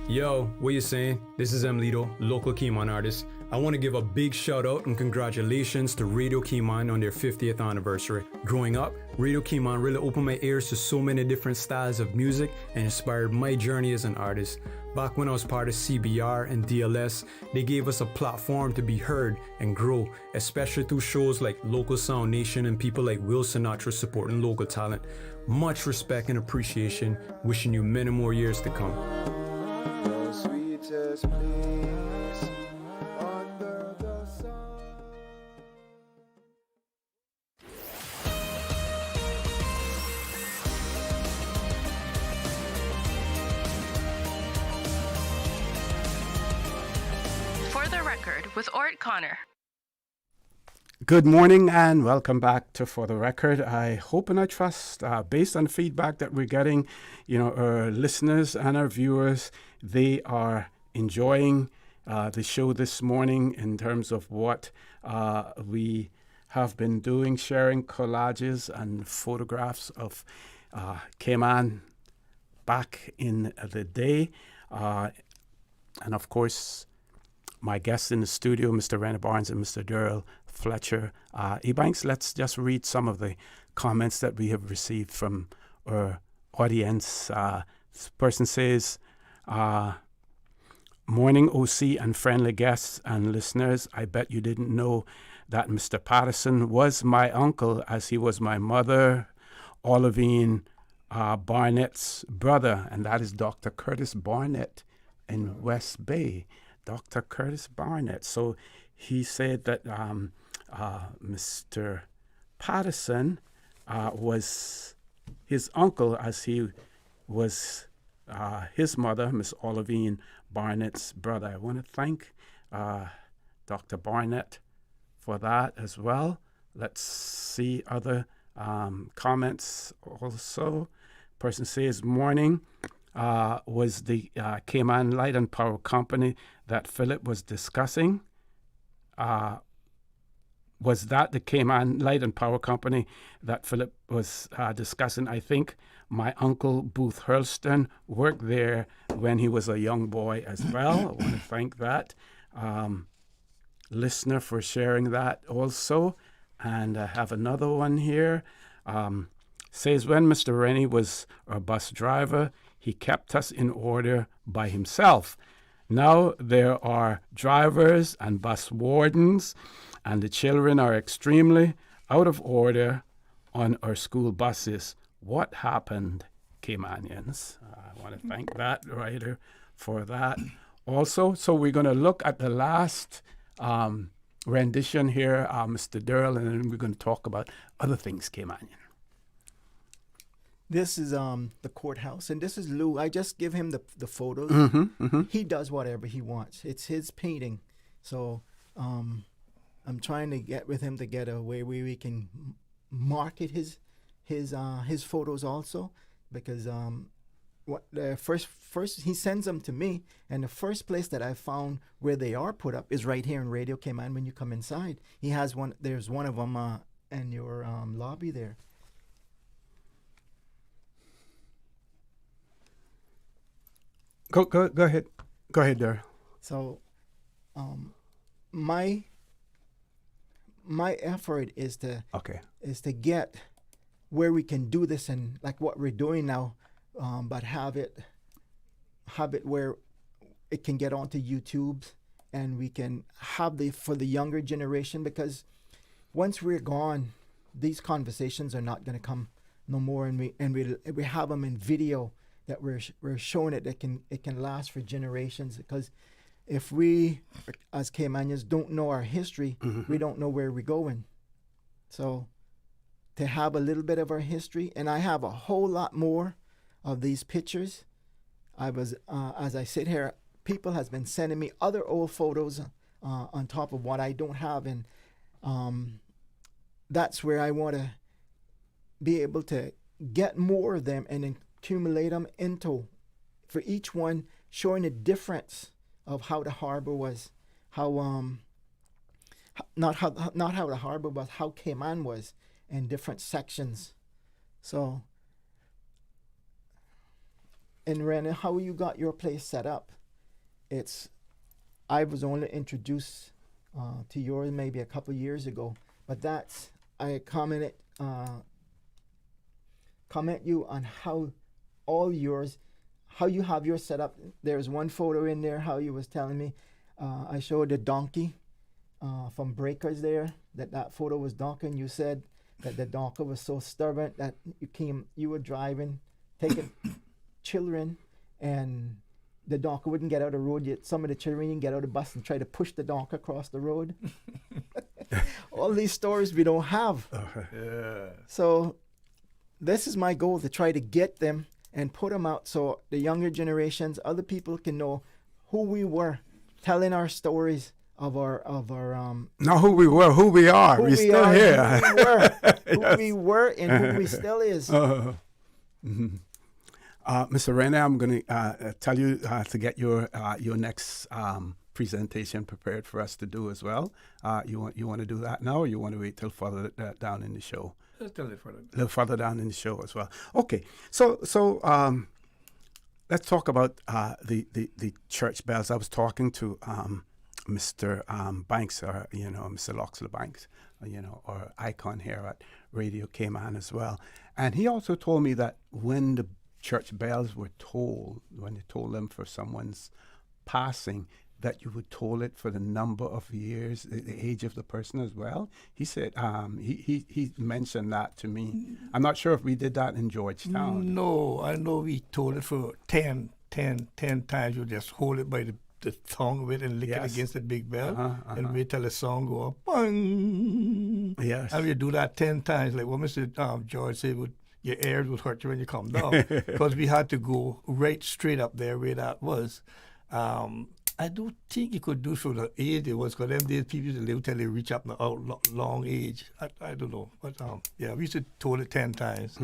Yo, what you saying? This is Emlito, local Cayman artist. I want to give a big shout out and congratulations to Radio Cayman on their 50th anniversary. Growing up, Radio Cayman really opened my ears to so many different styles of music and inspired my journey as an artist. Back when I was part of CBR and DLS, they gave us a platform to be heard and grow, especially through shows like Local Sound Nation and people like Will Sinatra supporting local talent. Much respect and appreciation. Wishing you many more years to come. Sweetest place under the sun. For the record, with Orrett Connor. Good morning and welcome back to For the Record. I hope and I trust, based on feedback that we're getting, our listeners and our viewers, they are enjoying the show this morning in terms of what we have been doing, sharing collages and photographs of Cayman back in the day. And of course, my guests in the studio, Mr. Rennie Barnes and Mr. Durl Fletcher Ebanks. Let's just read some of the comments that we have received from our audience. This person says, morning OC and friendly guests and listeners. I bet you didn't know that Mr. Patterson was my uncle, as he was my mother, Olivine Barnett's brother, and that is Dr. Curtis Barnett in West Bay. Dr. Curtis Barnett. So he said that Mr. Patterson was his uncle, as he was his mother, Miss Olivine Barnett's brother. I want to thank Dr. Barnett for that as well. Let's see other comments also. Person says, morning. Was the Cayman Light and Power Company that Philip was discussing? Was that the Cayman Light and Power Company that Philip was discussing? I think my uncle Booth Hurlston worked there when he was a young boy as well. I want to thank that. listener for sharing that also. And I have another one here. Says, when Mr. Rennie was our bus driver, he kept us in order by himself. Now there are drivers and bus wardens, and the children are extremely out of order on our school buses. What happened, Caymanians? I want to thank that writer for that also. So we're going to look at the last rendition here, Mr. Durl, and then we're going to talk about other things, Caymanian. This is the courthouse, and this is Lou. I just give him the photos. He does whatever he wants. It's his painting. So I'm trying to get with him to get a way where we can market his photos also, because first he sends them to me, and the first place that I found where they are put up is right here in Radio Cayman. When you come inside, he has one. There's one of them in your lobby there. Go ahead. Go ahead there. So, my effort is to get where we can do this, and like what we're doing now, but have it where it can get onto YouTube, and we can have for the younger generation, because once we're gone, these conversations are not going to come no more, and we have them in video that we're showing it can last for generations. Because if we as Caymanians don't know our history, we don't know where we're going. So to have a little bit of our history, and I have a whole lot more of these pictures. I was as I sit here, people has been sending me other old photos on top of what I don't have, and that's where I want to be able to get more of them and accumulate them into, for each one, showing the difference of how the harbor was, not how the harbor, but how Cayman was in different sections. So, and Rennie, how you got your place set up? I was only introduced to yours maybe a couple years ago, but I comment you on how all yours, how you have yours set up. There's one photo in there, how you was telling me, I showed the donkey from Breakers there, that photo was donkey, and you said that the donkey was so stubborn that you were driving, taking children, and the donkey wouldn't get out of the road, yet some of the children didn't get out of the bus and try to push the donkey across the road. All these stories we don't have. Yeah. So this is my goal, to try to get them and put them out so the younger generations, other people can know who we were, telling our stories of our not who we were, who we are. We're still here. Who we were and who we still is. Mr. Rennie, I'm going to tell you to get your next presentation prepared for us to do as well. You want to do that now, or you want to wait till further down in the show? A little further down in the show as well. Okay, so let's talk about the church bells. I was talking to Mr. Banks, or Mr. Loxley Banks, our icon here at Radio Cayman as well, and he also told me that when the church bells were tolled, when they told them for someone's passing, that you would toll it for the number of years, the age of the person as well. He said, he mentioned that to me. I'm not sure if we did that in Georgetown. No, I know we told it for 10 times. You just hold it by the tongue of it and lick it against the big bell, and wait till the song go up. Bang! Yes. And we do that 10 times. Like what Mr. George said, your ears would hurt you when you come down, because we had to go right straight up there where that was. I don't think you could do for the age it was, because them days people used to live till they reach up in a long age. I don't know. But yeah, we used to toll it 10 times.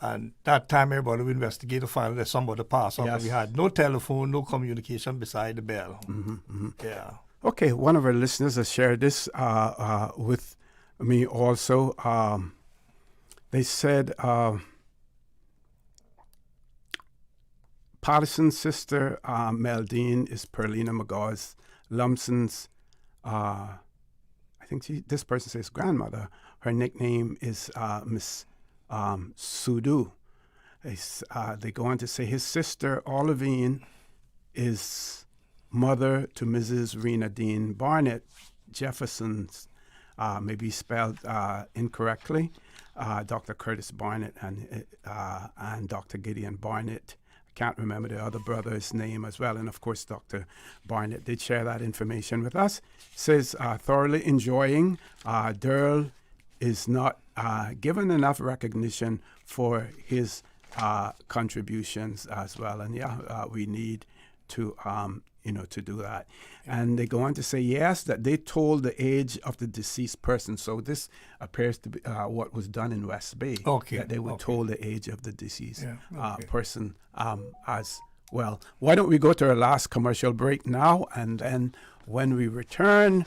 And that time everybody would investigate to find that somebody passed off. Yes. We had no telephone, no communication beside the bell. Yeah. Okay, one of our listeners has shared this with me also. They said, Patterson's sister, Meldine, is Perlina McGaw's. Lumsden's I think this person says grandmother. Her nickname is Miss Sudu. They go on to say his sister Olivine is mother to Mrs. Rena Dean Barnett. Jefferson's maybe spelled incorrectly. Dr. Curtis Barnett and Dr. Gideon Barnett. I can't remember the other brother's name as well. And of course, Dr. Barnett did share that information with us. Says thoroughly enjoying. Durl is not given enough recognition for his contributions as well. And we need to to do that. And they go on to say, yes, that they told the age of the deceased person. So this appears to be what was done in West Bay. Okay. That they were told the age of the deceased person as well. Why don't we go to our last commercial break now? And then when we return,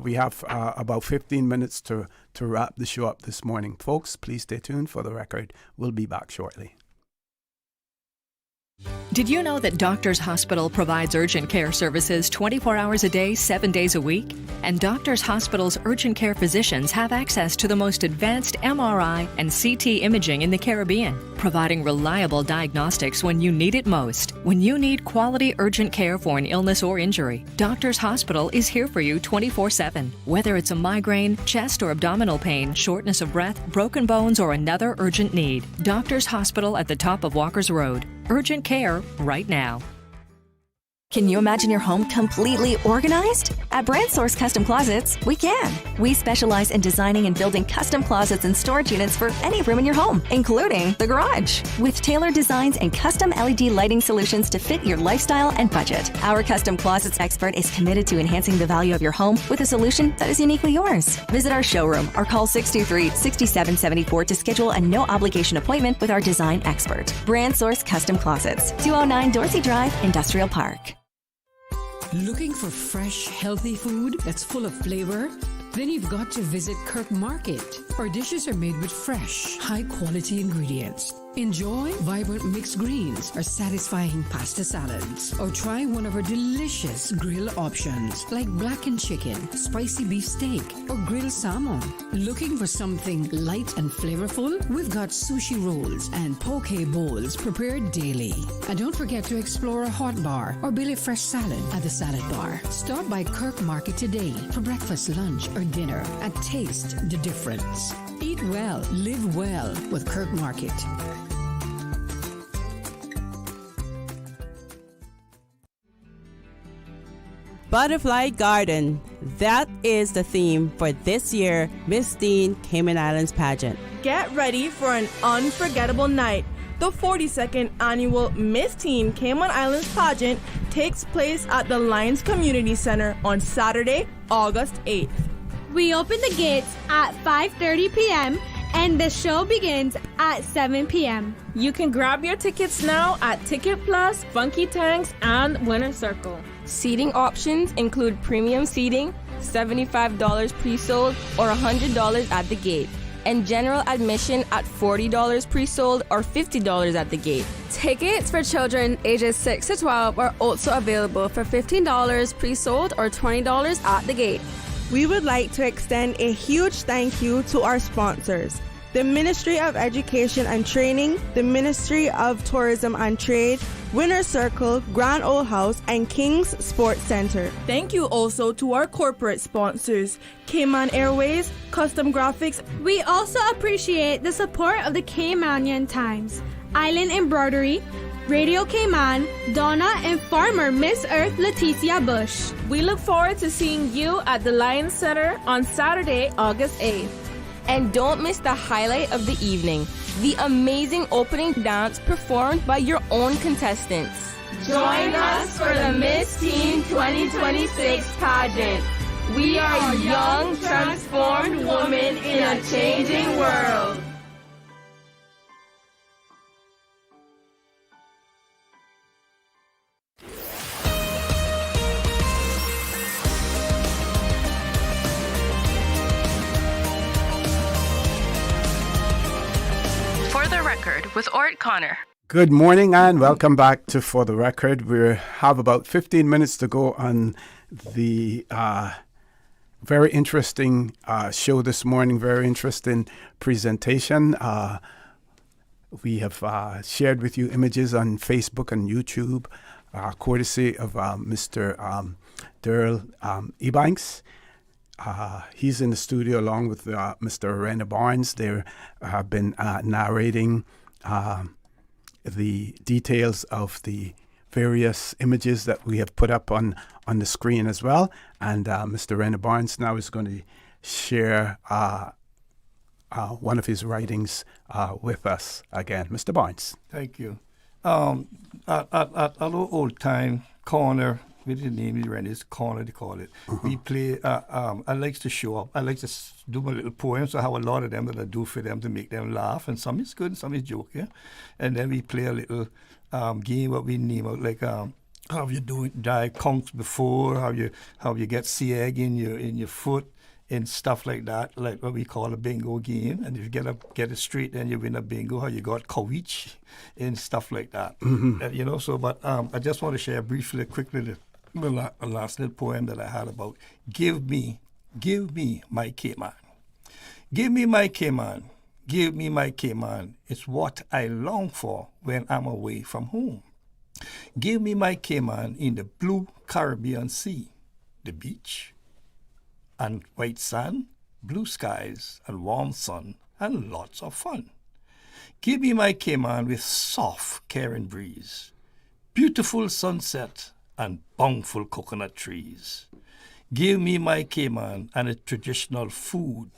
we have about 15 minutes to wrap the show up this morning. Folks, please stay tuned for the record. We'll be back shortly. Did you know that Doctors Hospital provides urgent care services 24 hours a day, 7 days a week? And Doctors Hospital's urgent care physicians have access to the most advanced MRI and CT imaging in the Caribbean, providing reliable diagnostics when you need it most. When you need quality urgent care for an illness or injury, Doctors Hospital is here for you 24/7. Whether it's a migraine, chest or abdominal pain, shortness of breath, broken bones, or another urgent need, Doctors Hospital at the top of Walker's Road. Urgent care right now. Can you imagine your home completely organized? At Brand Source Custom Closets, we can. We specialize in designing and building custom closets and storage units for any room in your home, including the garage. With tailored designs and custom LED lighting solutions to fit your lifestyle and budget. Our custom closets expert is committed to enhancing the value of your home with a solution that is uniquely yours. Visit our showroom or call 623-6774 to schedule a no-obligation appointment with our design expert. Brand Source Custom Closets, 209 Dorsey Drive, Industrial Park. Looking for fresh, healthy food that's full of flavor? Then you've got to visit Kirk Market. Our dishes are made with fresh, high-quality ingredients. Enjoy vibrant mixed greens or satisfying pasta salads. Or try one of our delicious grill options like blackened chicken, spicy beef steak, or grilled salmon. Looking for something light and flavorful? We've got sushi rolls and poke bowls prepared daily. And don't forget to explore a hot bar or Billy Fresh salad at the salad bar. Stop by Kirk Market today for breakfast, lunch, or dinner and taste the difference. Eat well, live well with Kirk Market. Butterfly Garden. That is the theme for this year Miss Dean Cayman Islands pageant. Get ready for an unforgettable night. The 42nd annual Miss Teen Cayman Islands pageant takes place at the Lions Community Center on Saturday, August 8th. We open the gates at 5:30 p.m. and the show begins at 7 p.m. You can grab your tickets now at Ticket Plus, Funky Tanks, and Winner Circle. Seating options include premium seating, $75 pre-sold or $100 at the gate, and general admission at $40 pre-sold or $50 at the gate. Tickets for children ages 6 to 12 are also available for $15 pre-sold or $20 at the gate. We would like to extend a huge thank you to our sponsors: the Ministry of Education and Training, the Ministry of Tourism and Trade, Winner Circle, Grand Ole House, and King's Sports Center. Thank you also to our corporate sponsors: Cayman Airways, Custom Graphics. We also appreciate the support of the Caymanian Times, Island Embroidery, Radio Cayman, Donna, and farmer Miss Earth Leticia Bush. We look forward to seeing you at the Lions Center on Saturday, August 8th. And don't miss the highlight of the evening, the amazing opening dance performed by your own contestants. Join us for the Miss Teen 2026 pageant. We are young, transformed women in a changing world. With Orrett Connor. Good morning and welcome back to For the Record. We have about 15 minutes to go on the very interesting show this morning, very interesting presentation. We have shared with you images on Facebook and YouTube, courtesy of Mr. Durl Ebanks. He's in the studio along with Mr. Rennie Barnes. They have been narrating the details of the various images that we have put up on the screen as well. And Mr. Rennie Barnes now is going to share one of his writings with us again. Mr. Barnes. Thank you. At our old time corner, we didn't name it Rennie's corner, they call it. We play, I like to show up. I like to do my little poems. So I have a lot of them that I do for them to make them laugh. And some is good and some is joke, yeah? And then we play a little game what we name out, like how you do die conks before, how you get sieg in your foot and stuff like that, like what we call a bingo game. And if you get it straight, then you win a bingo. How you got kowich and stuff like that. You know. So, but I just want to share briefly, quickly, the last little poem that I had about give me my Cayman. Give me my Cayman. Give me my Cayman. It's what I long for when I'm away from home. Give me my Cayman in the blue Caribbean Sea, the beach, and white sand, blue skies, and warm sun, and lots of fun. Give me my Cayman with soft, caring breeze, beautiful sunset, and bountiful coconut trees. Give me my Cayman and a traditional food,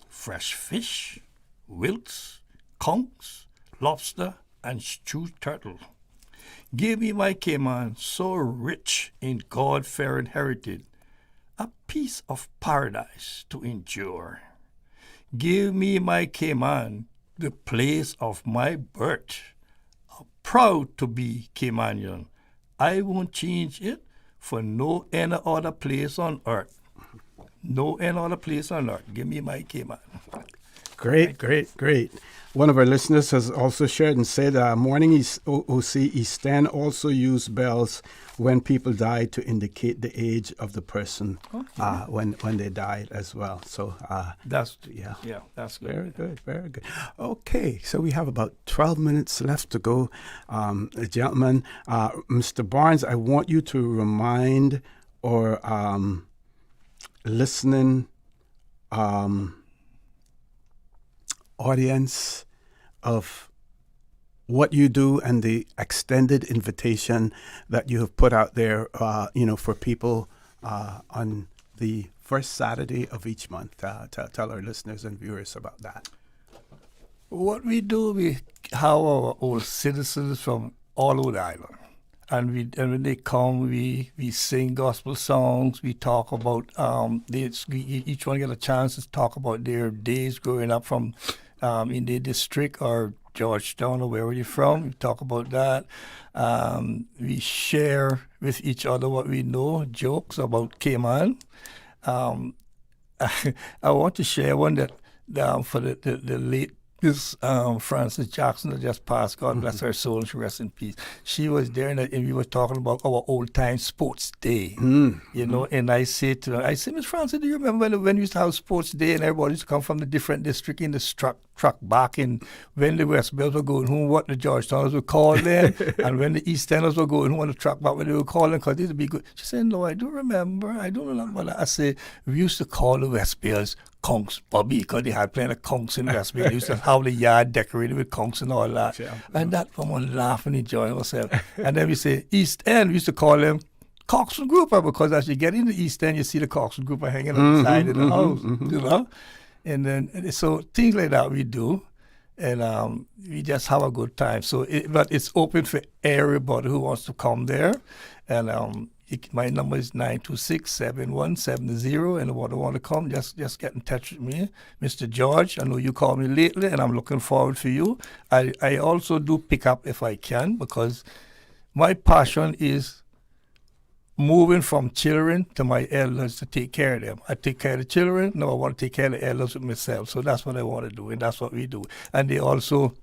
fresh fish, wilts, conchs, lobster, and stewed turtle. Give me my Cayman so rich in God-fearing heritage, a piece of paradise to endure. Give me my Cayman, the place of my birth. I'm proud to be Caymanian. I won't change it for no any other place on earth. No any other place on earth. Give me my Cayman. Great. One of our listeners has also shared and said, morning OC East End also used bells when people died to indicate the age of the person when they died as well. So that's good. Very good. Okay, so we have about 12 minutes left to go. Gentlemen, Mr. Barnes, I want you to remind our listening audience of what you do and the extended invitation that you have put out there, for people on the first Saturday of each month. Tell our listeners and viewers about that. What we do, we have our old citizens from all over the island. And when they come, we sing gospel songs. We talk about each one get a chance to talk about their days growing up from in their district or Georgetown or wherever you're from. We talk about that. We share with each other what we know, jokes about Cayman. I want to share one that for the late Miss Frances Jackson that just passed. God bless her soul, and she rests in peace. She was there, and we were talking about our old time sports day. And I said to her, Miss Frances, do you remember when we used to have sports day and everybody used to come from the different district in the truck back, and when the West Bells were going home, what the Georgetowners were called then, and when the East Enders were going home on the truck back, when they were calling, because these would be good. She said, no, I don't remember. I don't remember that. I said, we used to call the West Bells conchs, Bobby, because they had plenty of conchs in West Bay. They used to have the yard decorated with conchs and all that. Yeah. And that woman laughing, enjoying herself. And then we say East End, we used to call them Coxswain Grouper, because as you get in the East End, you see the Coxswain Grouper hanging on the side of the house, you know? And then, so things like that we do. And we just have a good time. So, but it's open for everybody who wants to come there. And my number is 926-7170, and if you want to come, just get in touch with me. Mr. George, I know you called me lately, and I'm looking forward for you. I also do pick up if I can, because my passion is moving from children to my elders to take care of them. I take care of the children, now I want to take care of the elders with myself. So that's what I want to do, and that's what we do. And they also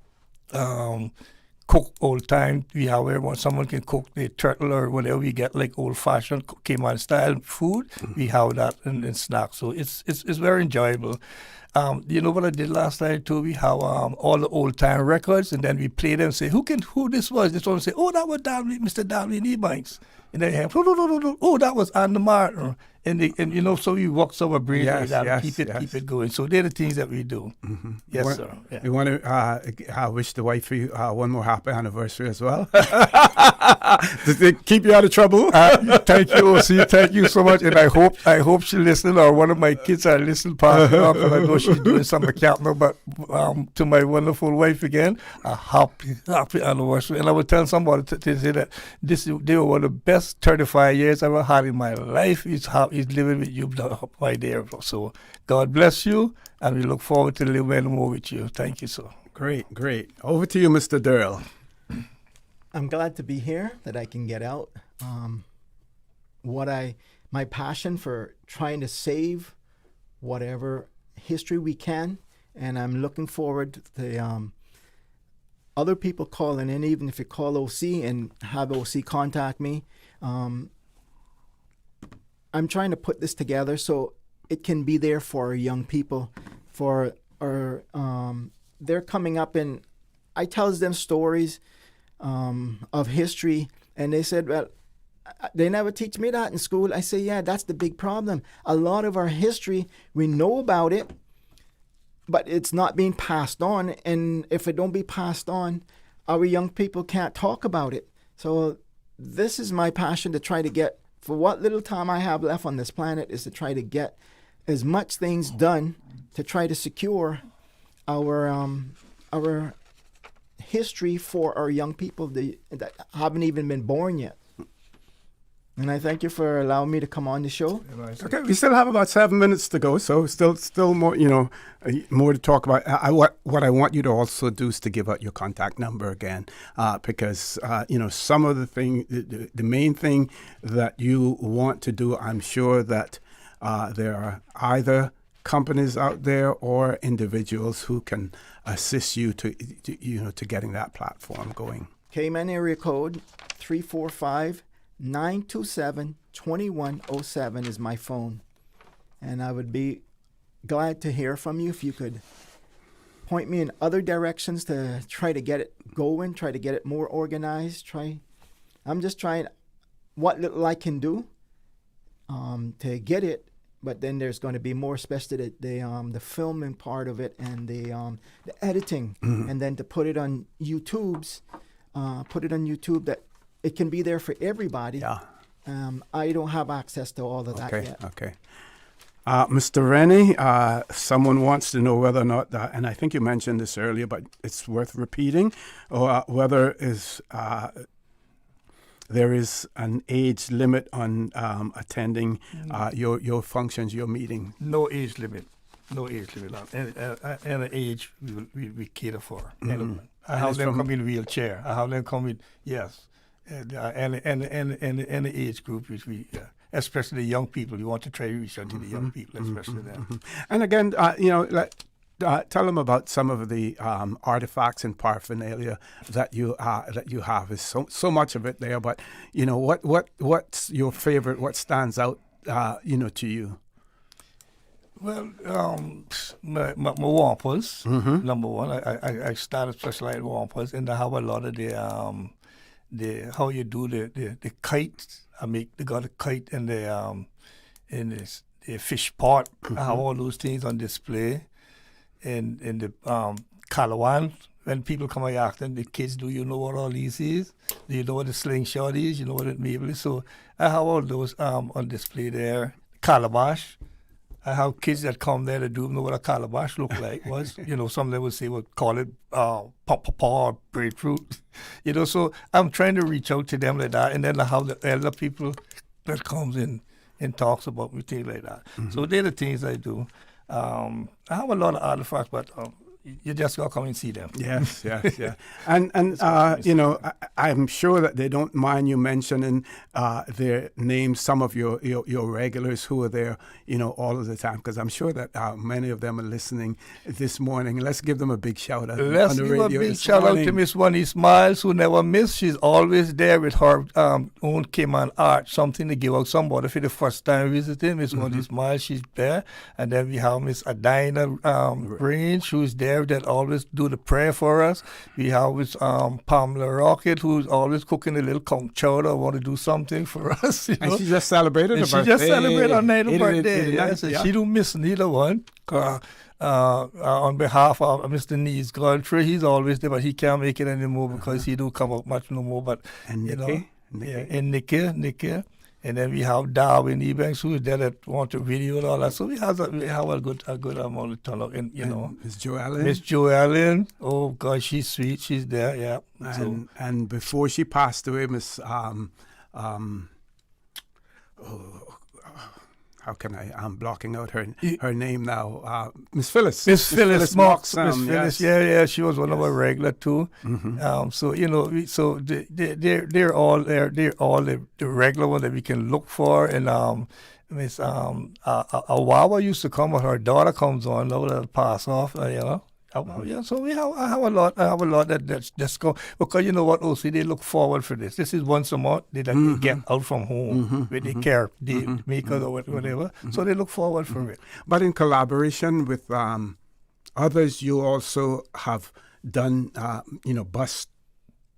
cook old time. We have where someone can cook the turtle or whatever we get, like old fashioned Cayman style food. We have that in snacks. So it's very enjoyable. You know what I did last night too? We have all the old time records, and then we play them. Say who this was? This one say, oh, that was Mr. Darwin Ebanks, and then have oh, that was Anna Martin, and you know, so we walk over brains like that, and keep it going. So they're the things that we do. Mm-hmm. Yes, sir. Yeah. We want to wish the wifey one more happy anniversary as well. Does it keep you out of trouble? Thank you, OC. Thank you so much, and I hope she listening, or one of my kids are listening. Passing off, and I know she's doing some account now. But to my wonderful wife again, a happy anniversary. And I will tell somebody to say that they were one of the best 35 years I ever had in my life. He's living with you right there. So God bless you, and we look forward to living more with you. Thank you, sir. Great. Over to you, Mr. Durl. I'm glad to be here, that I can get out. My passion for trying to save whatever history we can, and I'm looking forward to other people calling in, even if you call OC and have OC contact me. I'm trying to put this together so it can be there for our young people, they're coming up, and I tells them stories of history, and they said, well, they never teach me that in school. I say, yeah, that's the big problem. A lot of our history, we know about it, but it's not being passed on, and if it don't be passed on, our young people can't talk about it. So this is my passion, to try to get, for what little time I have left on this planet, is to try to get as much things done to try to secure our history for our young people that haven't even been born yet. And I thank you for allowing me to come on the show. Okay, we still have about 7 minutes to go, so still more, more to talk about. What I want you to also do is to give out your contact number again, because some of the main thing that you want to do, I'm sure that there are either companies out there or individuals who can assist you to getting that platform going. Cayman area code 345-927-2107 is my phone. And I would be glad to hear from you if you could point me in other directions to try to get it going, try to get it more organized. I'm just trying what little I can do to get it. But then there's going to be more, especially the filming part of it and the editing, and then to put it on YouTube, that it can be there for everybody. Yeah. I don't have access to all of that yet. Okay. Mr. Rennie, someone wants to know whether or not, and I think you mentioned this earlier, but it's worth repeating, or whether there is an age limit on attending your functions, your meeting. No age limit. Any age we cater for. Mm-hmm. I have them come in wheelchair. I have them come in, yes. Any age group which we, especially the young people. We want to try to reach out to the young people, especially them. Mm-hmm. And again, tell them about some of the artifacts and paraphernalia that you have. Is so much of it there, but what's your favorite? What stands out, to you? Well, my wampus, number one. I started specializing in wampus, and I have a lot of the how you do the kites. They got a kite and the fish pot. I have all those things on display. In the Calawan, when people come and ask them, the kids, do you know what all these is? Do you know what the slingshot is? You know what it maybe is? So I have all those on display there. Calabash. I have kids that come there that do know what a calabash look like. Some of them would say, call it paw or breadfruit. So I'm trying to reach out to them like that. And then I have the elder people that comes in and talks about me, things like that. Mm-hmm. So they're the things I do. I have a lot of artifacts, but you just gotta come and see them. Yes, yes, yeah. And you know, I'm sure that they don't mind you mentioning their names, some of your regulars who are there, you know, all of the time, because I'm sure that many of them are listening this morning. Let's give them a big shout out. Let's on the give radio a big this shout out morning. to Miss Winnie Smiles, who never miss. She's always there with her own Cayman art, something to give out somebody for the first time visiting. Miss Winnie Smiles, she's there. And then we have Miss Adina Range, who's there that always do the prayer for us. We have Miss Pamela Rocket, who's always cooking a little conch chowder, want to do something for us. You know? And she just celebrated her She birthday. just celebrated her 90th 88, birthday. 89, Yes, and yeah. she don't miss neither one. On behalf of Mr. Nees Godfrey, he's always there, but he can't make it anymore because he don't come out much no more. But And you Nikki? know, yeah, and Nikki. And then we have Darwin Ebanks, who is there that want to video and all that. So we have a good amount of turnout. And you know, Miss Joellen. Miss Joellen, oh God, she's sweet. She's there, yeah. And before she passed away, Miss how can I'm blocking out her name now. Miss Phyllis. Miss Phyllis Mox. Miss yes. Phyllis, yeah, she was one of our regular too. So you know, they're all there. They're all the regular one that we can look for. And Miss Awawa used to come, but her daughter comes on now that'll pass off. You know. Yeah, so I have a lot that's just go, because you know what, also they look forward for this. This is once a month they get out from home with their care makers or whatever. So they look forward for it. But in collaboration with others, you also have done bus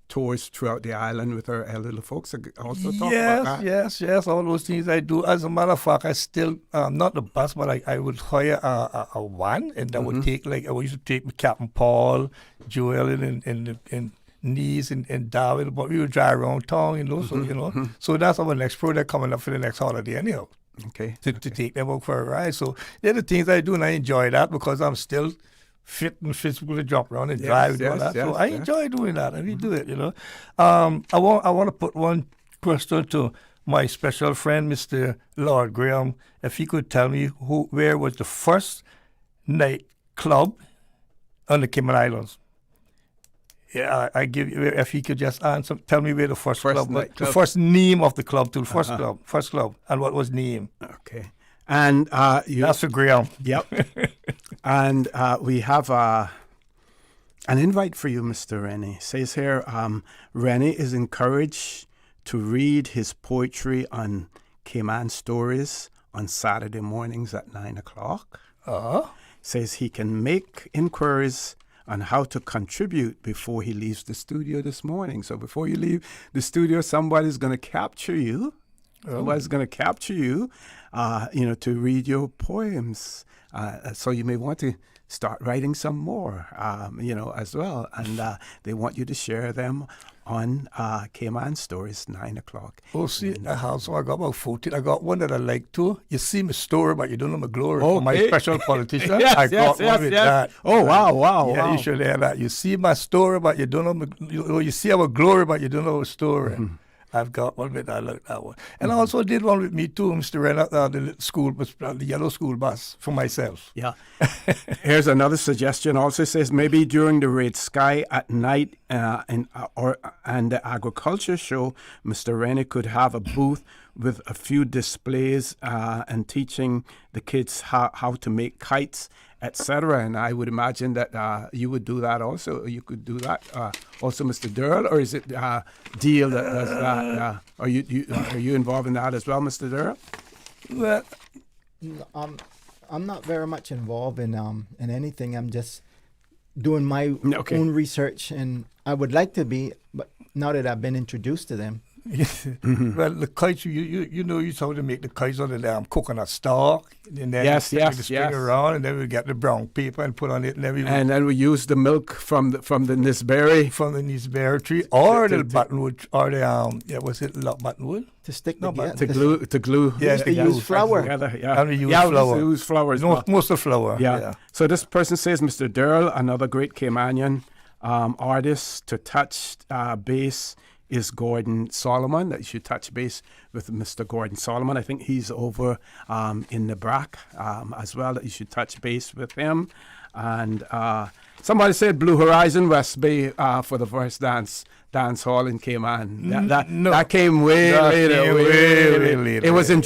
tours throughout the island with our elderly folks. Also talk about that. Yes, all those things I do. As a matter of fact, I still not the bus, but I would hire a van, and that would take I used to take Captain Paul, Joel, and Nees and David, but we would drive around town, you know. So you know, so that's our next project coming up for the next holiday anyhow. Okay. To take them out for a ride. So they're the things I do, and I enjoy that because I'm still fit and physical to jump around and drive and all that. So I enjoy doing that, and we do it, you know. I want to put one question to my special friend, Mr. Lord Graham, if he could tell me where was the first night club on the Cayman Islands. Yeah, I give you, if he could just tell me where the first club was, the first name of the club, to the first club, and what was name. Okay. And that's for Graham. Yep. And we have an invite for you, Mr. Rennie. It says here, Rennie is encouraged to read his poetry on Cayman Stories on Saturday mornings at 9 o'clock. Says he can make inquiries on how to contribute before he leaves the studio this morning. So before you leave the studio, somebody's going to capture you. Somebody's going to capture you, to read your poems. So you may want to start writing some more, as well. And they want you to share them on Cayman Stories, 9 o'clock. Oh, see, so I got about 14. I got one that I like too. You see my story, but you don't know my glory. For my special politician. I got one with that. Oh, wow. Yeah, you should hear that. You see my story, but you don't know you see our glory, but you don't know our story. I've got one with that. I like that one. And I also did one with me too, Mr. Renner, the yellow school bus for myself. Yeah. Here's another suggestion. Also says maybe during the Red Sky at night and the agriculture show, Mr. Rennie could have a booth with a few displays and teaching the kids how to make kites, etc. And I would imagine that you would do that also. You could do that also, Mr. Durl, or is it Deal that does that? Are you involved in that as well, Mr. Durl? Well, I'm not very much involved in anything. I'm just doing my own research, and I would like to be, but now that I've been introduced to them. Well, the kites, you know, you how to make the kites on the coconut stalk, and then yes, spin around, and then we get the brown paper and put on it, and then we use the milk from the nisberry tree, or the buttonwood, or the was it buttonwood to stick to glue. Yes, to use flour. And we use flour. We use flour. Most of flour. Yeah. So this person says, Mr. Durl, another great Caymanian artist, to touch base is Gordon Solomon. That you should touch base with Mr. Gordon Solomon. I think he's over in the BRAC as well. That you should touch base with him. And Somebody said Blue Horizon West Bay for the first dance hall in Cayman. That came way later. It was in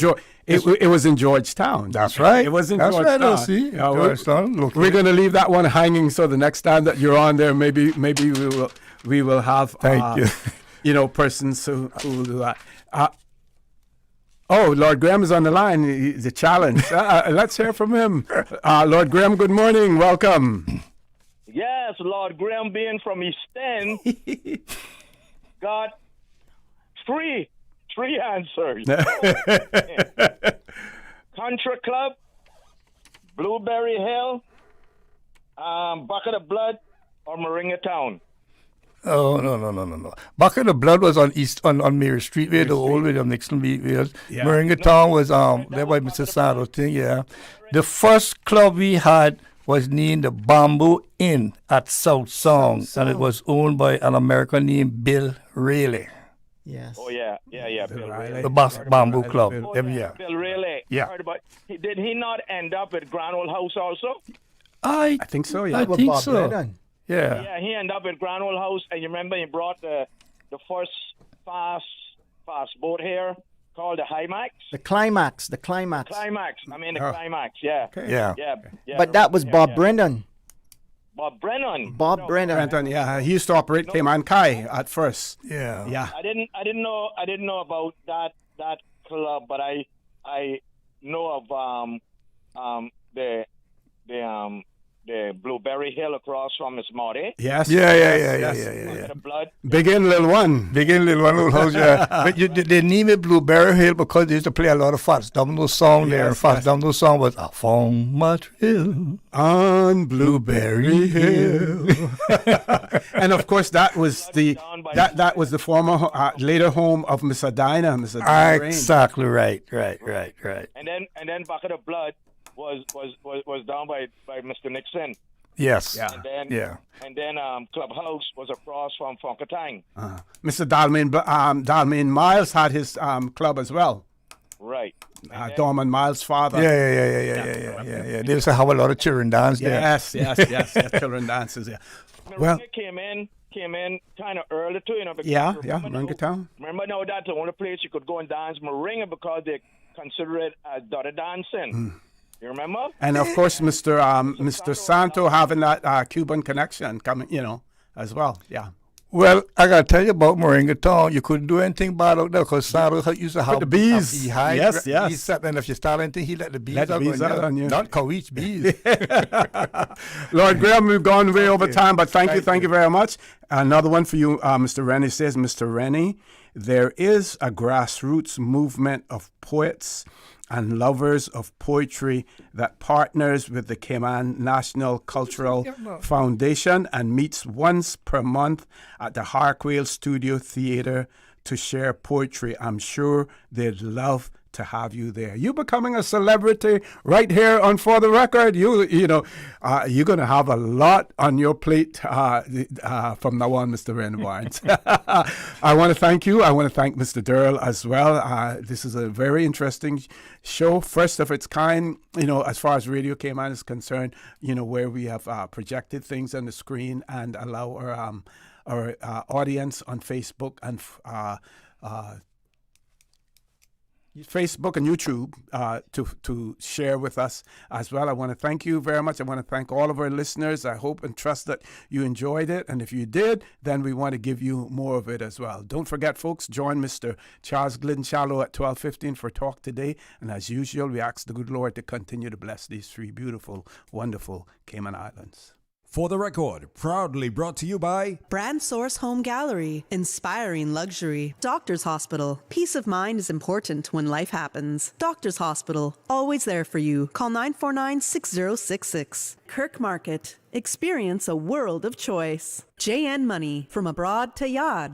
it was in Georgetown. That's right. It was in That's Georgetown. right. See, Georgetown. We're going to leave that one hanging. So the next time that you're on there, maybe we will have Thank you. Persons who will do that. Lord Graham is on the line. The challenge. Let's hear from him. Lord Graham, good morning. Welcome. Yes, Lord Graham, being from East End, got three answers. Country Club, Blueberry Hill, Bucket of Blood, or Moringa Town. Oh, no. Bucket of Blood was on Mary Street, where the old William Nixon beat was. Yeah. Moringa Town was there by Mr. Sado thing, yeah. The first club we had was named the Bamboo Inn at South Song, and it was owned by an American named Bill Rayleigh. Yes. Oh, yeah, Bill Rayleigh. The Bamboo Club. Yeah. Bill Rayleigh. Yeah. Did he not end up at Grand Old House also? I think so, yeah. I think so. Yeah. Yeah, he ended up at Grand Old House, and you remember he brought the first fast boat here called the Himax. The Climax. Climax. I mean, the Climax, yeah. Okay. Yeah. But that was Bob Brennan. Bob Brennan. Bob Brennan. Yeah, he used to operate Cayman Kai at first. Yeah. I didn't know about that club, but I know of the Blueberry Hill across from Miss Marty. Yes. Yeah. Blood. Big Inn, Little One. Little house, yeah. But they named it Blueberry Hill because they used to play a lot of Fats Domino song there. And Fats Domino song was I found my thrill on Blueberry Hill. And of course that was the former later home of Miss Adina. Exactly right. And then Bucket of Blood was down by Mr. Nixon. Yes. And then Clubhouse was across from Funkatang. Mr. Dalmain Miles had his club as well. Right. Dorman Miles' father. Yeah. They used to have a lot of children dance there. Yes. Children dances. Yeah. Well, came in kind of early too, Moringa Town. Remember now that's the only place you could go and dance Moringa because they consider it as daughter dancing. You remember? And of course, Mr. Santo having that Cuban connection coming, as well. Yeah. Well, I got to tell you about Moringa Town. You couldn't do anything bad out there because Santo used to have the bees. Yes. And if you start anything, he let the bees out on you. Not coach bees. Lord Graham, we've gone way over time, but thank you very much. Another one for you, Mr. Rennie says, Mr. Rennie, there is a grassroots movement of poets and lovers of poetry that partners with the Cayman National Cultural Foundation and meets once per month at the Harquail Studio Theatre to share poetry. I'm sure they'd love to have you there. You becoming a celebrity right here on For the Record. You're going to have a lot on your plate from now on, Mr. Rennie Barnes. I want to thank you. I want to thank Mr. Durl as well. This is a very interesting show, first of its kind, as far as Radio Cayman is concerned, where we have projected things on the screen and allow our audience on Facebook and Facebook and YouTube to share with us as well. I want to thank you very much. I want to thank all of our listeners. I hope and trust that you enjoyed it. And if you did, then we want to give you more of it as well. Don't forget, folks, join Mr. Charles Glidden Shallow at 12:15 for Talk Today. And as usual, we ask the good Lord to continue to bless these three beautiful, wonderful Cayman Islands. For the Record, proudly brought to you by Brand Source Home Gallery, inspiring luxury. Doctors Hospital, peace of mind is important when life happens. Doctors Hospital, always there for you. Call 949-6066. Kirk Market, experience a world of choice. JN Money, from abroad to Yard.